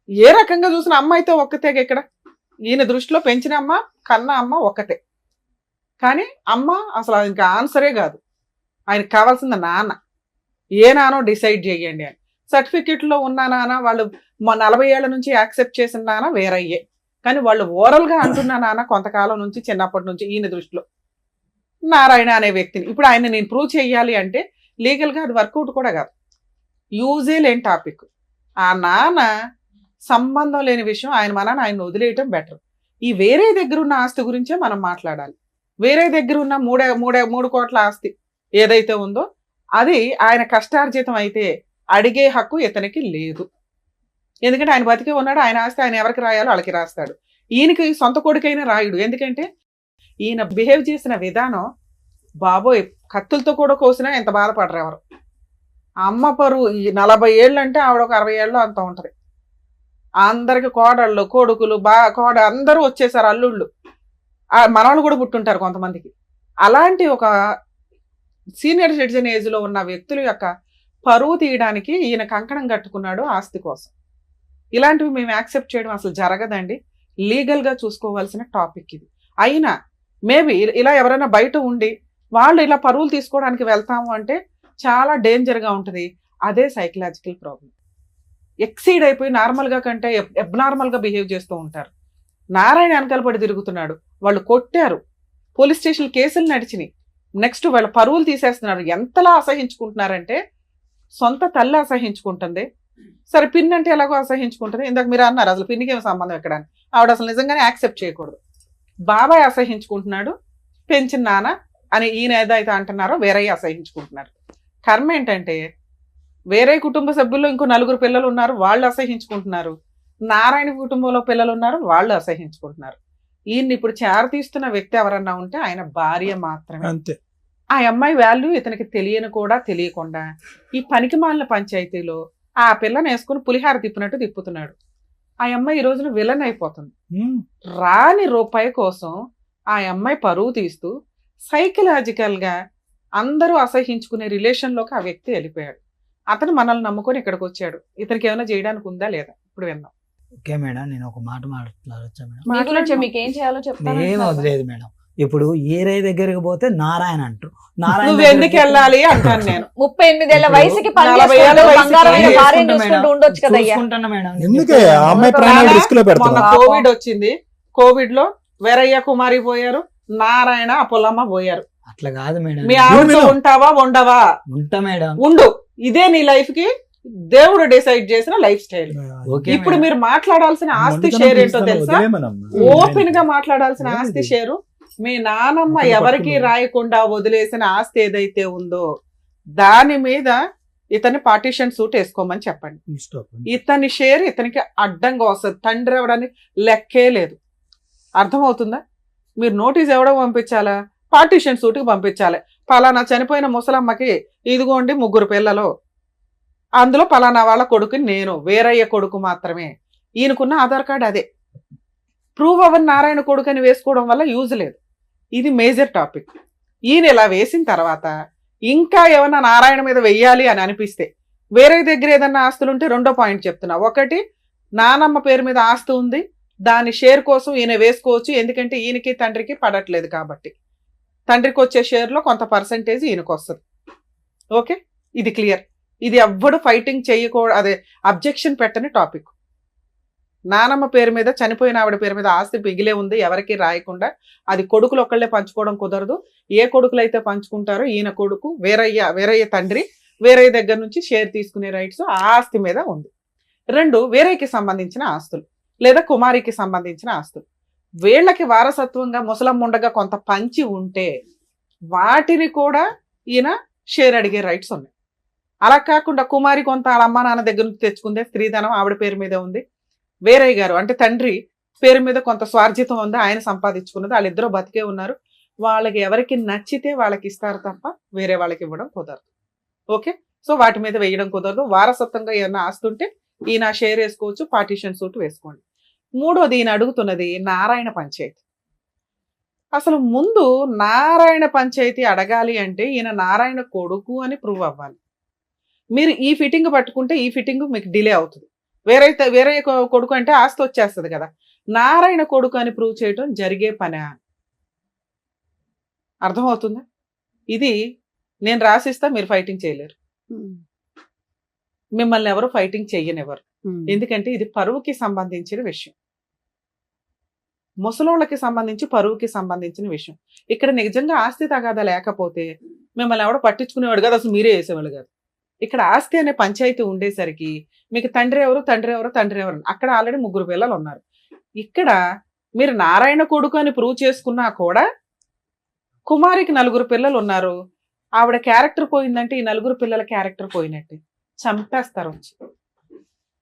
ఏ రకంగా చూసిన అమ్మ అయితే ఒక్కతే. ఇక్కడ ఈయన దృష్టిలో పెంచిన అమ్మ కన్న అమ్మ ఒక్కటే, కానీ అమ్మ అసలు ఇంకా ఆన్సరే కాదు. ఆయనకు కావాల్సింది నాన్న. ఏ నానో డిసైడ్ చేయండి అని. సర్టిఫికెట్లో ఉన్న నాన్న వాళ్ళు 40 ఏళ్ల నుంచి యాక్సెప్ట్ చేసిన నాన్న వేరయ్యే, కానీ వాళ్ళు ఓరల్గా అంటున్న నాన్న కొంతకాలం నుంచి చిన్నప్పటి నుంచి ఈయన దృష్టిలో నారాయణ అనే వ్యక్తిని. ఇప్పుడు ఆయన నేను ప్రూవ్ చేయాలి అంటే లీగల్గా అది వర్కౌట్ కూడా కాదు, యూజే లేని టాపిక్. ఆ నాన్న సంబంధం లేని విషయం, ఆయన వదిలేయటం బెటర్. ఈ వేరే దగ్గర ఉన్న ఆస్తి గురించే మనం మాట్లాడాలి. వేరే దగ్గర ఉన్న 3 కోట్ల ఆస్తి ఏదైతే ఉందో అది ఆయన కష్టార్జితం అయితే అడిగే హక్కు ఇతనికి లేదు. ఎందుకంటే ఆయన బతికే ఉన్నాడు, ఆయన ఆస్తి ఆయన ఎవరికి రాయాలో వాళ్ళకి రాస్తాడు. ఈయనకి సొంత కొడుకైనా రాయుడు, ఎందుకంటే ఈయన బిహేవ్ చేసిన విధానం బాబోయ్ కత్తులతో కూడా కోసినా ఎంత బాధపడరు ఎవరు. అమ్మ పరు 40 ఏళ్ళు అంటే ఆవిడ ఒక 60 ఏళ్ళు అంత ఉంటుంది. అందరికి కోడళ్ళు కొడుకులు అందరూ వచ్చేసారు, అల్లుళ్ళు, మనవాళ్ళు కూడా పుట్టుంటారు కొంతమందికి. అలాంటి ఒక సీనియర్ సిటిజన్ ఏజ్లో ఉన్న వ్యక్తుల యొక్క పరువు తీయడానికి ఈయన కంకణం కట్టుకున్నాడు ఆస్తి కోసం. ఇలాంటివి మేము యాక్సెప్ట్ చేయడం అసలు జరగదండి. లీగల్ గా చూసుకోవాల్సిన టాపిక్ ఇది. అయినా మేబీ ఇలా ఎవరైనా బయట ఉండి వాళ్ళు ఇలా పరువులు తీసుకోవడానికి వెళ్తాము అంటే చాలా డేంజర్ గా ఉంటుంది. అదే సైకలాజికల్ ప్రాబ్లం. ఎక్సీడ్ అయిపోయి నార్మల్ గా కంటే అబ్నార్మల్ గా బిహేవ్ చేస్తూ ఉంటారు. నారాయణ వెనకాల పడి తిరుగుతున్నాడు, వాళ్ళు కొట్టారు, పోలీస్ స్టేషన్ కేసులు నడిచినాయి, నెక్స్ట్ వాళ్ళ పరువులు తీసేస్తున్నారు. ఎంతలా అసహించుకుంటున్నారంటే సొంత తల్లి అసహించుకుంటుంది, సరే పిన్ అంటే ఎలాగో అసహించుకుంటుంది. ఇందాక మీరు అన్నారు అసలు పిన్నికి ఏం సంబంధం ఎక్కడ అని. ఆవిడ అసలు నిజంగానే యాక్సెప్ట్ చేయకూడదు. బాబాయ్ అసహించుకుంటున్నాడు, పెంచిన నాన్న అని ఈయన ఏదైతే అంటున్నారో వేరయ్య అసహించుకుంటున్నారు. కర్మ ఏంటంటే వేరే కుటుంబ సభ్యుల్లో ఇంకో 4 పిల్లలు ఉన్నారు, వాళ్ళు అసహించుకుంటున్నారు. నారాయణ కుటుంబంలో పిల్లలు ఉన్నారు, వాళ్ళు అసహించుకుంటున్నారు. ఈయన్ని ఇప్పుడు చేరతీస్తున్న వ్యక్తి ఎవరన్నా ఉంటే ఆయన భార్య మాత్రమే. అంతే. ఆ అమ్మాయి వాల్యూ ఇతనికి తెలియని కూడా తెలియకుండా ఈ పనికిమాలిన పంచాయతీలో ఆ పిల్లని వేసుకుని పులిహార తిప్పినట్టు తిప్పుతున్నాడు. ఆ అమ్మాయి ఈ రోజున విలన్ అయిపోతుంది. రాని రూపాయి కోసం ఆ అమ్మాయి పరువు తీస్తూ సైకలాజికల్ గా అందరూ అసహించుకునే రిలేషన్ లోకి ఆ వ్యక్తి వెళ్ళిపోయాడు. అతను మనల్ని నమ్ముకొని ఇక్కడికి వచ్చాడు. ఇతనికి ఏమైనా చేయడానికి ఉందా లేదా ఇప్పుడు విన్నాం. ఓకే మేడం, నేను ఒక మాట మాట్లాడొచ్చా మేడం? మీ గురించి మీకు ఏం చేయాలో చెప్తాను. ఏం వదిలేదు మేడం. ఇప్పుడు ఏరే దగ్గరికి పోతే నారాయణ అంటారు. నువ్వు ఎందుకు వెళ్ళాలి అంటాను నేను. 38 ఏళ్ల వయసుకి 40 ఏళ్ల వయసుకి బంగారమైన భార్యను చూసుకుంటూ ఉండొచ్చు కదా అయ్యా. చూసుకుంటున్నా మేడం. ఎందుకే ఆ అమ్మాయి ప్రాణాలు రిస్క్ లో మొన్న పెడతాను. కోవిడ్ వచ్చింది, కోవిడ్ లో వీరయ్య కుమారి పోయారు, నారాయణ అపోలమ్మ పోయారు. అట్లా కాదు మేడం. మీ ఆవిడతో ఉంటావా ఉండవా? ఉంటా మేడం. ఉండు. ఇదే నీ లైఫ్ కి దేవుడు డిసైడ్ చేసిన లైఫ్ స్టైల్. ఓకే ఇప్పుడు మేడం. మీరు మాట్లాడాల్సిన ఆస్తి షేర్ ఏంటో తెలుసా? ఓపెన్ గా మాట్లాడాల్సిన ఆస్తి షేరు మీ నానమ్మ ఎవరికి రాయకుండా వదిలేసిన ఆస్తి ఏదైతే ఉందో దాని మీద ఇతని పార్టీషన్ సూట్ వేసుకోమని చెప్పండి. ఇతని షేర్ ఇతనికి అడ్డంగా వస్తుంది. తండ్రి ఎవడని లెక్కే లేదు. అర్థమవుతుందా? మీరు నోటీస్ ఎవడో పంపించాలా? పార్టీషన్ సూట్కి పంపించాలి. పలానా చనిపోయిన ముసలమ్మకి ఇదిగోండి 3 పిల్లలు, అందులో పలానా వాళ్ళ కొడుకుని నేను, వేరయ్య కొడుకు మాత్రమే. ఈయనకున్న ఆధార్ కార్డు అదే. ప్రూవ్ అవ్వని నారాయణ కొడుకు అని వేసుకోవడం వల్ల యూజ్ లేదు. ఇది మేజర్ టాపిక్. ఈయన ఇలా వేసిన తర్వాత ఇంకా ఏమన్నా నారాయణ మీద వెయ్యాలి అని అనిపిస్తే వేరే దగ్గర ఏదన్నా ఆస్తులు ఉంటే రెండో పాయింట్ చెప్తున్నా. ఒకటి, నానమ్మ పేరు మీద ఆస్తి ఉంది, దాని షేర్ కోసం ఈయన వేసుకోవచ్చు. ఎందుకంటే ఈయనకి తండ్రికి పడట్లేదు కాబట్టి తండ్రికి వచ్చే షేర్లో కొంత పర్సంటేజ్ ఈయనకు వస్తుంది. ఓకే, ఇది క్లియర్. ఇది ఎవ్వడు ఫైటింగ్ చేయకూడదు, అదే అబ్జెక్షన్ పెట్టని టాపిక్. నానమ్మ పేరు మీద చనిపోయిన ఆవిడ పేరు మీద ఆస్తి మిగిలే ఉంది, ఎవరికి రాయకుండా. అది కొడుకులు ఒక్కళ్ళే పంచుకోవడం కుదరదు. ఏ కొడుకులు అయితే పంచుకుంటారో ఈయన కొడుకు వేరయ్య తండ్రి వేరయ్య దగ్గర నుంచి షేర్ తీసుకునే రైట్స్ ఆ ఆస్తి మీద ఉంది. 2, వేరయ్యకి సంబంధించిన ఆస్తులు లేదా కుమారికి సంబంధించిన ఆస్తులు. వీళ్ళకి వారసత్వంగా ముసలమ్మ ఉండగా కొంత పంచి ఉంటే వాటిని కూడా ఈయన షేర్ అడిగే రైట్స్ ఉన్నాయి. అలా కాకుండా కుమారి కొంత వాళ్ళ అమ్మ నాన్న దగ్గర నుంచి తెచ్చుకుందే, స్త్రీధనం ఆవిడ పేరు మీద ఉంది. వేరయ్య గారు అంటే తండ్రి పేరు మీద కొంత స్వార్జితం ఉంది, ఆయన సంపాదించుకున్నది. వాళ్ళిద్దరూ బతికే ఉన్నారు. వాళ్ళకి ఎవరికి నచ్చితే వాళ్ళకి ఇస్తారు తప్ప వేరే వాళ్ళకి ఇవ్వడం కుదరదు. ఓకే, సో వాటి మీద వేయడం కుదరదు. వారసత్వంగా ఏమన్నా ఆస్తుంటే ఈయన షేర్ వేసుకోవచ్చు, పార్టీషన్ సూట్ వేసుకోండి. 3వది, ఈయన అడుగుతున్నది నారాయణ పంచాయతీ. అసలు ముందు నారాయణ పంచాయతీ అడగాలి అంటే ఈయన నారాయణ కొడుకు అని ప్రూవ్ అవ్వాలి. మీరు ఈ ఫిట్టింగ్ పట్టుకుంటే ఈ ఫిట్టింగ్ మీకు డిలే అవుతుంది. వేరే కొడుకు అంటే ఆస్తి వచ్చేస్తుంది కదా. నారాయణ కొడుకు అని ప్రూవ్ చేయడం జరిగే పనే. అర్థమవుతుందా? ఇది నేను రాసిస్తా, మీరు ఫైటింగ్ చేయలేరు. మిమ్మల్ని ఎవరు ఫైటింగ్ చెయ్యనివ్వరు. ఎందుకంటే ఇది పరువుకి సంబంధించిన విషయం, ముసలోళ్ళకి సంబంధించి పరువుకి సంబంధించిన విషయం. ఇక్కడ నిజంగా ఆస్తి తగాదా లేకపోతే మిమ్మల్ని ఎవడో పట్టించుకునేవాడు కాదు, అసలు మీరే వేసేవాళ్ళు కాదు. ఇక్కడ ఆస్తి అనే పంచాయతీ ఉండేసరికి మీకు తండ్రి ఎవరు అక్కడ ఆల్రెడీ 3 పిల్లలు ఉన్నారు. ఇక్కడ మీరు నారాయణ కొడుకు అని ప్రూవ్ చేసుకున్నా కూడా కుమారికి 4 పిల్లలు ఉన్నారు. ఆవిడ క్యారెక్టర్ పోయిందంటే ఈ 4 పిల్లల క్యారెక్టర్ పోయినట్టే. చంపేస్తారు వచ్చి.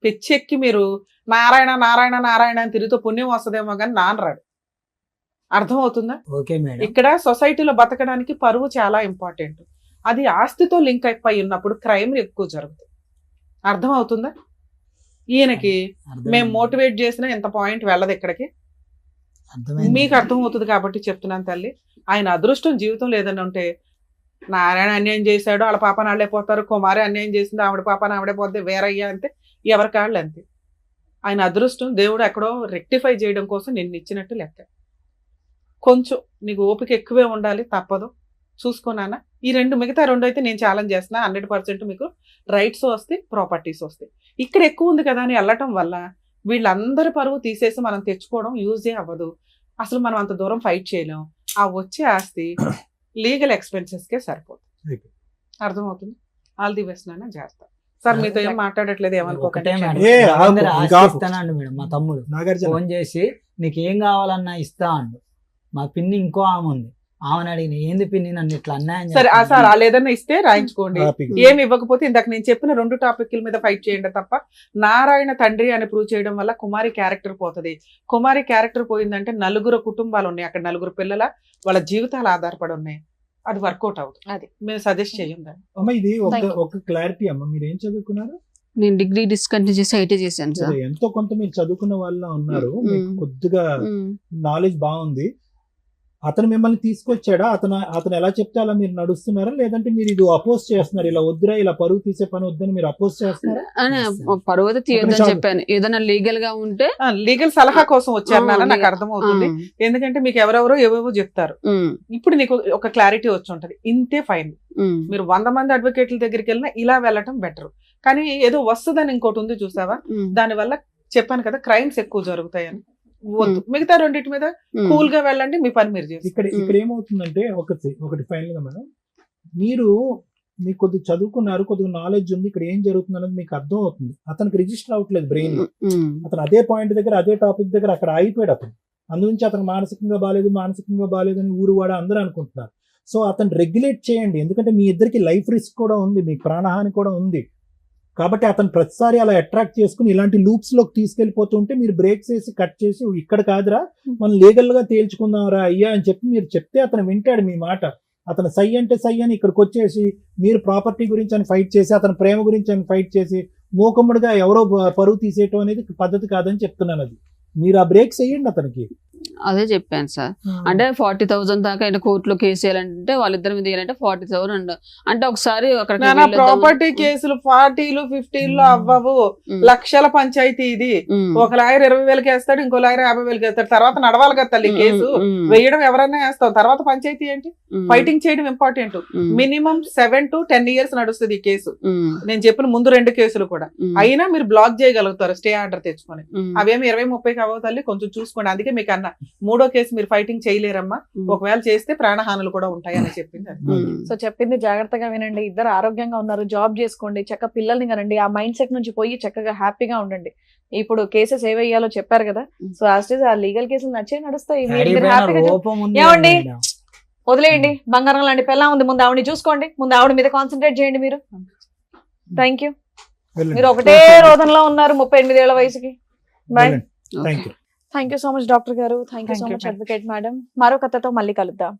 పిచ్చెక్కి మీరు నారాయణ నారాయణ నారాయణ అని తిరుగుతూ పుణ్యం వస్తుందేమో కానీ నానరాడు. అర్థమవుతుందా? Okay madam. ఇక్కడ సొసైటీలో బతకడానికి పరువు చాలా ఇంపార్టెంట్. అది ఆస్తితో లింక్ అయిపోయి ఉన్నప్పుడు క్రైమ్ ఎక్కువ జరుగుతుంది. అర్థమవుతుందా? ఈయనకి మేము మోటివేట్ చేసినా ఎంత పాయింట్ వెళ్ళదు ఇక్కడికి. మీకు అర్థమవుతుంది కాబట్టి చెప్తున్నాను తల్లి. ఆయన అదృష్టం జీవితం లేదని ఉంటే నారాయణ అన్యాయం చేశాడు, వాళ్ళ పాప నాళ్ళే పోతారు, కుమారి అన్యాయం చేసింది, ఆవిడ పాప ఆవిడే పోతే వేరయ్యా అంతే, ఎవరి కాళ్ళు అంతే. ఆయన అదృష్టం దేవుడు ఎక్కడో రెక్టిఫై చేయడం కోసం నిన్ను ఇచ్చినట్టు లెక్క. కొంచెం నీకు ఓపిక ఎక్కువే ఉండాలి, తప్పదు, చూసుకోనానా. ఈ మిగతా రెండు అయితే నేను ఛాలెంజ్ చేస్తున్నా. 100% మీకు రైట్స్ వస్తాయి, ప్రాపర్టీస్ వస్తాయి. ఇక్కడ ఎక్కువ ఉంది కదా అని వెళ్ళటం వల్ల వీళ్ళందరి పరువు తీసేసి మనం తెచ్చుకోవడం యూజే అవ్వదు. అసలు మనం అంత దూరం ఫైట్ చేయలేం. ఆ వచ్చే ఆస్తి లీగల్ ఎక్స్పెన్సెస్కే సరిపోతుంది. అర్థమవుతుంది. ఆల్ ది బెస్ట్ నాన్న, జాగ్రత్త. సార్ మీతో ఏం మాట్లాడట్లేదు, ఒకటే ఏమనుకోకండి. మేడం, ఏ, నా దగ్గర ఆపు, ఆస్తి ఆపు. ఇస్తానండి మేడం. మా తమ్ముడు నాగార్జున ఫోన్ చేసి నీకు ఏం కావాలన్నా ఇస్తా అండు. మా పిన్ని ఇంకో ఆమె ఉంది, ఆమెను అడిగిన ఏంది పిన్ని నన్ను ఇట్లా అన్యాయం సరే చేస్తున్నావు? సార్ వాళ్ళు ఏదన్నా ఇస్తే రాయించుకోండి. హ్యాపీగా. ఏమి ఇవ్వకపోతే ఇందాక నేను చెప్పిన 2 టాపిక్ల మీద ఫైట్ చేయండి తప్ప నారాయణ తండ్రి అని ప్రూవ్ చేయడం వల్ల కుమారి క్యారెక్టర్ పోతుంది. కుమారి క్యారెక్టర్ పోయిందంటే 4 కుటుంబాలు ఉన్నాయి అక్కడ, 4 పిల్లల వాళ్ళ జీవితాలు ఆధారపడి ఉన్నాయి. అది వర్కౌట్ అవుతుంది. అది. మేము సజెస్ట్ చేయండి. అమ్మ ఇది Thank you. ఒక క్లారిటీ అమ్మ, మీరు ఏం చదువుకున్నారు? నేను డిగ్రీ డిస్కంటిన్యూ చేసి ఐటీ చేశాను సార్. సరే, ఎంతో కొంత మీరు చదువుకున్న వాళ్ళ ఉన్నారు, మీకు కొద్దిగా నాలెడ్జ్ బాగుంది. అతను మిమ్మల్ని తీసుకొచ్చాడా? అతను ఎలా చెప్తే అలా మీరు నడుస్తున్నారా, లేదంటే మీరు ఇది అపోజ్ చేస్తున్నారు, ఇలా వద్దురా, ఇలా పరువు తీసే పని వద్దని మీరు అపోజ్ చేస్తున్నారా? అని పరువు అయితే తీయొద్దని ఒకటి చెప్పాను. ఏదైనా లీగల్ గా ఉంటే లీగల్ సలహా కోసం వచ్చారు నాన్న, నాకు legal. అర్థమవుతుంది. ఎందుకంటే మీకు ఎవరెవరో ఏవేవో చెప్తారు. ఇప్పుడు నీకు ఒక క్లారిటీ వచ్చి ఉంటది, ఇంతే ఫైన్. మీరు 100 మంది అడ్వకేట్ల దగ్గరికి వెళ్ళినా ఇలా వెళ్ళటం బెటర్. కానీ ఏదో వస్తుందని ఇంకోటి ఉంది చూసావా, దానివల్ల చెప్పాను కదా క్రైమ్స్ ఎక్కువ జరుగుతాయని. వద్దు, మిగతా రెండింటి మీద కూల్ గా వెళ్ళండి, మీ పని మీరు చేసి. ఇక్కడ ఏమవుతుందంటే ఒకటి ఫైనల్ గా మేడం, మీరు కొద్దిగా చదువుకున్నారు, కొద్దిగా నాలెడ్జ్ ఉంది, ఇక్కడ ఏం జరుగుతుంది అనేది మీకు అర్థం అవుతుంది. అతనికి రిజిస్టర్ అవ్వట్లేదు బ్రెయిన్ లో. అతను అదే పాయింట్ దగ్గర, అదే టాపిక్ దగ్గర అక్కడ ఆగిపోయాడు అతను. అందునుంచి అతను మానసికంగా బాగాలేదు అని ఊరు వాడ అందరూ అనుకుంటున్నారు. సో అతను రెగ్యులేట్ చేయండి, ఎందుకంటే మీ ఇద్దరికి లైఫ్ రిస్క్ కూడా ఉంది, మీకు ప్రాణహాని కూడా ఉంది. కాబట్టి అతను ప్రతిసారి అలా అట్రాక్ట్ చేసుకుని ఇలాంటి లూప్స్ లోకి తీసుకెళ్లిపోతుంటే మీరు బ్రేక్స్ వేసి కట్ చేసి ఇక్కడ కాదురా మనం లీగల్ గా తేల్చుకుందాంరా అయ్యా అని చెప్పి మీరు చెప్తే అతను వింటాడు మీ మాట. అతను సై అంటే సై అని ఇక్కడికి వచ్చేసి మీరు ప్రాపర్టీ గురించి అని ఫైట్ చేసి, అతని ప్రేమ గురించి అని ఫైట్ చేసి మూకమ్ముడుగా ఎవరో పరువు తీసేయటం అనేది పద్ధతి కాదని చెప్తున్నాను. అది మీరు ఆ బ్రేక్స్ వేయండి అతనికి. అదే చెప్పాను సార్. అంటే 40,000 దాకా ఆయన కోర్టులో కేసు వేయాలంటే వాళ్ళిద్దరి మీద వేయాలంటే 40,000 అంటే ఒకసారి ప్రాపర్టీ కేసులు 40లు 50లు అవ్వవు, లక్షల పంచాయతీ ఇది. ఒక లాయర్ 20,000 వేస్తాడు, ఇంకో లాయర్ 50,000 వేస్తాడు. తర్వాత నడవాలి కదా తల్లి కేసు. వేయడం ఎవరైనా వేస్తాం, తర్వాత పంచాయతీ ఏంటి, ఫైటింగ్ చేయడం ఇంపార్టెంట్. మినిమం 7 to 10 years నడుస్తుంది ఈ కేసు. నేను చెప్పిన ముందు 2 కేసులు కూడా. అయినా మీరు బ్లాక్ చేయగలుగుతారు స్టే ఆర్డర్ తెచ్చుకొని. అవేమి 20-30 అవ్వవు తల్లి, కొంచెం చూసుకోండి. అందుకే మీకు అన్న 3వ కేసు మీరు ఫైటింగ్ చేయలేరమ్మా, ఒకవేళ చేస్తే ప్రాణహానులు కూడా ఉంటాయి అని చెప్పింది. సో చెప్పింది జాగ్రత్తగా వినండి. ఇద్దరు ఆరోగ్యంగా ఉన్నారు, జాబ్ చేసుకోండి, చక్కగా పిల్లల్ని కనండి. ఆ మైండ్ సెట్ నుంచి పోయి చక్కగా హ్యాపీగా ఉండండి. ఇప్పుడు కేసెస్ ఏవయ్యాలో చెప్పారు కదా, సో ఆ లీగల్ కేసులు నచ్చే నడుస్తాయి. మీరు హ్యాపీగా ఏమండి వదిలేయండి, బంగారం లాంటి పిల్ల ఉంది, ముందు ఆవిడని చూసుకోండి, ముందు ఆవిడ మీద కాన్సన్ట్రేట్ చేయండి మీరు. Thank you. మీరు ఒకటే రోదంలో ఉన్నారు 38 ఏళ్ల వయసుకి. Bye. Thank you so much doctor గారు. Thank you so much advocate madam. మరో కథతో మళ్ళీ కలుద్దాం.